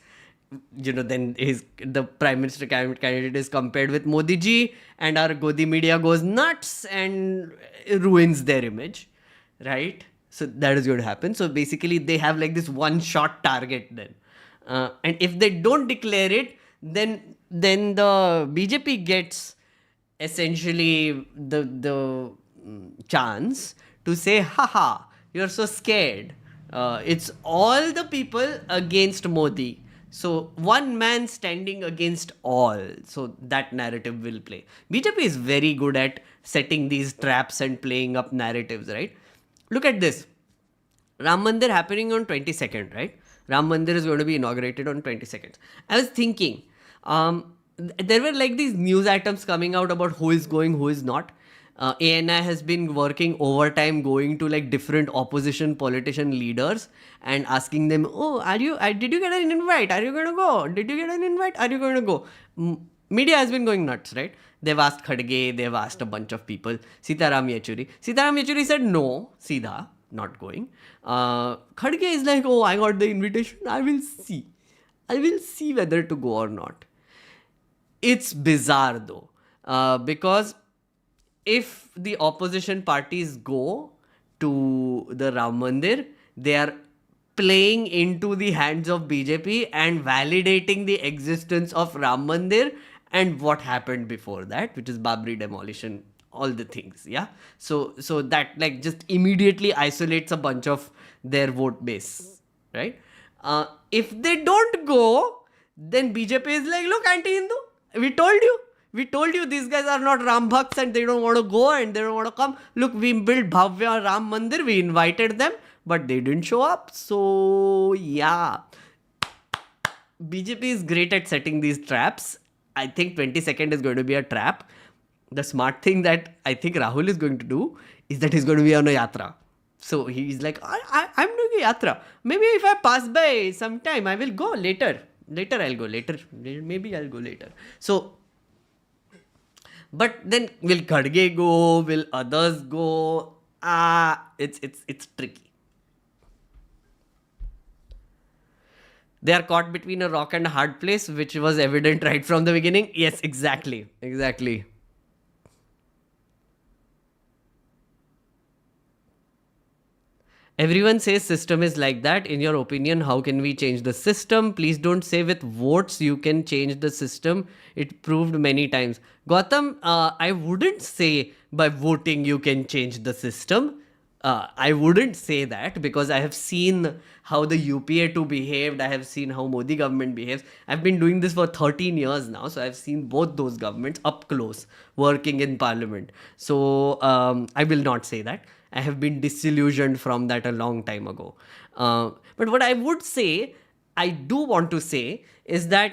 then the prime minister candidate is compared with Modiji, and our Godi media goes nuts and ruins their image, right? So that is going to happen. So basically, they have like this one shot target then, and if they don't declare it, then the BJP gets essentially the chance to say, haha, you're so scared. It's all the people against Modi. So one man standing against all. So that narrative will play. BJP is very good at setting these traps and playing up narratives, right? Look at this. Ram Mandir happening on 22nd, right? Ram Mandir is going to be inaugurated on 22nd. I was thinking, there were like these news items coming out about who is going, who is not. ANI has been working overtime, going to like different opposition politician leaders and asking them, "Oh, did you get an invite? Are you going to go? Did you get an invite? Are you going to go?" Media has been going nuts, right? They've asked Khadge, they've asked a bunch of people. Sitaram Yechuri said no, Sida, not going. Khadge is like, "Oh, I got the invitation. I will see. I will see whether to go or not." It's bizarre though, because if the opposition parties go to the Ram Mandir, they are playing into the hands of BJP and validating the existence of Ram Mandir and what happened before that, which is Babri demolition, all the things. Yeah. So that like just immediately isolates a bunch of their vote base, right? If they don't go, then BJP is like, look, anti-Hindu, we told you these guys are not Ram Bhakts and they don't want to go and they don't want to come. Look, we built Bhavya Ram Mandir, we invited them, but they didn't show up. So, yeah. BJP is great at setting these traps. I think 22nd is going to be a trap. The smart thing that I think Rahul is going to do is that he's going to be on a yatra. So he's like, I'm doing a yatra. Maybe if I pass by sometime, I will go later. Later I'll go later. Maybe I'll go later. So, but then will Khadge go? Will others go? It's tricky. They are caught between a rock and a hard place, which was evident right from the beginning. Yes, exactly. Everyone says system is like that. In your opinion, how can we change the system? Please don't say with votes you can change the system. It proved many times. Gautam, I wouldn't say by voting you can change the system. I wouldn't say that because I have seen how the UPA2 behaved. I have seen how Modi government behaves. I've been doing this for 13 years now. So I've seen both those governments up close working in parliament. So I will not say that. I have been disillusioned from that a long time ago. But what I would say, I do want to say, is that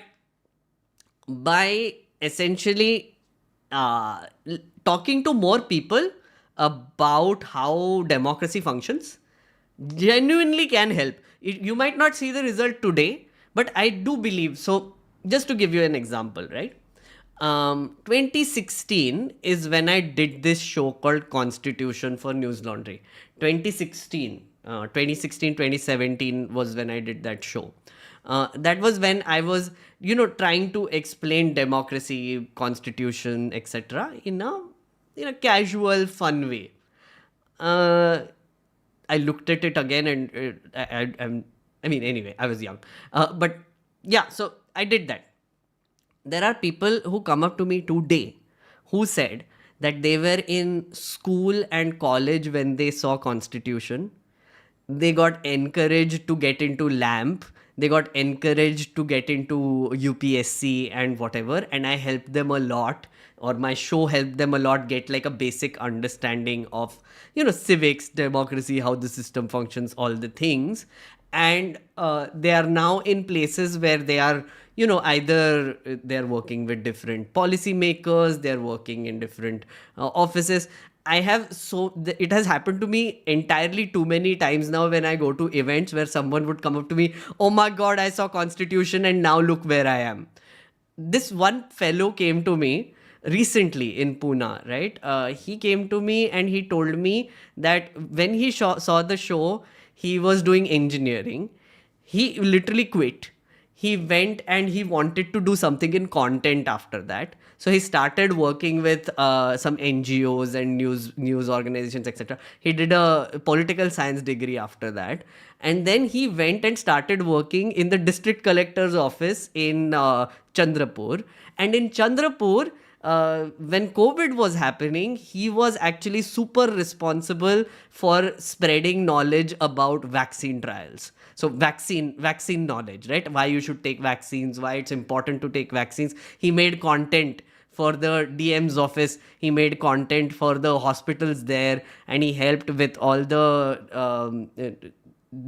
by essentially talking to more people about how democracy functions, genuinely can help. You might not see the result today, but I do believe. So just to give you an example, right? 2016 is when I did this show called Constitution for News Laundry. 2016, 2016, 2017 was when I did that show. That was when I was, trying to explain democracy, constitution, etc. in a casual, fun way. Uh, I looked at it again, and anyway, I was young. But yeah, so I did that. There are people who come up to me today who said that they were in school and college when they saw Constitution. They got encouraged to get into LAMP. They got encouraged to get into UPSC and whatever. And I helped them a lot, or my show helped them a lot get like a basic understanding of, civics, democracy, how the system functions, all the things. And they are now in places where they are, either they're working with different policymakers, they're working in different offices. It has happened to me entirely too many times now when I go to events where someone would come up to me, oh my God, I saw Constitution and now look where I am. This one fellow came to me recently in Pune, right? He came to me and he told me that when he saw the show, he was doing engineering. He literally quit. He went and he wanted to do something in content after that. So he started working with some NGOs and news organizations, etc. He did a political science degree after that. And then he went and started working in the district collector's office in Chandrapur. And in Chandrapur, when COVID was happening, he was actually super responsible for spreading knowledge about vaccine trials. So vaccine knowledge, right? Why you should take vaccines, why it's important to take vaccines. He made content for the DM's office. He made content for the hospitals there, and he helped with all the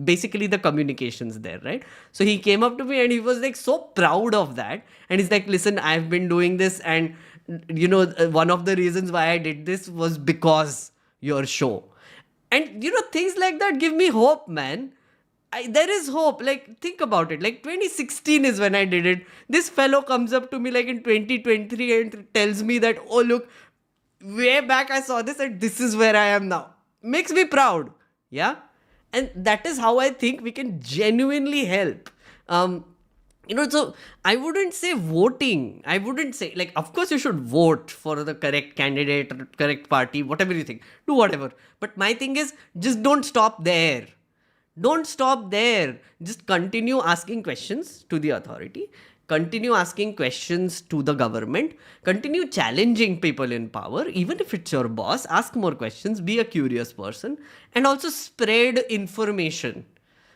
basically the communications there, right? So he came up to me and he was like so proud of that, and he's like, listen, I've been doing this, and one of the reasons why I did this was because your show. And things like that give me hope, man. There is hope. Like, think about it. Like, 2016 is when I did it. This fellow comes up to me like in 2023 and tells me that, oh look, way back I saw this and this is where I am now. Makes me proud. Yeah. And that is how I think we can genuinely help. So I wouldn't say voting. I wouldn't say, like, of course you should vote for the correct candidate, or correct party, whatever you think. Do whatever. But my thing is, just don't stop there. Don't stop there. Just continue asking questions to the authority. Continue asking questions to the government. Continue challenging people in power. Even if it's your boss, ask more questions. Be a curious person. And also spread information.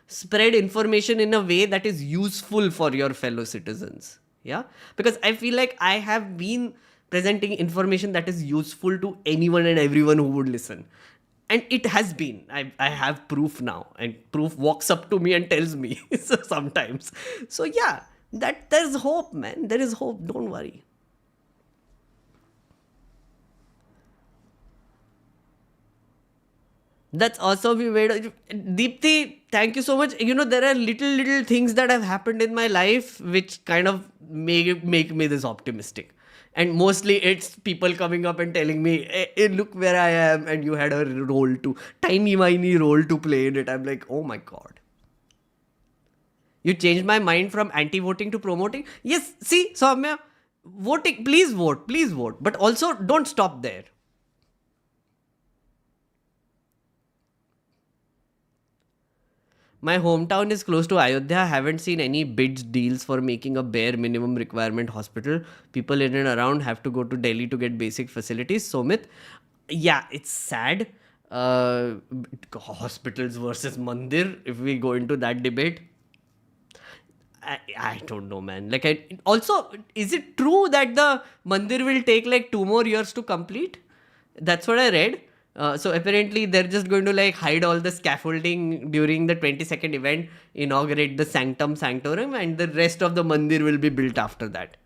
Spread information in a way that is useful for your fellow citizens. Yeah? Because I feel like I have been presenting information that is useful to anyone and everyone who would listen. And it has been. I have proof now. And proof walks up to me and tells me sometimes. So yeah, there's hope, man. There is hope. Don't worry. That's awesome. You made Deepthi, thank you so much. There are little things that have happened in my life which kind of make me this optimistic. And mostly it's people coming up and telling me, hey, look where I am, and you had a tiny role to play in it. I'm like, oh my God. You changed my mind from anti-voting to promoting. Yes, see, Soumya, voting, please vote. But also don't stop there. My hometown is close to Ayodhya. I haven't seen any bids deals for making a bare minimum requirement hospital. People in and around have to go to Delhi to get basic facilities. Somit, yeah, it's sad. Hospitals versus mandir, if we go into that debate. I don't know, man. Also, is it true that the mandir will take like 2 more years to complete? That's what I read. So apparently they're just going to hide all the scaffolding during the 22nd event, inaugurate the sanctum sanctorum, and the rest of the mandir will be built after that.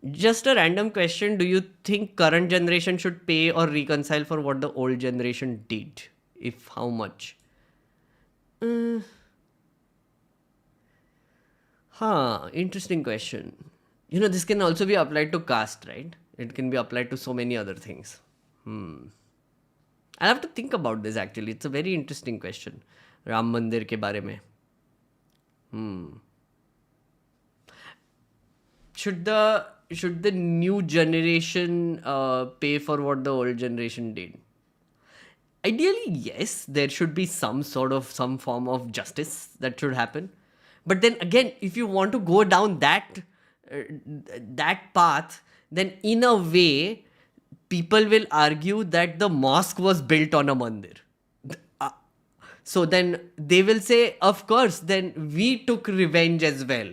Just a random question. Do you think current generation should pay or reconcile for what the old generation did? If how much? Interesting question. This can also be applied to caste, right? It can be applied to so many other things. I'll have to think about this actually. It's a very interesting question. Ram Mandir ke bare mein. Should the new generation pay for what the old generation did? Ideally, yes, there should be some form of justice that should happen. But then again, if you want to go down that path, then in a way, people will argue that the mosque was built on a mandir. So then they will say, of course, then we took revenge as well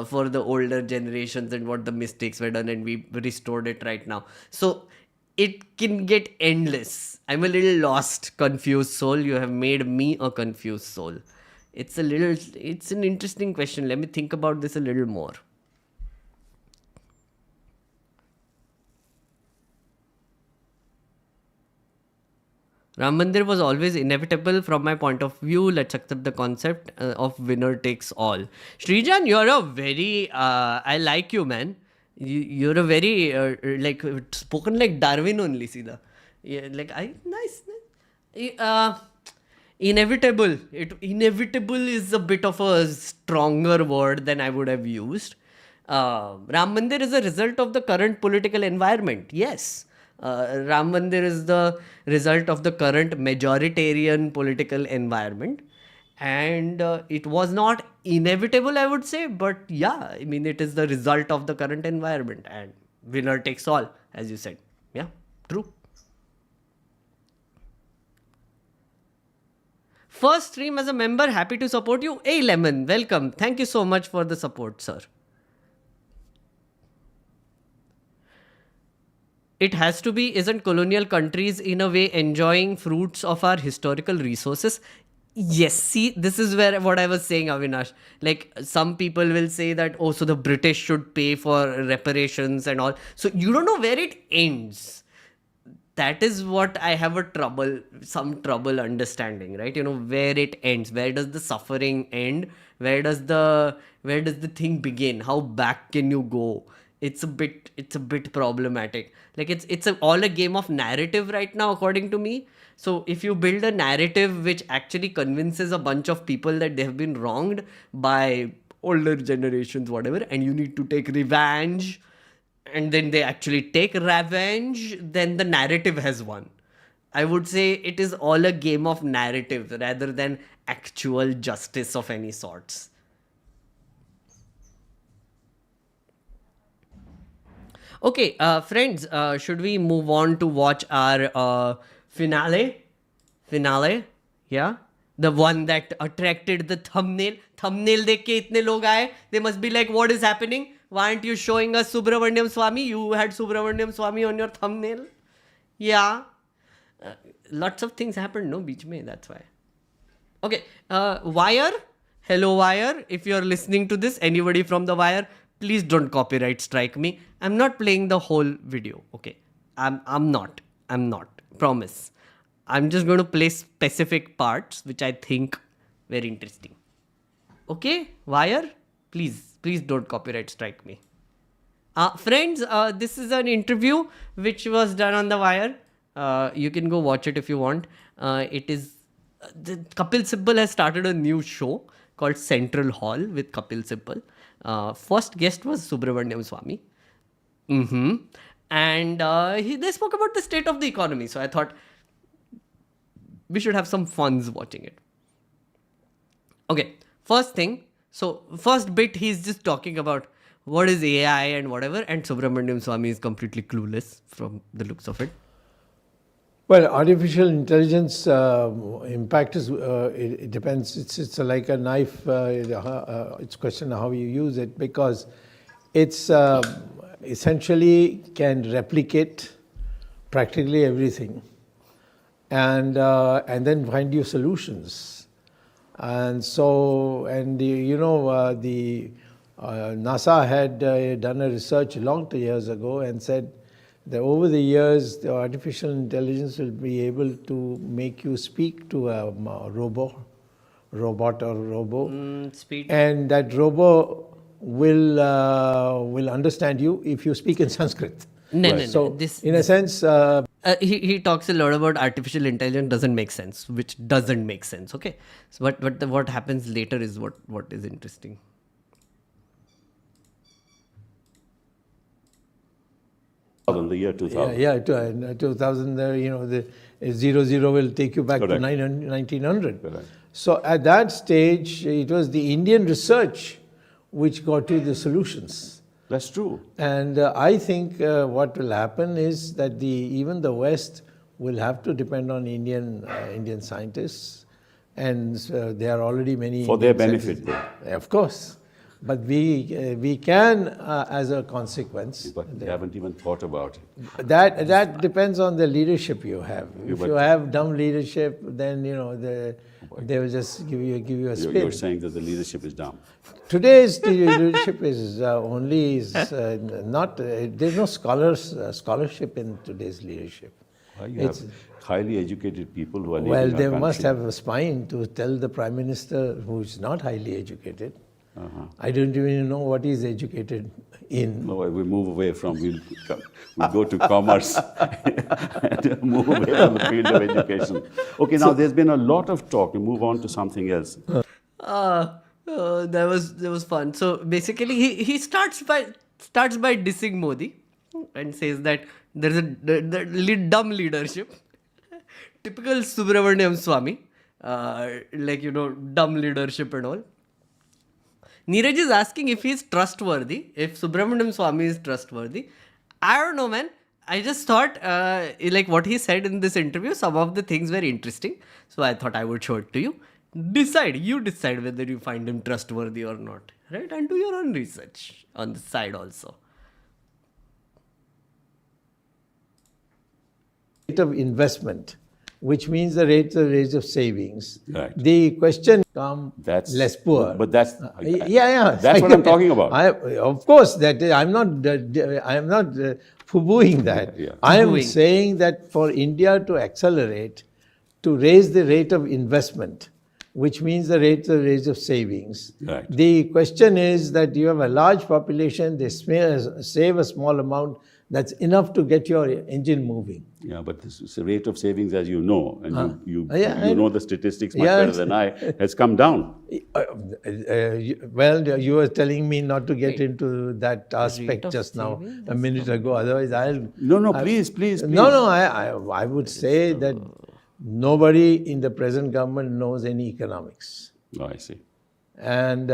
for the older generations and what the mistakes were done, and we restored it right now. So it can get endless. I'm a little lost, confused soul. You have made me a confused soul. It's an interesting question. Let me think about this a little more. Ram Mandir was always inevitable from my point of view. Let's accept the concept of winner takes all. Srijan, you're a very, I like you, man. You're a very, spoken like Darwin only, Sida. Yeah, nice. Inevitable. Inevitable is a bit of a stronger word than I would have used. Ram Mandir is a result of the current political environment. Yes. Ram Mandir is the result of the current majoritarian political environment. And it was not inevitable, I would say. But yeah, I mean, it is the result of the current environment. And winner takes all, as you said. Yeah, true. First stream as a member, happy to support you. Hey Lemon, welcome. Thank you so much for the support, sir. It has to be, isn't colonial countries in a way enjoying fruits of our historical resources? Yes, see, this is where what I was saying, Avinash. Like, some people will say that, oh, so the British should pay for reparations and all. So you don't know where it ends. That is what I have some trouble understanding, right? Where it ends. Where does the suffering end? Where does the thing begin? How back can you go? It's a bit problematic. Like it's all a game of narrative right now, according to me. So if you build a narrative which actually convinces a bunch of people that they have been wronged by older generations, whatever, and you need to take revenge, and then they actually take revenge, then the narrative has won. I would say it is all a game of narrative rather than actual justice of any sorts. Okay, friends, should we move on to watch our finale? Finale, yeah? The one that attracted the thumbnail. Thumbnail dekh ke itne log aaye. They must be like, what is happening? Why aren't you showing us Subramanian Swamy? You had Subramanian Swamy on your thumbnail. Yeah. Lots of things happened, no, beach mein, that's why. Okay, Wire. Hello, Wire. If you're listening to this, anybody from the Wire, please don't copyright strike me. I'm not playing the whole video, okay? I'm not. Promise. I'm just going to play specific parts which I think very interesting. Okay, Wire? Please don't copyright strike me. Friends, this is an interview which was done on the Wire. You can go watch it if you want. It is Kapil Sibal has started a new show called Central Hall with Kapil Sibal. First guest was Subramanian Swamy. And they spoke about the state of the economy. So I thought we should have some funs watching it. Okay, first thing. So first bit, he's just talking about what is AI and whatever. And Subramanian Swamy is completely clueless from the looks of it. Well, artificial intelligence impact is it depends. It's like a knife. It's a question of how you use it, because it's essentially can replicate practically everything, and then find you solutions. And so, the NASA had done a research long years ago and said that over the years, the artificial intelligence will be able to make you speak to a robot robot or robo, Speed. and that robo will understand you if you speak in Sanskrit. No, no, no. So, This, in a sense, he talks a lot about artificial intelligence doesn't make sense, which doesn't make sense. Okay, so what happens later is what is interesting. In the year 2000. yeah, 2000, the 00 will take you back to Correct. 1900. Correct. So at that stage, it was the Indian research which got you the solutions. That's true. And I think what will happen is that even the West will have to depend on Indian scientists, and there are already many For their Indian benefit, scientists. Of course, but we can, as a consequence. But they haven't even thought about it. That depends on the leadership you have. If but- you have dumb leadership, then they will just give you a spin. You're saying that the leadership is dumb. Today's leadership is not. There's no scholarship in today's leadership. You have highly educated people who are leading Well, our they country. must have a spine to tell the prime minister who is not highly educated. I don't even know what he's educated in. No, we move away from, we'll go to commerce and move away from the field of education. Okay, now there's been a lot of talk. We move on to something else. That was fun. So basically, he starts by dissing Modi and says that there's dumb leadership, typical Subramanian Swamy, dumb leadership and all. Neeraj is asking if he's trustworthy, if Subramanian Swamy is trustworthy. I don't know, man. I just thought, what he said in this interview, some of the things were interesting. So I thought I would show it to you. You decide whether you find him trustworthy or not, right? And do your own research on the side also. Rate of investment, which means the rate of savings. Right. The question That's less poor. But that's yeah. That's what I'm talking about. Of course, that I'm not poo-pooing that. Yeah. I am Poo-pooing. saying that for India to accelerate, to raise the rate of investment, which means the rate of savings. Right. The question is that you have a large population, they save a small amount, that's enough to get your engine moving. Yeah, but this rate of savings, as you know, and you Yeah, know the statistics much Yeah. better than I, has come down. Well, you were telling me not to get into that aspect of just now saving a minute ago. Otherwise, No, please. No. I would say that nobody in the present government knows any economics, Oh, I see. and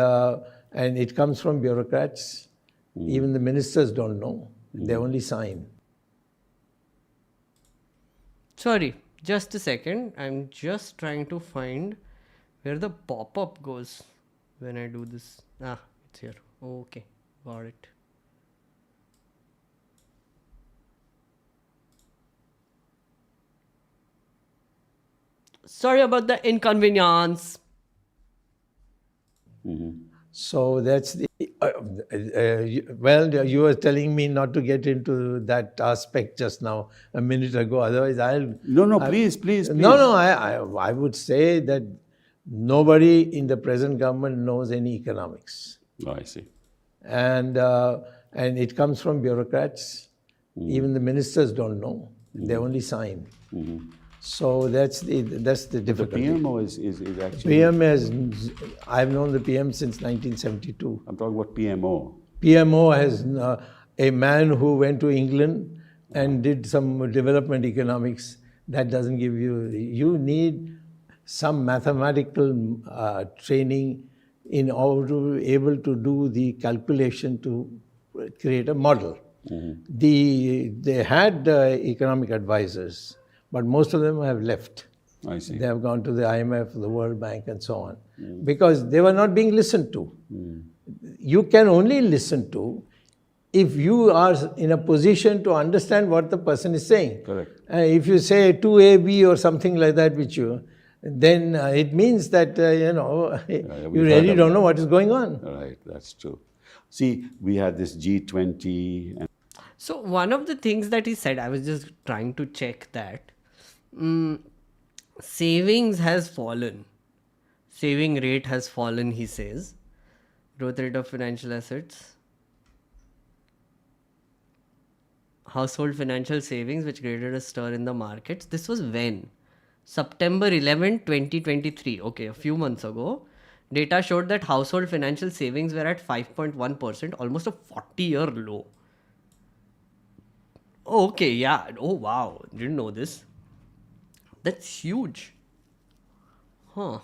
it comes from bureaucrats. Even the ministers don't know; they only sign. Sorry, just a second. I'm just trying to find where the pop-up goes when I do this. It's here. Okay, got it. Sorry about the inconvenience. So that's the. Well, you were telling me not to get into that aspect just now a minute ago. Otherwise, No, please. No. I would say that nobody in the present government knows any economics, Oh, I see. and it comes from bureaucrats. Even the ministers don't know; they only sign. So that's the The difficulty. PMO is actually. PM I've known the PM since 1972. I'm talking about PMO. PMO has a man who went to England and did some development economics. That doesn't give you need some mathematical training in order to be able to do the calculation to create a model. They had economic advisors, but most of them have left. I see. They have gone to the IMF, the World Bank, and so on, because they were not being listened to. You can only listen to if you are in a position to understand what the person is saying. Correct. If you say 2AB or something like that, then it means that you we've really heard don't of know what is going on. Right, that's true. See, we had this G20 and So one of the things that he said, I was just trying to check that savings has fallen. Saving rate has fallen, he says. Growth rate of financial assets. Household financial savings, which created a stir in the markets. This was when? September 11, 2023. Okay, a few months ago. Data showed that household financial savings were at 5.1%, almost a 40-year low. Oh, okay, yeah. Oh, wow. Didn't know this. That's huge. Huh.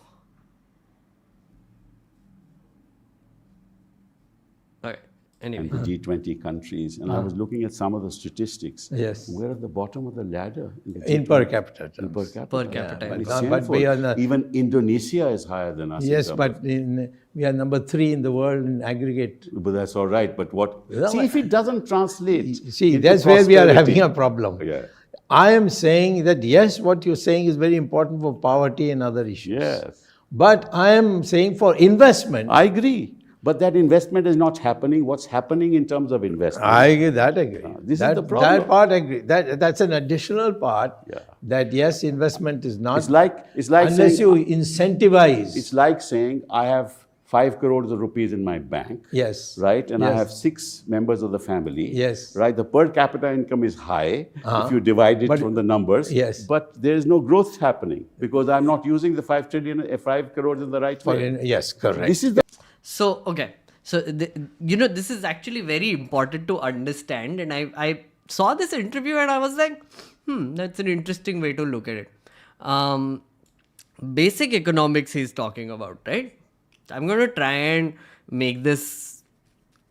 Alright. Anyway. And the G20 countries. And I was looking at some of the statistics. Yes. We're at the bottom of the ladder. In per capita In terms. per capita. Per capita. Yeah, It's but shameful. we are not- Even Indonesia is higher than us. in Yes, terms but we are number 3 in the world in aggregate. But that's all right. But what? Yeah, See, but- if it doesn't translate. See, into that's where we are prosperity- having a problem. Yeah. I am saying that yes, what you're saying is very important for poverty and other issues. Yes. But I am saying for investment, I agree. But that investment is not happening. What's happening in terms of investment? I agree, that I agree. This is that, the problem. That part I agree. That's an additional part. Yeah. That yes, investment is not It's like unless saying, you incentivize. It's like saying I have 5 crores of rupees in my bank. Yes. Right? And I Yes. have 6 members of the family. Yes. Right? The per capita income is high if you divide it But- from the numbers. Yes. But there is no growth happening because I'm not using the 5 crores in the right way. Yes, correct. This is the So, okay. So, this is actually very important to understand. And I saw this interview and I was like, that's an interesting way to look at it. Basic economics he's talking about, right? I'm going to try and make this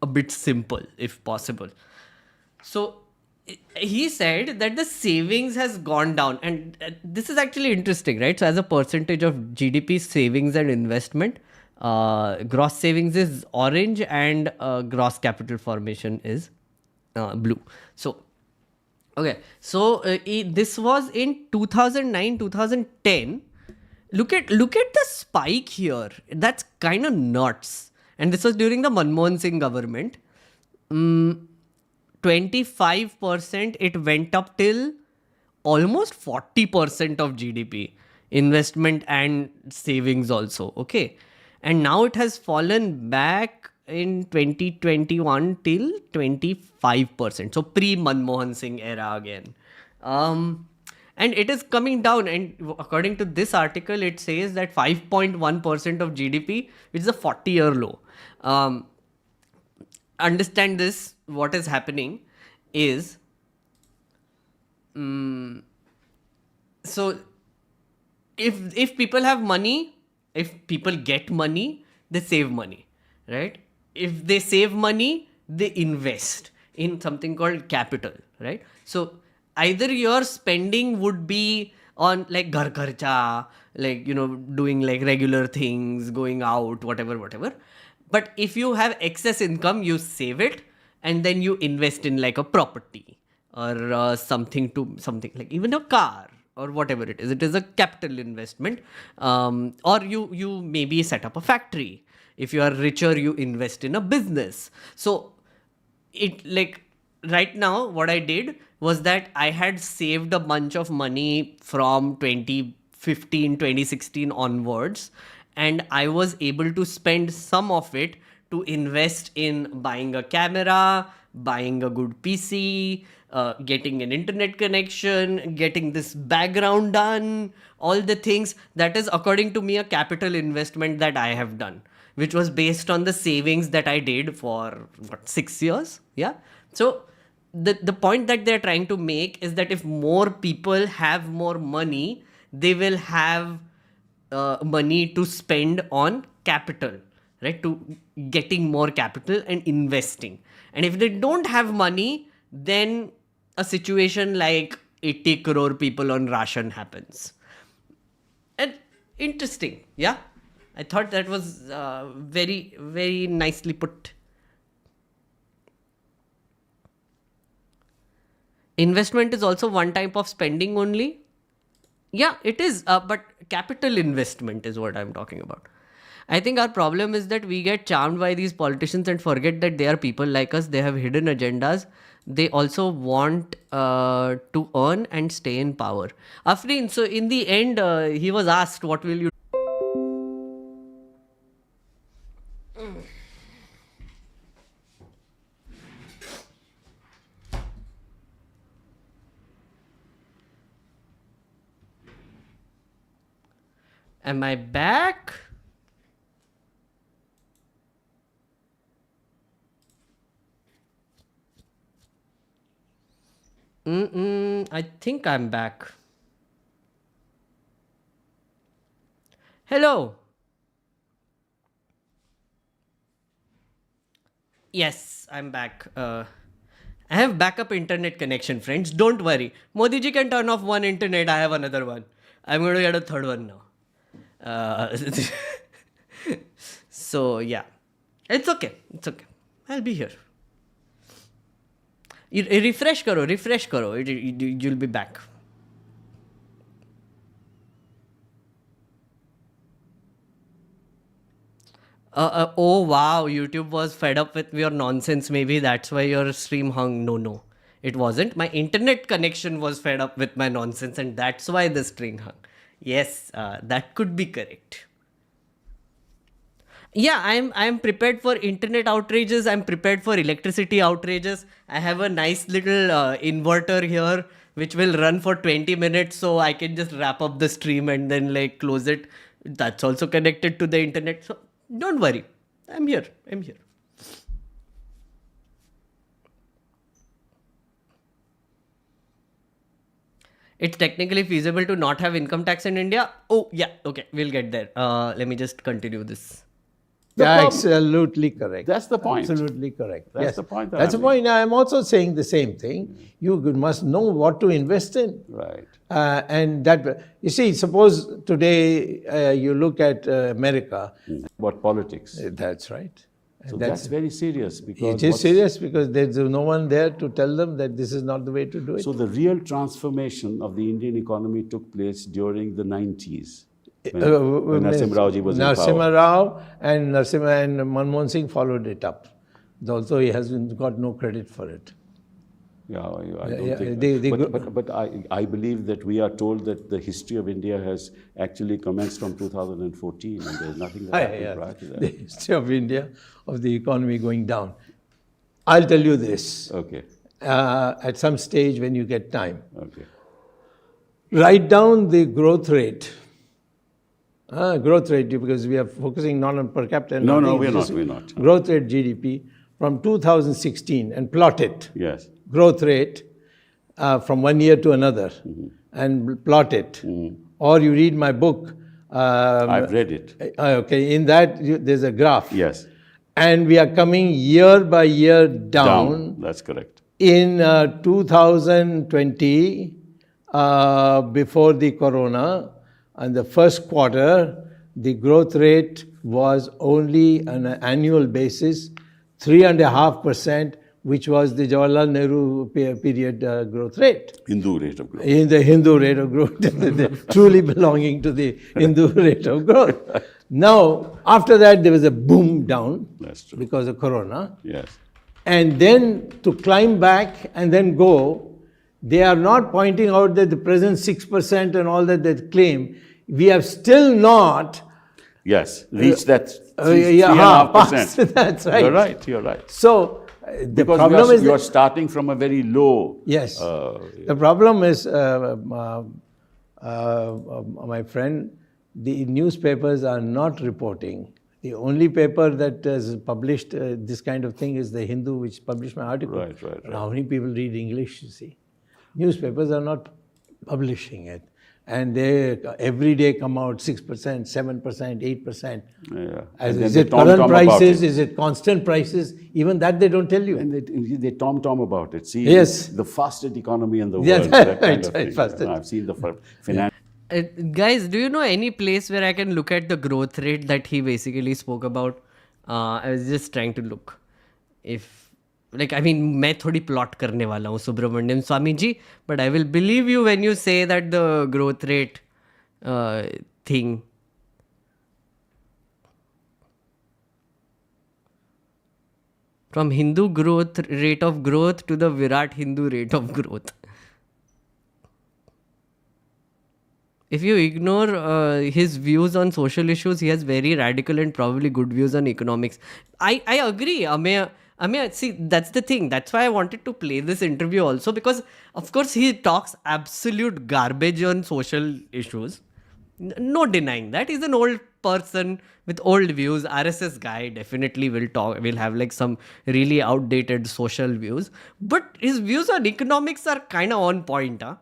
a bit simple, if possible. So, he said that the savings has gone down. And this is actually interesting, right? So, as a percentage of GDP, savings and investment, gross savings is orange and gross capital formation is blue. So, okay. So, this was in 2009, 2010. Look at the spike here. That's kind of nuts. And this was during the Manmohan Singh government. 25%, it went up till almost 40% of GDP. Investment and savings also. Okay. And now it has fallen back in 2021 till 25%. So pre-Manmohan Singh era again. And it is coming down. And according to this article, it says that 5.1% of GDP, which is a 40-year low. Understand this, what is happening is, so if people have money, if people get money, they save money, right? If they save money, they invest in something called capital, right? So either your spending would be on like ghar kharcha, like, doing like regular things, going out, whatever. But if you have excess income, you save it and then you invest in like a property or something like even a car or whatever it is. It is a capital investment. Or you maybe set up a factory. If you are richer, you invest in a business. So it like right now what I did was that I had saved a bunch of money from 2015, 2016 onwards. And I was able to spend some of it to invest in buying a camera, buying a good PC, getting an internet connection, getting this background done, all the things. That is, according to me, a capital investment that I have done, which was based on the savings that I did for 6 years. Yeah. So the point that they're trying to make is that if more people have more money, they will have money to spend on capital, right? To getting more capital and investing. And if they don't have money, then a situation like 80 crore people on ration happens. And interesting, yeah? I thought that was very, very nicely put. Investment is also one type of spending only. Yeah, it is. But capital investment is what I'm talking about. I think our problem is that we get charmed by these politicians and forget that they are people like us. They have hidden agendas. They also want to earn and stay in power. Afrin, so in the end, he was asked, what will you Am I back? I think I'm back. Hello. Yes, I'm back. I have backup internet connection, friends. Don't worry. Modiji can turn off one internet. I have another one. I'm going to get a third one now. So yeah, it's okay. It's okay. I'll be here. Refresh karo. You'll be back. Oh wow, YouTube was fed up with your nonsense. Maybe that's why your stream hung. No, it wasn't. My internet connection was fed up with my nonsense, and that's why the stream hung. Yes, that could be correct. Yeah, I'm prepared for internet outrages. I'm prepared for electricity outrages. I have a nice little inverter here which will run for 20 minutes, so I can just wrap up the stream and then like close it. That's also connected to the internet. So don't worry. I'm here. It's technically feasible to not have income tax in India. Oh, yeah. Okay, we'll get there. Let me just continue this. Yeah, absolutely correct. That's the point. Absolutely correct. That's Yes. the point that That's I'm the point. I'm also saying the same thing. You must know what to invest in. Right. And that, you see, suppose today you look at America. About politics. That's right. So that's very serious because It is serious because there's no one there to tell them that this is not the way to do it. So the real transformation of the Indian economy took place during the 90s. When Narasimha Raoji was in power. Narasimha Rao and Manmohan Singh followed it up. Although he has got no credit for it. Yeah, I don't think. But I believe that we are told that the history of India has actually commenced from 2014, and there's nothing that happened prior to that. The history of India, of the economy going down. I'll tell you this. Okay. At some stage when you get time. Okay. Write down the growth rate. Growth rate, because we are focusing not on per capita. No, we're not. Growth rate GDP from 2016 and plot it. Yes. Growth rate from one year to another and plot it. Or you read my book. I've read it. Okay, in that there's a graph. Yes. And we are coming year by year down. That's correct. In 2020, before the corona, and the first quarter, the growth rate was only on an annual basis 3.5%, which was the Jawaharlal Nehru period growth rate. Hindu rate of growth. In the Hindu rate of growth, truly belonging to the Hindu rate of growth. Now, after that, there was a boom down. That's true. Because of corona. Yes. And then to climb back and then go, they are not pointing out that the present 6% and all that they claim, we have still not reached that 3.5%. That's right. You're right. So the because problem is you're starting from a very low. Yes. The problem is, my friend, the newspapers are not reporting. The only paper that has published this kind of thing is the Hindu, which published my article. Right. How many people read English, you see? Newspapers are not publishing it. And they every day come out 6%, 7%, 8%. Yeah. Is it current prices? Is it constant prices? Even that they don't tell you. And they tom-tom about it. See, yes. The fastest economy in the world. Yeah, that kind of right, thing. I've seen the finance. Guys, do you know any place where I can look at the growth rate that he basically spoke about? I was just trying to look. मैं थोड़ी plot करने वाला हूँ Subramanian Swamy ji, but I will believe you when you say that the growth rate thing. From Hindu growth rate of growth to the Virat Hindu rate of growth. If you ignore his views on social issues, he has very radical and probably good views on economics. I agree. See, that's the thing. That's why I wanted to play this interview also, because of course he talks absolute garbage on social issues. No denying that. He's an old person with old views. RSS guy definitely will have like some really outdated social views. But his views on economics are kind of on point. Huh?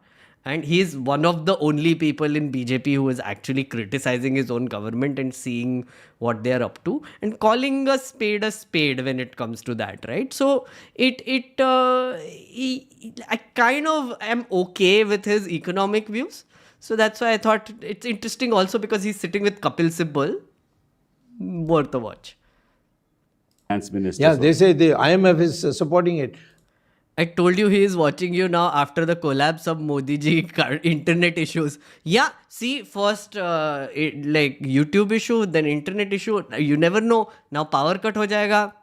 And he's one of the only people in BJP who is actually criticizing his own government and seeing what they're up to and calling a spade when it comes to that, right? So I kind of am okay with his economic views. So that's why I thought it's interesting also because he's sitting with Kapil Sibal. Worth a watch. Finance minister. Yeah, they say the IMF is supporting it. I told you he is watching you now after the collapse of modiji internet issues. Yeah, see, first like YouTube issue, then internet issue. You never know. Now power cut ho jayega.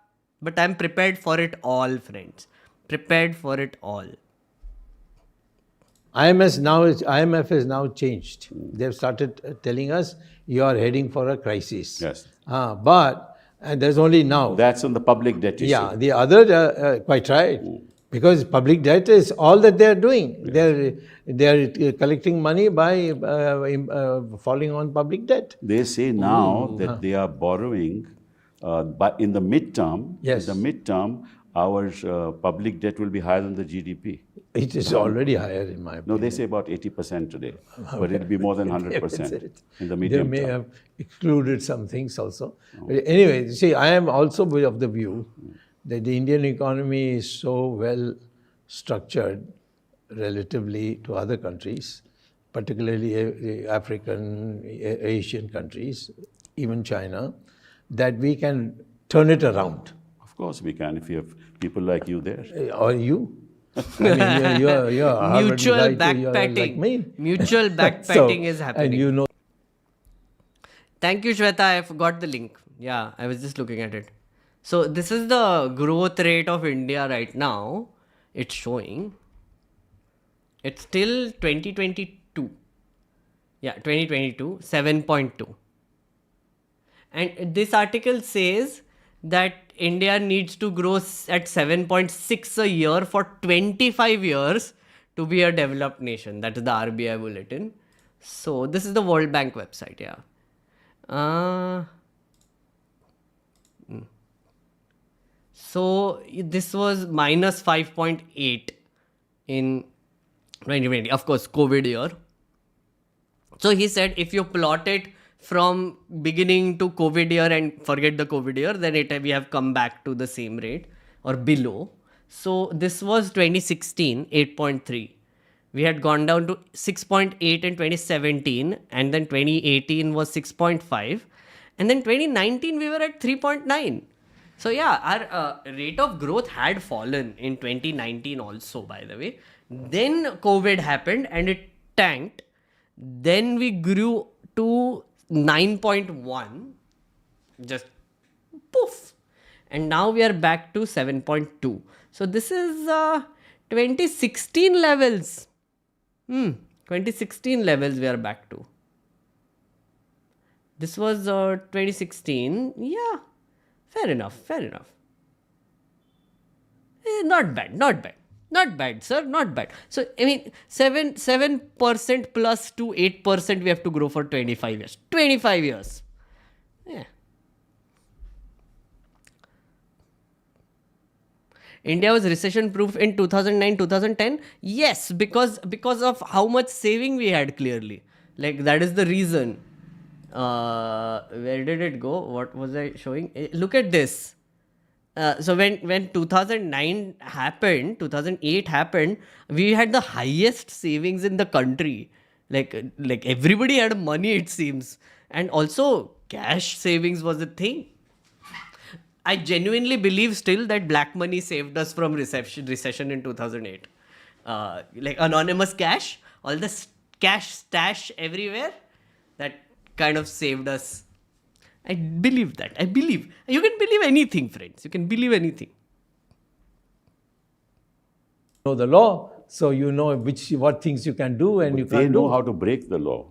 But I'm prepared for it all, friends. Prepared for it all. IMF is now changed. They've started telling us you are heading for a crisis. Yes. And there's only now. That's on the public debt issue. Yeah, the other, quite right. Because public debt is all that they are doing. They are collecting money by falling on public debt. They say now that they are borrowing, but in the midterm, Yes. Our public debt will be higher than the GDP. It is already higher in my opinion. No, they say about 80% today, but it'll be more than 100% in the They medium may term. have excluded some things also. But anyway, see, I am also of the view that the Indian economy is so well structured relatively to other countries, particularly African, Asian countries, even China, that we can turn it around. Of course we can if you have people like you there. Or you. I mean, you're a Harvard Mutual guy too, backpatting. you're like me. Mutual backpatting is happening. And you know. Thank you, Shweta. I forgot the link. Yeah, I was just looking at it. So this is the growth rate of India right now. It's showing. It's till 2022. Yeah, 2022, 7.2. And this article says that India needs to grow at 7.6 a year for 25 years to be a developed nation. That is the RBI bulletin. So this is the World Bank website, yeah. So this was minus 5.8 in 2020. Of course, COVID year. So he said if you plot it from beginning to COVID year and forget the COVID year, then we have come back to the same rate or below. So this was 2016, 8.3. We had gone down to 6.8 in 2017 and then 2018 was 6.5 and then 2019 we were at 3.9. So yeah, our rate of growth had fallen in 2019 also, by the way. Then COVID happened and it tanked. Then we grew to 9.1, just poof. And now we are back to 7.2. So this is 2016 levels. 2016 levels we are back to. This was 2016. Yeah, fair enough. Not bad, sir. Not bad. So, I mean, 7% plus to 8% we have to grow for 25 years. 25 years. Yeah. India was recession proof in 2009, 2010. Yes, because of how much saving we had, clearly. Like, that is the reason. Where did it go? What was I showing? Look at this. So when 2009 happened, 2008 happened, we had the highest savings in the country. Like everybody had money, it seems. And also cash savings was a thing. I genuinely believe still that black money saved us from recession in 2008. Like anonymous cash, all the cash stash everywhere, that kind of saved us. I believe that. I believe. You can believe anything, friends. You can believe anything. Know the law, so you know what things you can do and you can't do. They know how to break the law.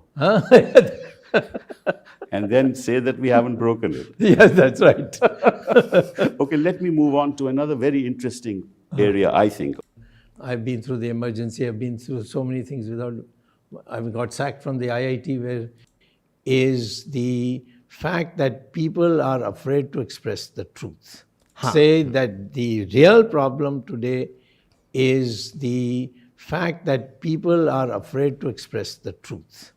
And then say that we haven't broken it. Yes, that's right. Okay, let me move on to another very interesting area, I think. I've been through the emergency. I've been through so many things I got sacked from the IIT where is the fact that people are afraid to express the truth. Say that the real problem today is the fact that people are afraid to express the truth.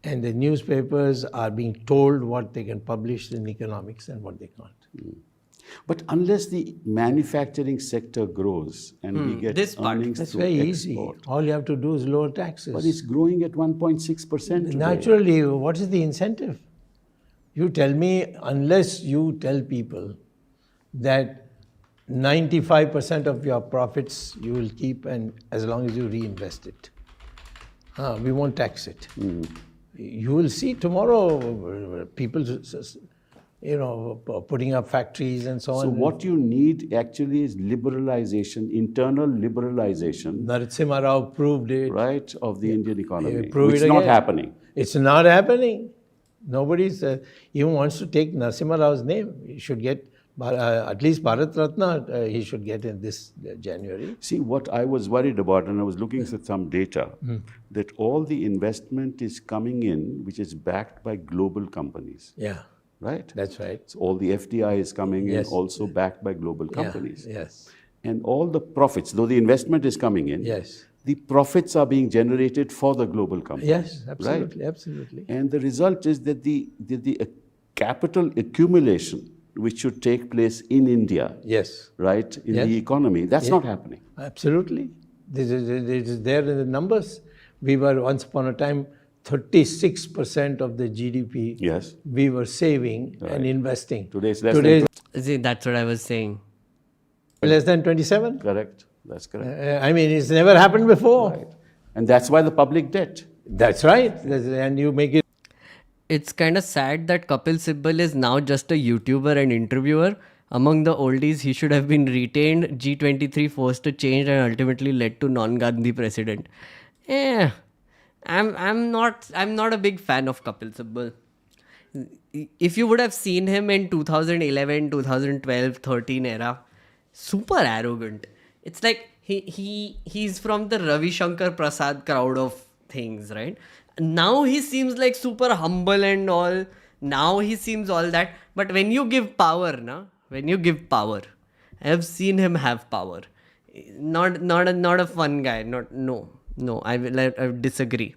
And the newspapers are being told what they can publish in economics and what they can't. But unless the manufacturing sector grows and we get earnings That's through very export, easy. All you have to do is lower taxes. but it's growing at 1.6% today. Naturally, what is the incentive? You tell me, unless you tell people that 95% of your profits you will keep, and as long as you reinvest it, we won't tax it. You will see tomorrow people, putting up factories and so on. So what you need actually is liberalization, internal liberalization. Narasimha Rao proved it. Right, of the Indian economy, Prove which it is not again. happening. It's not happening. Nobody even wants to take Narasimha Rao's name. He should get at least Bharat Ratna, he should get in this January. See, what I was worried about, and I was looking at some data, that all the investment is coming in, which is backed by global companies. Yeah. Right? That's right. So all the FDI is coming in, Yes. also backed by global companies. Yes. And all the profits, though the investment is coming in, Yes. the profits are being generated for the global companies. Yes, absolutely, Right? absolutely. And the result is that the capital accumulation, which should take place in India, Yes. right, in Yes. the economy, that's not happening. Absolutely. This is there in the numbers. We were once upon a time 36% of the GDP. Yes. We were saving and investing. Today it's less Today, See, that's what I was saying. less than 27. Correct. That's correct. I mean, it's never happened before. Right. And that's why the public debt. That's right. And you make it. It's kind of sad that Kapil Sibal is now just a YouTuber and interviewer. Among the oldies, he should have been retained, G23 forced a change and ultimately led to non-Gandhi president. I'm not a big fan of Kapil Sibal. If you would have seen him in 2011, 2012, 13 era, super arrogant. It's like he's from the Ravi Shankar Prasad crowd of things, right? Now he seems like super humble and all. Now he seems all that. But when you give power, I have seen him have power. Not a fun guy. No. I disagree.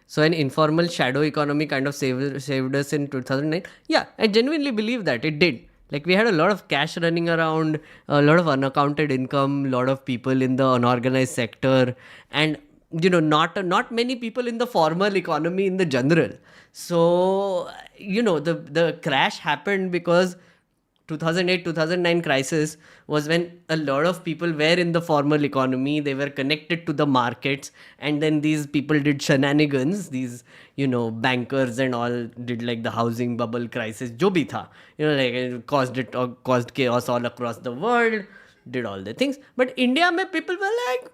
So an informal shadow economy kind of saved us in 2009. Yeah, I genuinely believe that it did. Like we had a lot of cash running around, a lot of unaccounted income, a lot of people in the unorganized sector, and not many people in the formal economy in the general. So the crash happened because 2008-2009 crisis was when a lot of people were in the formal economy, they were connected to the markets, and then these people did shenanigans, these bankers and all did like the housing bubble crisis, jo bhi tha, it caused chaos all across the world, did all the things. But India mein people were like,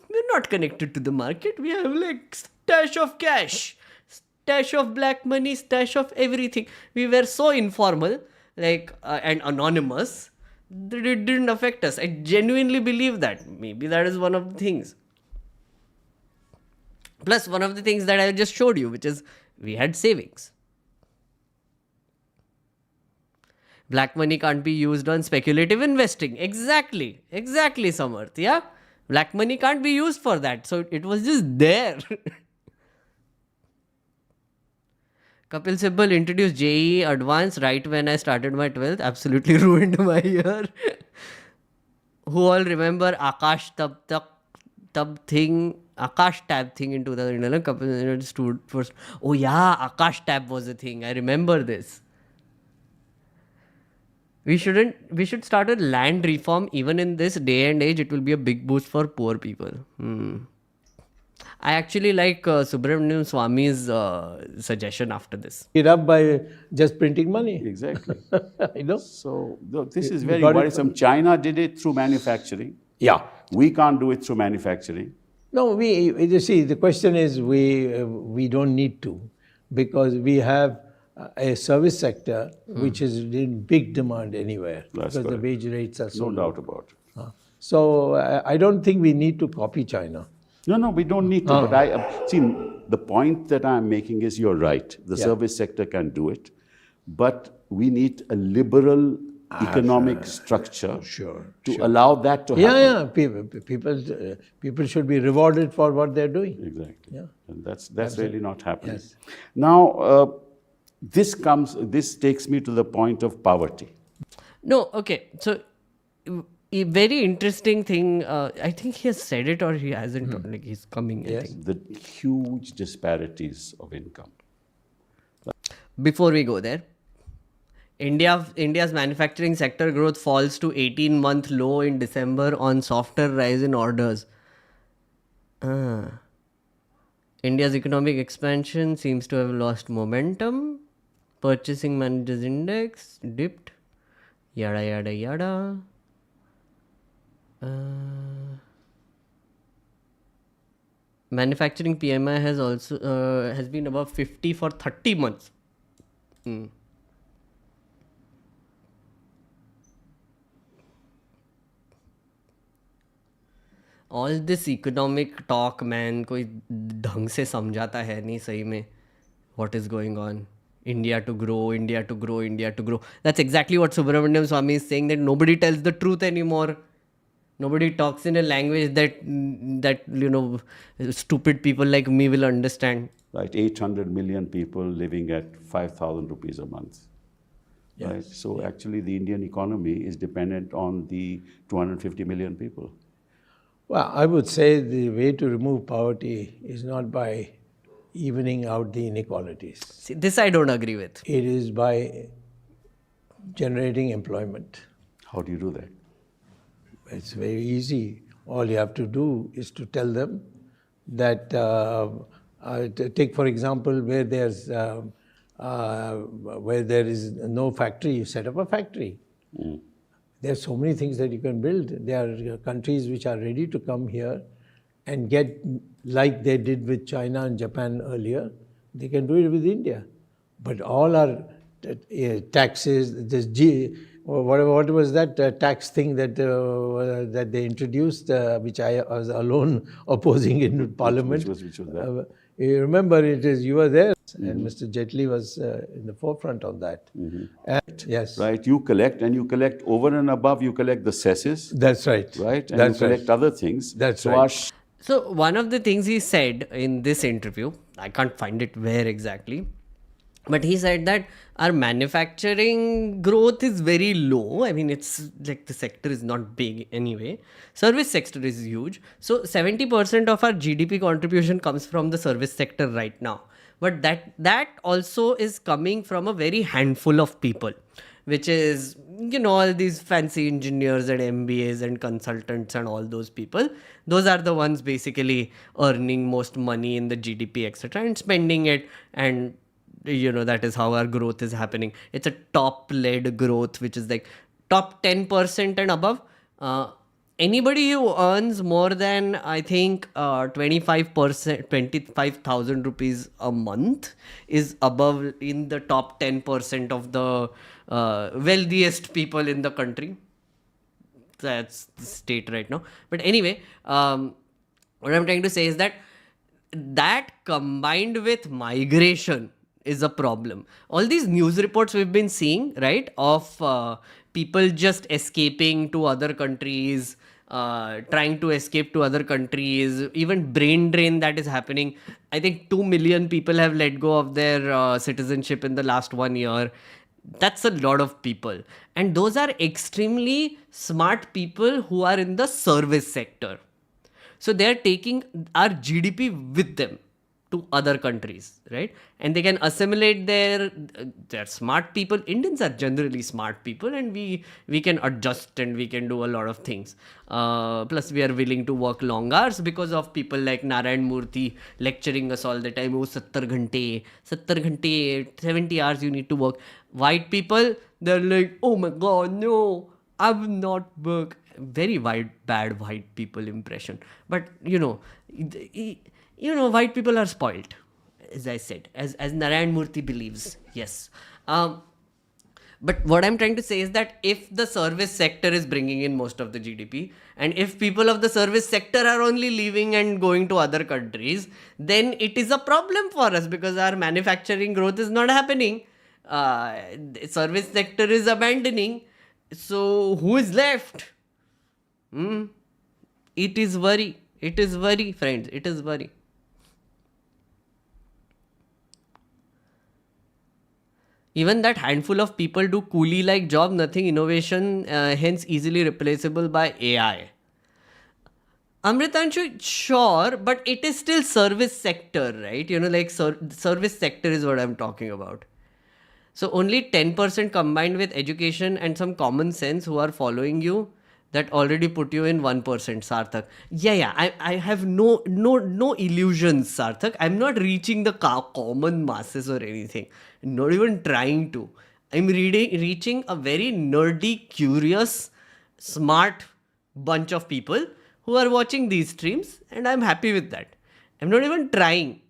we're not connected to the market, we have like stash of cash, stash of black money, stash of everything. We were so informal, and anonymous, that it didn't affect us. I genuinely believe that. Maybe that is one of the things. Plus, one of the things that I just showed you, which is we had savings. Black money can't be used on speculative investing. Exactly, Samarth. Yeah? Black money can't be used for that. So it was just there. Kapil Sibal introduced JEE Advanced right when I started my 12th. Absolutely ruined my year. Who all remember Akash Tab thing in 2011? Kapil stood first. Oh yeah, Akash Tab was a thing. I remember this. We should start a land reform. Even in this day and age, it will be a big boost for poor people. I actually like Subramanian Swamy's suggestion after this. It up by just printing money. Exactly. So this is very worrisome. China did it through manufacturing. Yeah. We can't do it through manufacturing. No, you see, the question is we don't need to, because we have a service sector which is in big demand anywhere. That's because correct. the wage rates are so No low. doubt about it. So I don't think we need to copy China. No, we don't need to. But see, the point that I'm making is you're right. The service sector can do it, but we need a liberal economic structure to allow that to happen. People should be rewarded for what they're doing. Exactly. Yeah. And that's really not happening. Yes. Now, this takes me to the point of poverty. No, okay. So, a very interesting thing, I think he has said it or he hasn't, like he's coming, I think. The huge disparities of income. Before we go there, India's manufacturing sector growth falls to 18-month low in December on softer rise in orders. India's economic expansion seems to have lost momentum. Purchasing Managers Index dipped. Yada, yada, yada. Manufacturing PMI has also has been above 50 for 30 months. All this economic talk, man, कोई ढंग से समझाता है नहीं सही में what is going on. India to grow, India to grow, India to grow. That's exactly what Subramanian Swamy is saying, that nobody tells the truth anymore. Nobody talks in a language that stupid people like me will understand. Right, 800 million people living at 5,000 rupees a month. Yes. Right? So actually the Indian economy is dependent on the 250 million people. Well, I would say the way to remove poverty is not by evening out the inequalities. See, this I don't agree with. It is by generating employment. How do you do that? It's very easy. All you have to do is to tell them that, take for example, where there is no factory, you set up a factory. There are so many things that you can build. There are countries which are ready to come here and get, like they did with China and Japan earlier, they can do it with India. But all our taxes, what was that tax thing that they introduced, which I was alone opposing in Parliament? Which was that? You remember, you were there, and Mr. Jaitley was in the forefront of that. And, yes. Right, you collect over and above, you collect the cesses. That's right. Right, and you collect other things. That's right. So one of the things he said in this interview, I can't find it where exactly, but he said that our manufacturing growth is very low. I mean, it's like the sector is not big anyway. Service sector is huge. So 70% of our GDP contribution comes from the service sector right now. But that also is coming from a very handful of people, which is, all these fancy engineers and MBAs and consultants and all those people. Those are the ones basically earning most money in the GDP, etc., and spending it, and that is how our growth is happening. It's a top-led growth, which is like top 10% and above. Anybody who earns more than, I think, 25,000 rupees a month is above in the top 10% of the wealthiest people in the country. That's the state right now. But anyway, what I'm trying to say is that combined with migration is a problem. All these news reports we've been seeing, right, of people just escaping to other countries, trying to escape to other countries, even brain drain that is happening. I think 2 million people have let go of their citizenship in the last 1 year. That's a lot of people. And those are extremely smart people who are in the service sector. So they're taking our GDP with them to other countries, right? And they can assimilate they're smart people. Indians are generally smart people, and we can adjust and we can do a lot of things. Plus we are willing to work long hours because of people like Narayan Murthy lecturing us all the time. Oh, 70 ghante, 70 hours you need to work. White people, they're like, oh my God, no, I will not work. Very bad white people impression. But white people are spoiled, as I said, as Narayan Murthy believes. Yes. But what I'm trying to say is that if the service sector is bringing in most of the GDP, and if people of the service sector are only leaving and going to other countries, then it is a problem for us because our manufacturing growth is not happening. The service sector is abandoning. So who is left? It is worry. It is worry, friends. It is worry. Even that handful of people do coolie-like job, nothing innovation, hence easily replaceable by AI. Amritanshu, sure, but it is still service sector, right? Like service sector is what I'm talking about. So only 10% combined with education and some common sense who are following you, that already put you in 1%, Sarthak. Yeah. I have no illusions, Sarthak. I'm not reaching the common masses or anything. Not even trying to. I'm reaching a very nerdy, curious, smart bunch of people who are watching these streams, and I'm happy with that. I'm not even trying.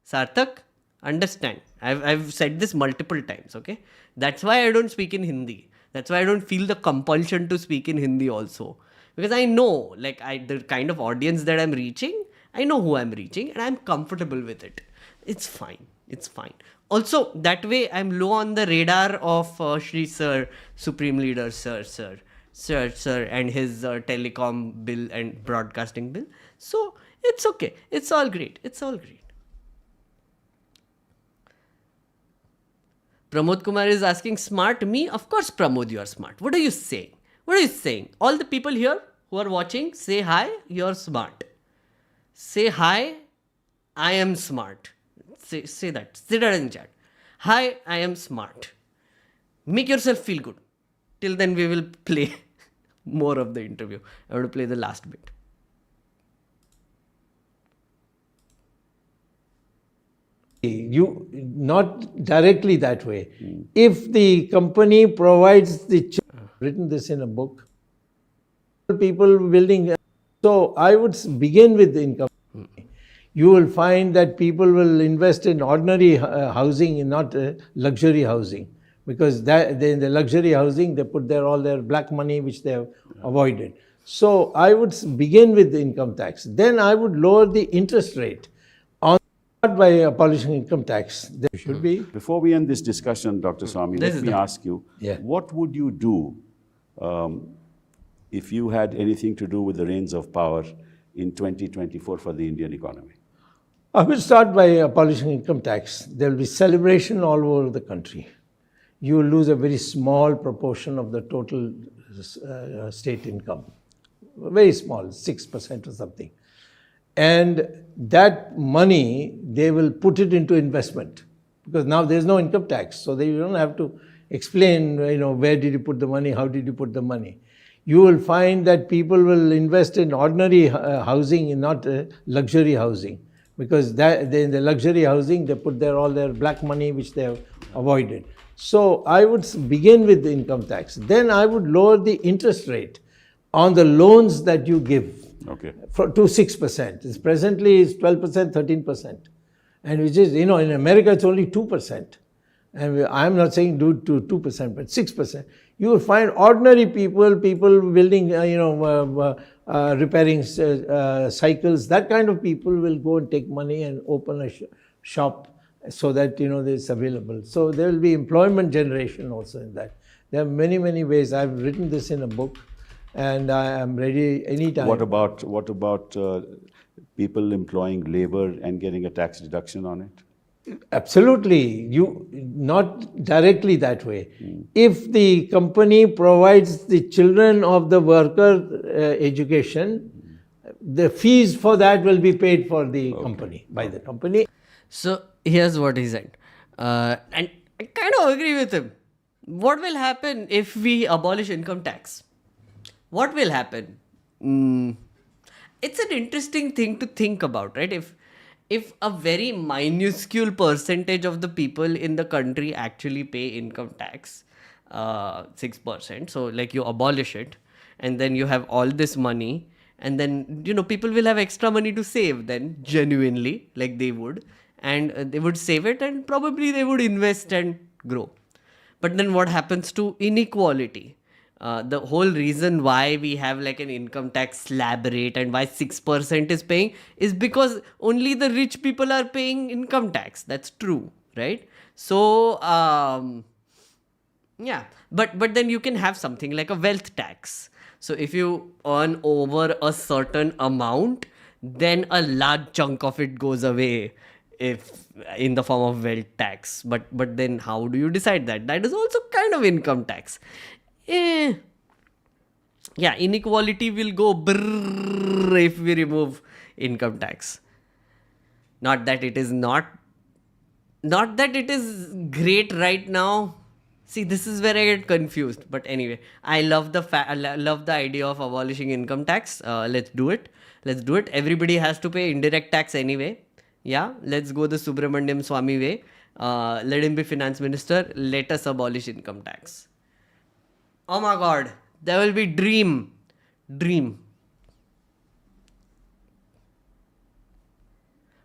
Sarthak, understand. I've said this multiple times, okay? That's why I don't speak in Hindi. That's why I don't feel the compulsion to speak in Hindi also. Because I know, the kind of audience that I'm reaching, I know who I'm reaching, and I'm comfortable with it. It's fine. It's fine. Also, that way, I'm low on the radar of Shri Sir, Supreme Leader Sir, and his telecom bill and broadcasting bill. So, it's okay. It's all great. It's all great. Pramod Kumar is asking, smart me? Of course, Pramod, you are smart. What are you saying? What are you saying? All the people here who are watching, say hi, you're smart. Say hi, I am smart. Say that. Say that in chat. Hi, I am smart. Make yourself feel good. Till then, we will play more of the interview. I want to play the last bit. You not directly that way. If the company provides the written this in a book, people building. So I would begin with the income. You will find that people will invest in ordinary housing and not luxury housing, because in the luxury housing they put all their black money which they have avoided. So I would begin with the income tax. Then I would lower the interest rate. Not by abolishing income tax. There should be. Before we end this discussion, Dr. Swamy, let me ask you, what would you do if you had anything to do with the reins of power in 2024 for the Indian economy? I will start by abolishing income tax. There will be celebration all over the country. You will lose a very small proportion of the total state income. Very small, 6% or something. And that money, they will put it into investment, because now there's no income tax. So you don't have to explain, where did you put the money, how did you put the money. You will find that people will invest in ordinary housing and not luxury housing, because in the luxury housing, they put all their black money which they have avoided. So I would begin with the income tax. Then I would lower the interest rate on the loans that you give. Okay. To 6%. It's presently is 12%, 13%. And which is, in America it's only 2%. And I'm not saying do to 2%, but 6%. You will find ordinary people building, repairing cycles, that kind of people will go and take money and open a shop so that, it's available. So there will be employment generation also in that. There are many, many ways. I've written this in a book. And I am ready anytime. What about people employing labor and getting a tax deduction on it? Absolutely. Not directly that way. If the company provides the children of the worker education, the fees for that will be paid for the company, by the company. So here's what he said. And I kind of agree with him. What will happen if we abolish income tax? What will happen? It's an interesting thing to think about, right? If a very minuscule percentage of the people in the country actually pay income tax, 6%, so you abolish it, and then you have all this money, and then, people will have extra money to save then, genuinely, they would, and they would save it, and probably they would invest and grow. But then what happens to inequality? The whole reason why we have like an income tax slab rate and why 6% is paying is because only the rich people are paying income tax. That's true, right? So, yeah, but then you can have something like a wealth tax. So if you earn over a certain amount, then a large chunk of it goes away if in the form of wealth tax. But then how do you decide that? That is also kind of income tax. Eh, yeah, inequality will go brrr if we remove income tax. Not that it is not that it is great right now. See, this is where I get confused. But anyway, I love love the idea of abolishing income tax. Let's do it. Let's do it. Everybody has to pay indirect tax anyway. Yeah, let's go the Subramanian Swamy way. Let him be finance minister. Let us abolish income tax. Oh my God, there will be dream.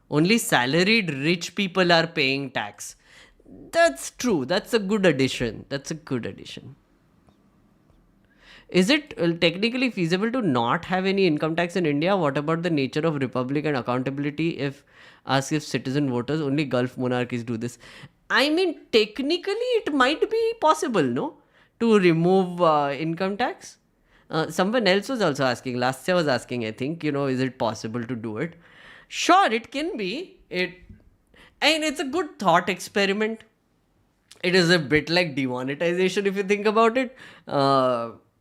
Only salaried rich people are paying tax. That's true. That's a good addition. Is it technically feasible to not have any income tax in India? What about the nature of republic and accountability if asked if citizen voters, only Gulf monarchies do this? I mean, technically it might be possible, no? To remove income tax. Someone else was also asking, Lasya was asking, I think, is it possible to do it? Sure, it can be. And it's a good thought experiment. It is a bit like demonetization if you think about it.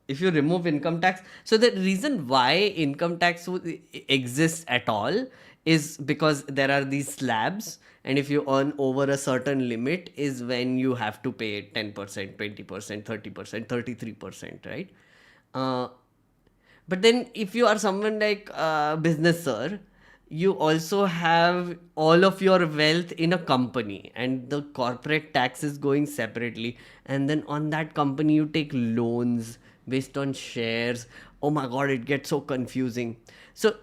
If you remove income tax. So the reason why income tax exists at all is because there are these slabs, and if you earn over a certain limit is when you have to pay 10%, 20%, 30%, 33%, right? But then if you are someone like a business, sir, you also have all of your wealth in a company and the corporate tax is going separately. And then on that company, you take loans based on shares. Oh my God, it gets so confusing. So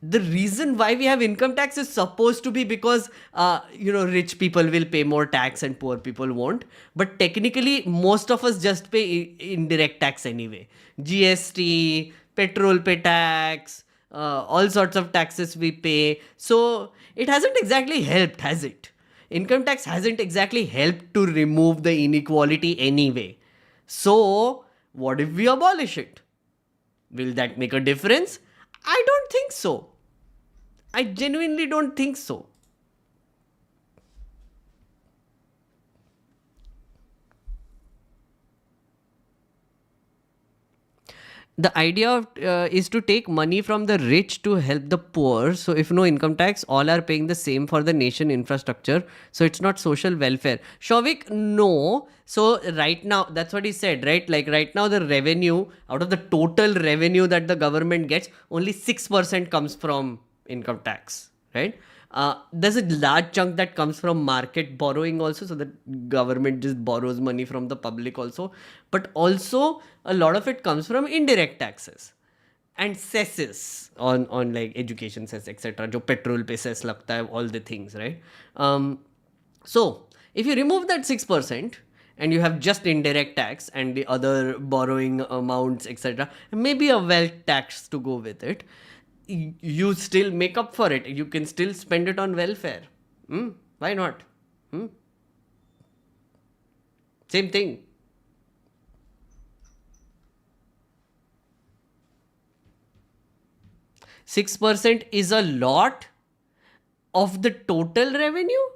the reason why we have income tax is supposed to be because, rich people will pay more tax and poor people won't. But technically, most of us just pay indirect tax anyway. GST, petrol pay tax, all sorts of taxes we pay. So it hasn't exactly helped, has it? Income tax hasn't exactly helped to remove the inequality anyway. So what if we abolish it? Will that make a difference? I don't think so. I genuinely don't think so. The idea of, is to take money from the rich to help the poor. So if no income tax, all are paying the same for the nation infrastructure. So it's not social welfare. Shavik, no. So right now, that's what he said, right? Like right now, the revenue, out of the total revenue that the government gets, only 6% comes from income tax, right? There's a large chunk that comes from market borrowing also, so the government just borrows money from the public also. But also a lot of it comes from indirect taxes and cesses on like education cess, etc. Jo petrol pe cess lagta hai, all the things, right? So if you remove that 6% and you have just indirect tax and the other borrowing amounts, etc., maybe a wealth tax to go with it, you still make up for it. You can still spend it on welfare. Why not? Same thing. %6 is a lot of the total revenue.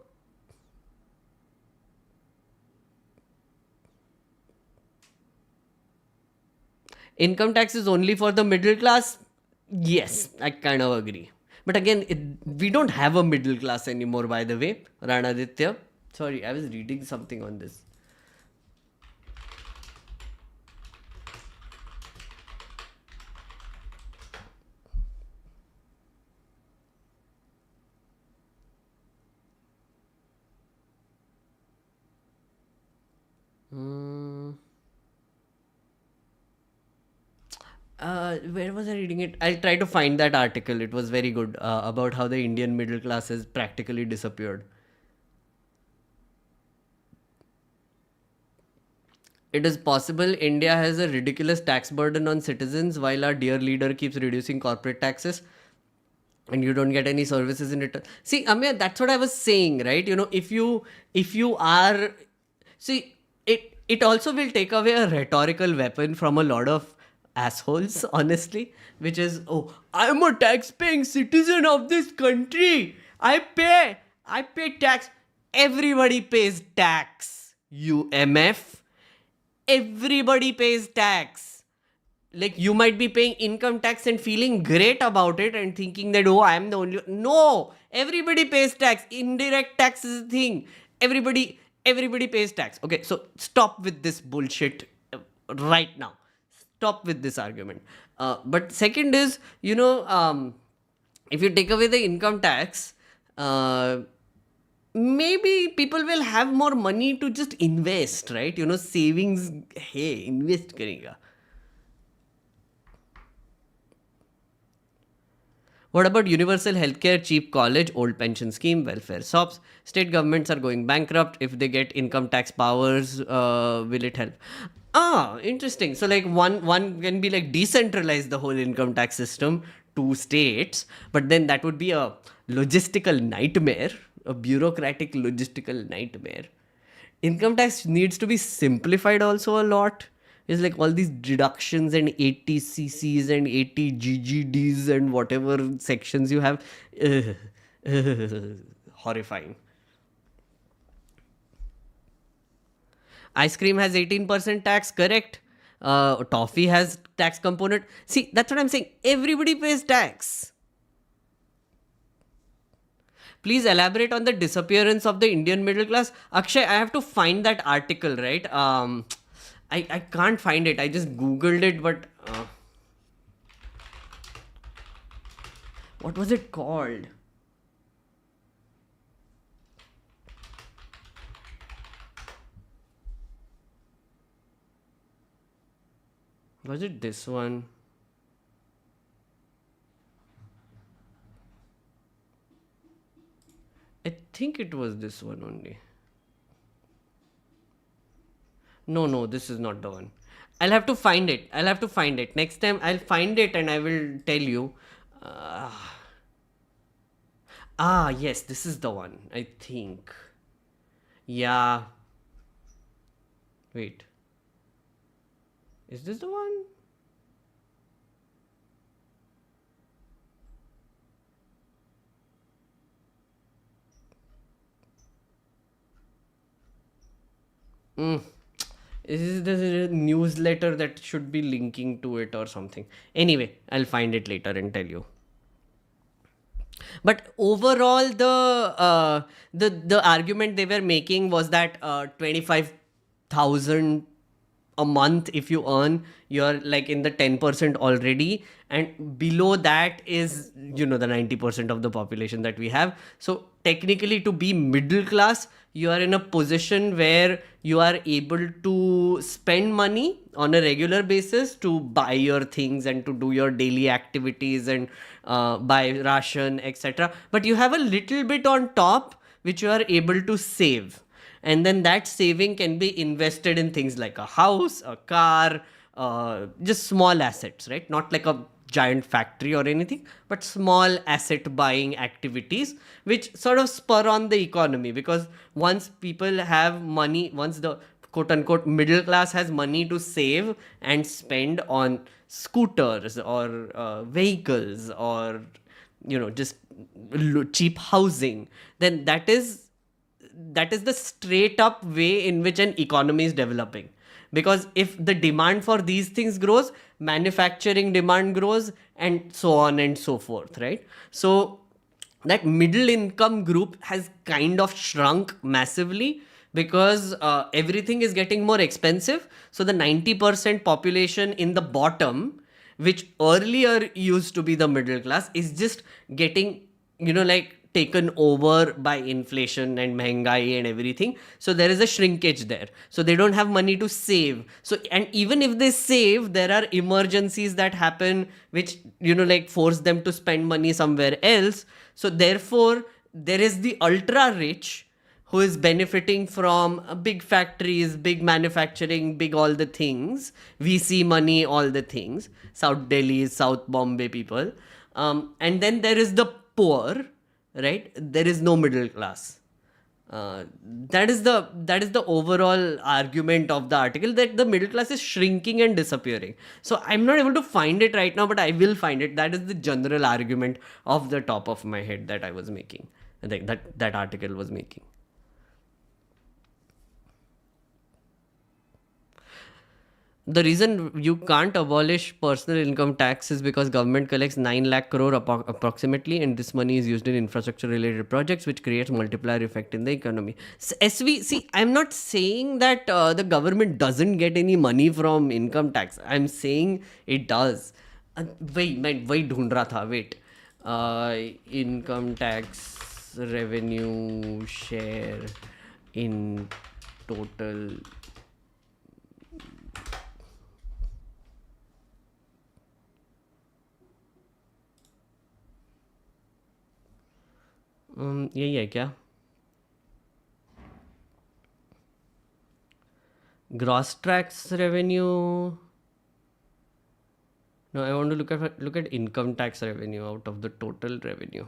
Income tax is only for the middle class. Yes, I kind of agree. But again, we don't have a middle class anymore, by the way, Ranaditya. Sorry, I was reading something on this. Where was I reading it? I'll try to find that article. It was very good about how the Indian middle class has practically disappeared. It is possible India has a ridiculous tax burden on citizens while our dear leader keeps reducing corporate taxes and you don't get any services in return. See, Amir, that's what I was saying, right? If you are, see, it also will take away a rhetorical weapon from a lot of assholes, honestly, which is, oh, I'm a tax-paying citizen of this country. I pay tax. Everybody pays tax. UMF. Everybody pays tax. Like, you might be paying income tax and feeling great about it and thinking that, oh, I'm the only. No, everybody pays tax. Indirect tax is a thing. Everybody pays tax. Okay, so stop with this bullshit right now. Stop with this argument. But second is, if you take away the income tax, maybe people will have more money to just invest, right? Savings, hey, invest karega. What about universal healthcare, cheap college, old pension scheme, welfare SOPs? State governments are going bankrupt. If they get income tax powers, will it help? Interesting. So like one can be like decentralize the whole income tax system to states, but then that would be a logistical nightmare, a bureaucratic logistical nightmare. Income tax needs to be simplified also a lot. It's like all these deductions and 80 CCs and 80 GGDs and whatever sections you have. Horrifying. Ice cream has 18% tax, correct? Toffee has tax component. See, that's what I'm saying. Everybody pays tax. Please elaborate on the disappearance of the Indian middle class. Akshay, I have to find that article, right? I can't find it. I just Googled it, but what was it called? Was it this one? I think it was this one only. No, this is not the one. I'll have to find it. Next time I'll find it and I will tell you. Yes, this is the one, I think. Yeah. Wait. Is this the one? Is this a newsletter that should be linking to it or something? Anyway, I'll find it later and tell you. But overall, the argument they were making was that 25,000 a month if you earn, you're like in the 10% already, and below that is the 90% of the population that we have. So technically, to be middle class, you are in a position where you are able to spend money on a regular basis to buy your things and to do your daily activities and buy ration, etc. But you have a little bit on top which you are able to save. And then that saving can be invested in things like a house, a car, just small assets, right? Not like a giant factory or anything, but small asset buying activities, which sort of spur on the economy. Because once people have money, once the quote unquote middle class has money to save and spend on scooters or vehicles or, just cheap housing, then that is the straight up way in which an economy is developing. Because if the demand for these things grows, manufacturing demand grows, and so on and so forth, right? So that middle income group has kind of shrunk massively because everything is getting more expensive. So the 90% population in the bottom, which earlier used to be the middle class, is just getting, taken over by inflation and mehengai and everything. So there is a shrinkage there. So they don't have money to save. So, and even if they save, there are emergencies that happen which, force them to spend money somewhere else. So therefore, there is the ultra rich who is benefiting from big factories, big manufacturing, big all the things, VC money, all the things, South Delhi, South Bombay people. And then there is the poor, right? There is no middle class. That is the overall argument of the article, that the middle class is shrinking and disappearing. So I'm not able to find it right now, but I will find it. That is the general argument off the top of my head that I was making, that article was making. The reason you can't abolish personal income tax is because government collects 9 lakh crore approximately, and this money is used in infrastructure related projects, which creates multiplier effect in the economy. See, I'm not saying that the government doesn't get any money from income tax. I'm saying it does. Wait, ढूंढ रहा था, wait. Income tax revenue share in total. यही है क्या? Gross tax revenue. No, I want to look at income tax revenue out of the total revenue.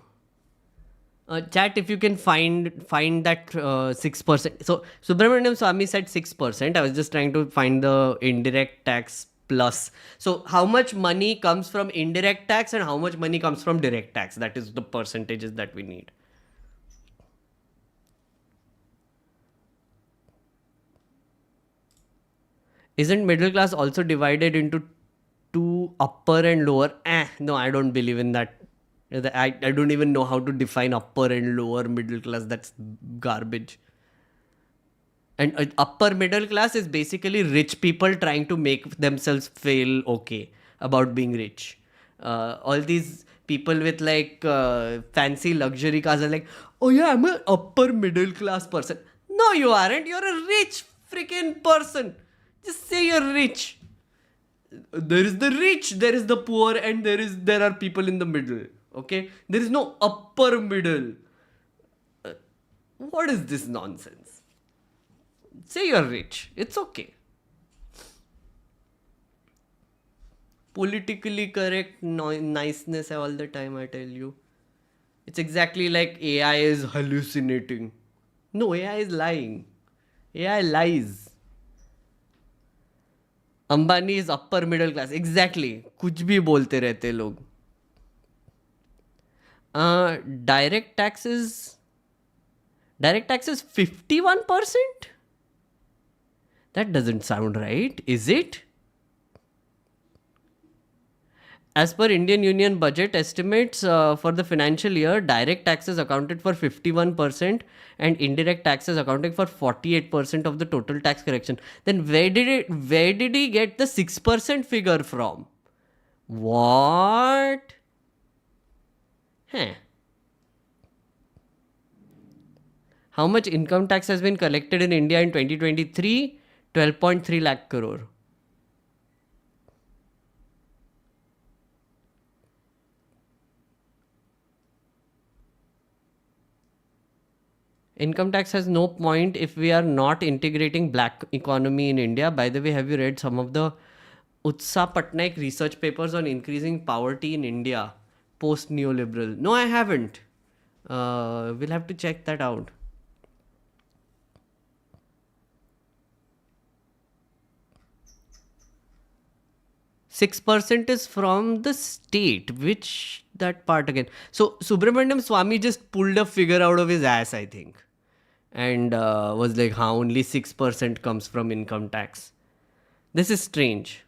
Chat, if you can find that 6%. So Subramanian Swamy said 6%. I was just trying to find the indirect tax plus. So how much money comes from indirect tax and how much money comes from direct tax? That is the percentages that we need. Isn't middle class also divided into two, upper and lower? No, I don't believe in that. I don't even know how to define upper and lower middle class. That's garbage. And upper middle class is basically rich people trying to make themselves feel okay about being rich. All these people with like fancy luxury cars are like, oh yeah, I'm an upper middle class person. No, you aren't. You're a rich freaking person. Just say you're rich. There is the rich, there is the poor, and there are people in the middle. Okay, there is no upper middle. What is this nonsense? Say you're rich. It's okay. Politically correct niceness all the time, I tell you. It's exactly like AI is hallucinating. No, AI is lying. AI lies. Ambani is upper middle class. Exactly. कुछ भी बोलते रहते लोग. Direct taxes 51%? That doesn't sound right, is it? As per Indian Union budget estimates for the financial year, direct taxes accounted for 51% and indirect taxes accounting for 48% of the total tax collection. Then where did he get the 6% figure from? What? How much income tax has been collected in India in 2023? 12.3 lakh crore. Income tax has no point if we are not integrating black economy in India. By the way, have you read some of the Utsa Patnaik research papers on increasing poverty in India post neoliberal? No, I haven't. We'll have to check that out. %6 is from the state. Which that part again? So Subramanian Swamy just pulled a figure out of his ass, I think. And was like, only 6% comes from income tax. This is strange.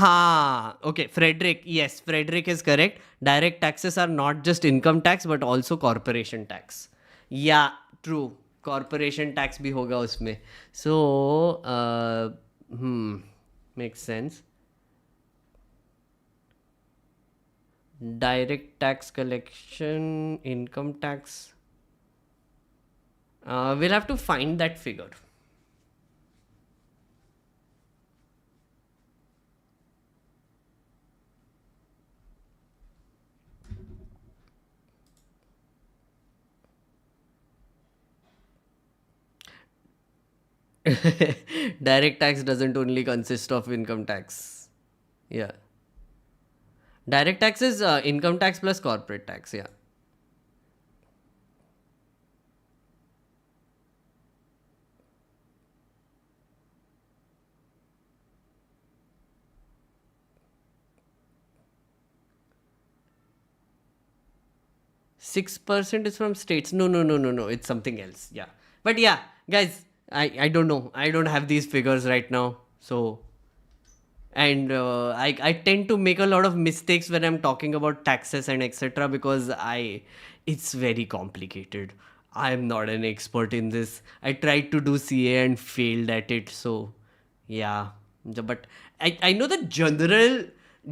Okay, Frederick. Yes, Frederick is correct. Direct taxes are not just income tax but also corporation tax. Yeah, true. Corporation tax bhi hoga usme. So, makes sense. Direct tax collection, income tax. We'll have to find that figure. Direct tax doesn't only consist of income tax. Yeah. Direct tax is income tax plus corporate tax. Yeah. %6 is from states. No. It's something else. Yeah. But yeah, guys, I don't know. I don't have these figures right now. So, and I tend to make a lot of mistakes when I'm talking about taxes and etc. because it's very complicated. I'm not an expert in this. I tried to do CA and failed at it. So, yeah. But I know the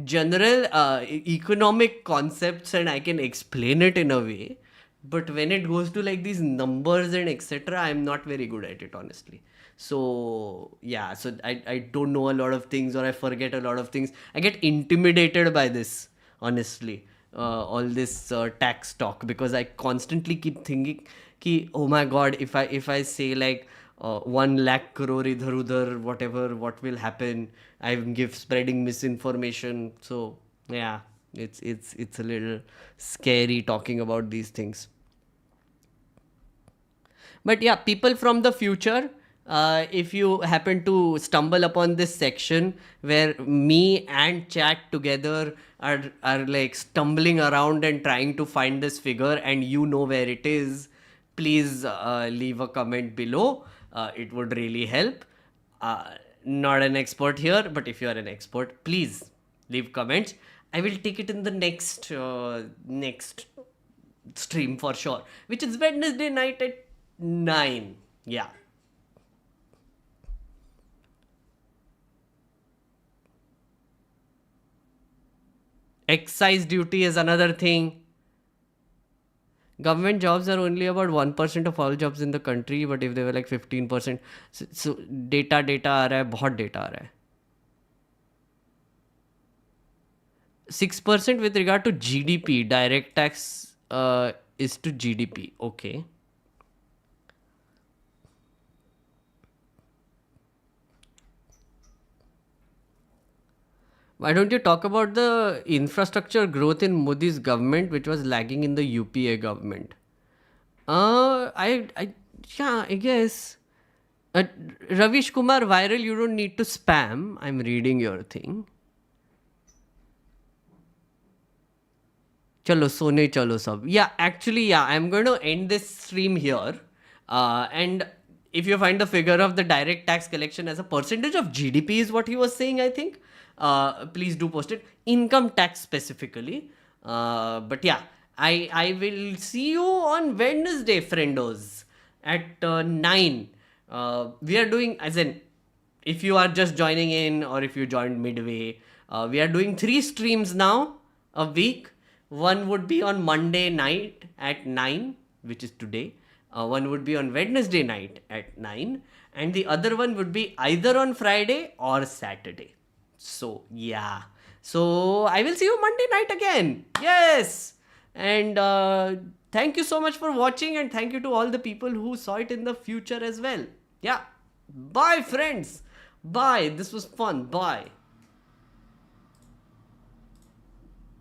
general economic concepts and I can explain it in a way. But when it goes to like these numbers and etc., I'm not very good at it, honestly. So yeah, so I don't know a lot of things or I forget a lot of things. I get intimidated by this, honestly, all this tax talk because I constantly keep thinking, ki, oh my god, if I say like 1 lakh crore idhar udhar, whatever, what will happen? I'm spreading misinformation. So yeah, it's a little scary talking about these things. But yeah, people from the future, if you happen to stumble upon this section where me and chat together are like stumbling around and trying to find this figure and you know where it is, please leave a comment below. It would really help. Not an expert here, but if you are an expert, please leave comments. I will take it in the next stream for sure, which is Wednesday night at 9. Yeah. Excise duty is another thing. Government jobs are only about 1% of all jobs in the country, but if they were like 15%, so data आ रहा है, बहुत data आ रहा है. 6% with regard to GDP, direct tax is to GDP. Okay. Why don't you talk about the infrastructure growth in Modi's government, which was lagging in the UPA government? I guess. Ravish Kumar Viral, you don't need to spam. I'm reading your thing. Chalo, sone chalo sab. Yeah, actually, yeah, I'm going to end this stream here. And if you find the figure of the direct tax collection as a percentage of GDP is what he was saying, I think. Please do post it. Income tax specifically. But yeah, I will see you on Wednesday, friendos, at 9. We are doing, as in, if you are just joining in or if you joined midway, we are doing 3 streams now a week. One would be on Monday night at 9, which is today. One would be on Wednesday night at 9. And the other one would be either on Friday or Saturday. So, yeah. So, I will see you Monday night again. Yes. And thank you so much for watching. And thank you to all the people who saw it in the future as well. Yeah. Bye, friends. Bye. This was fun. Bye.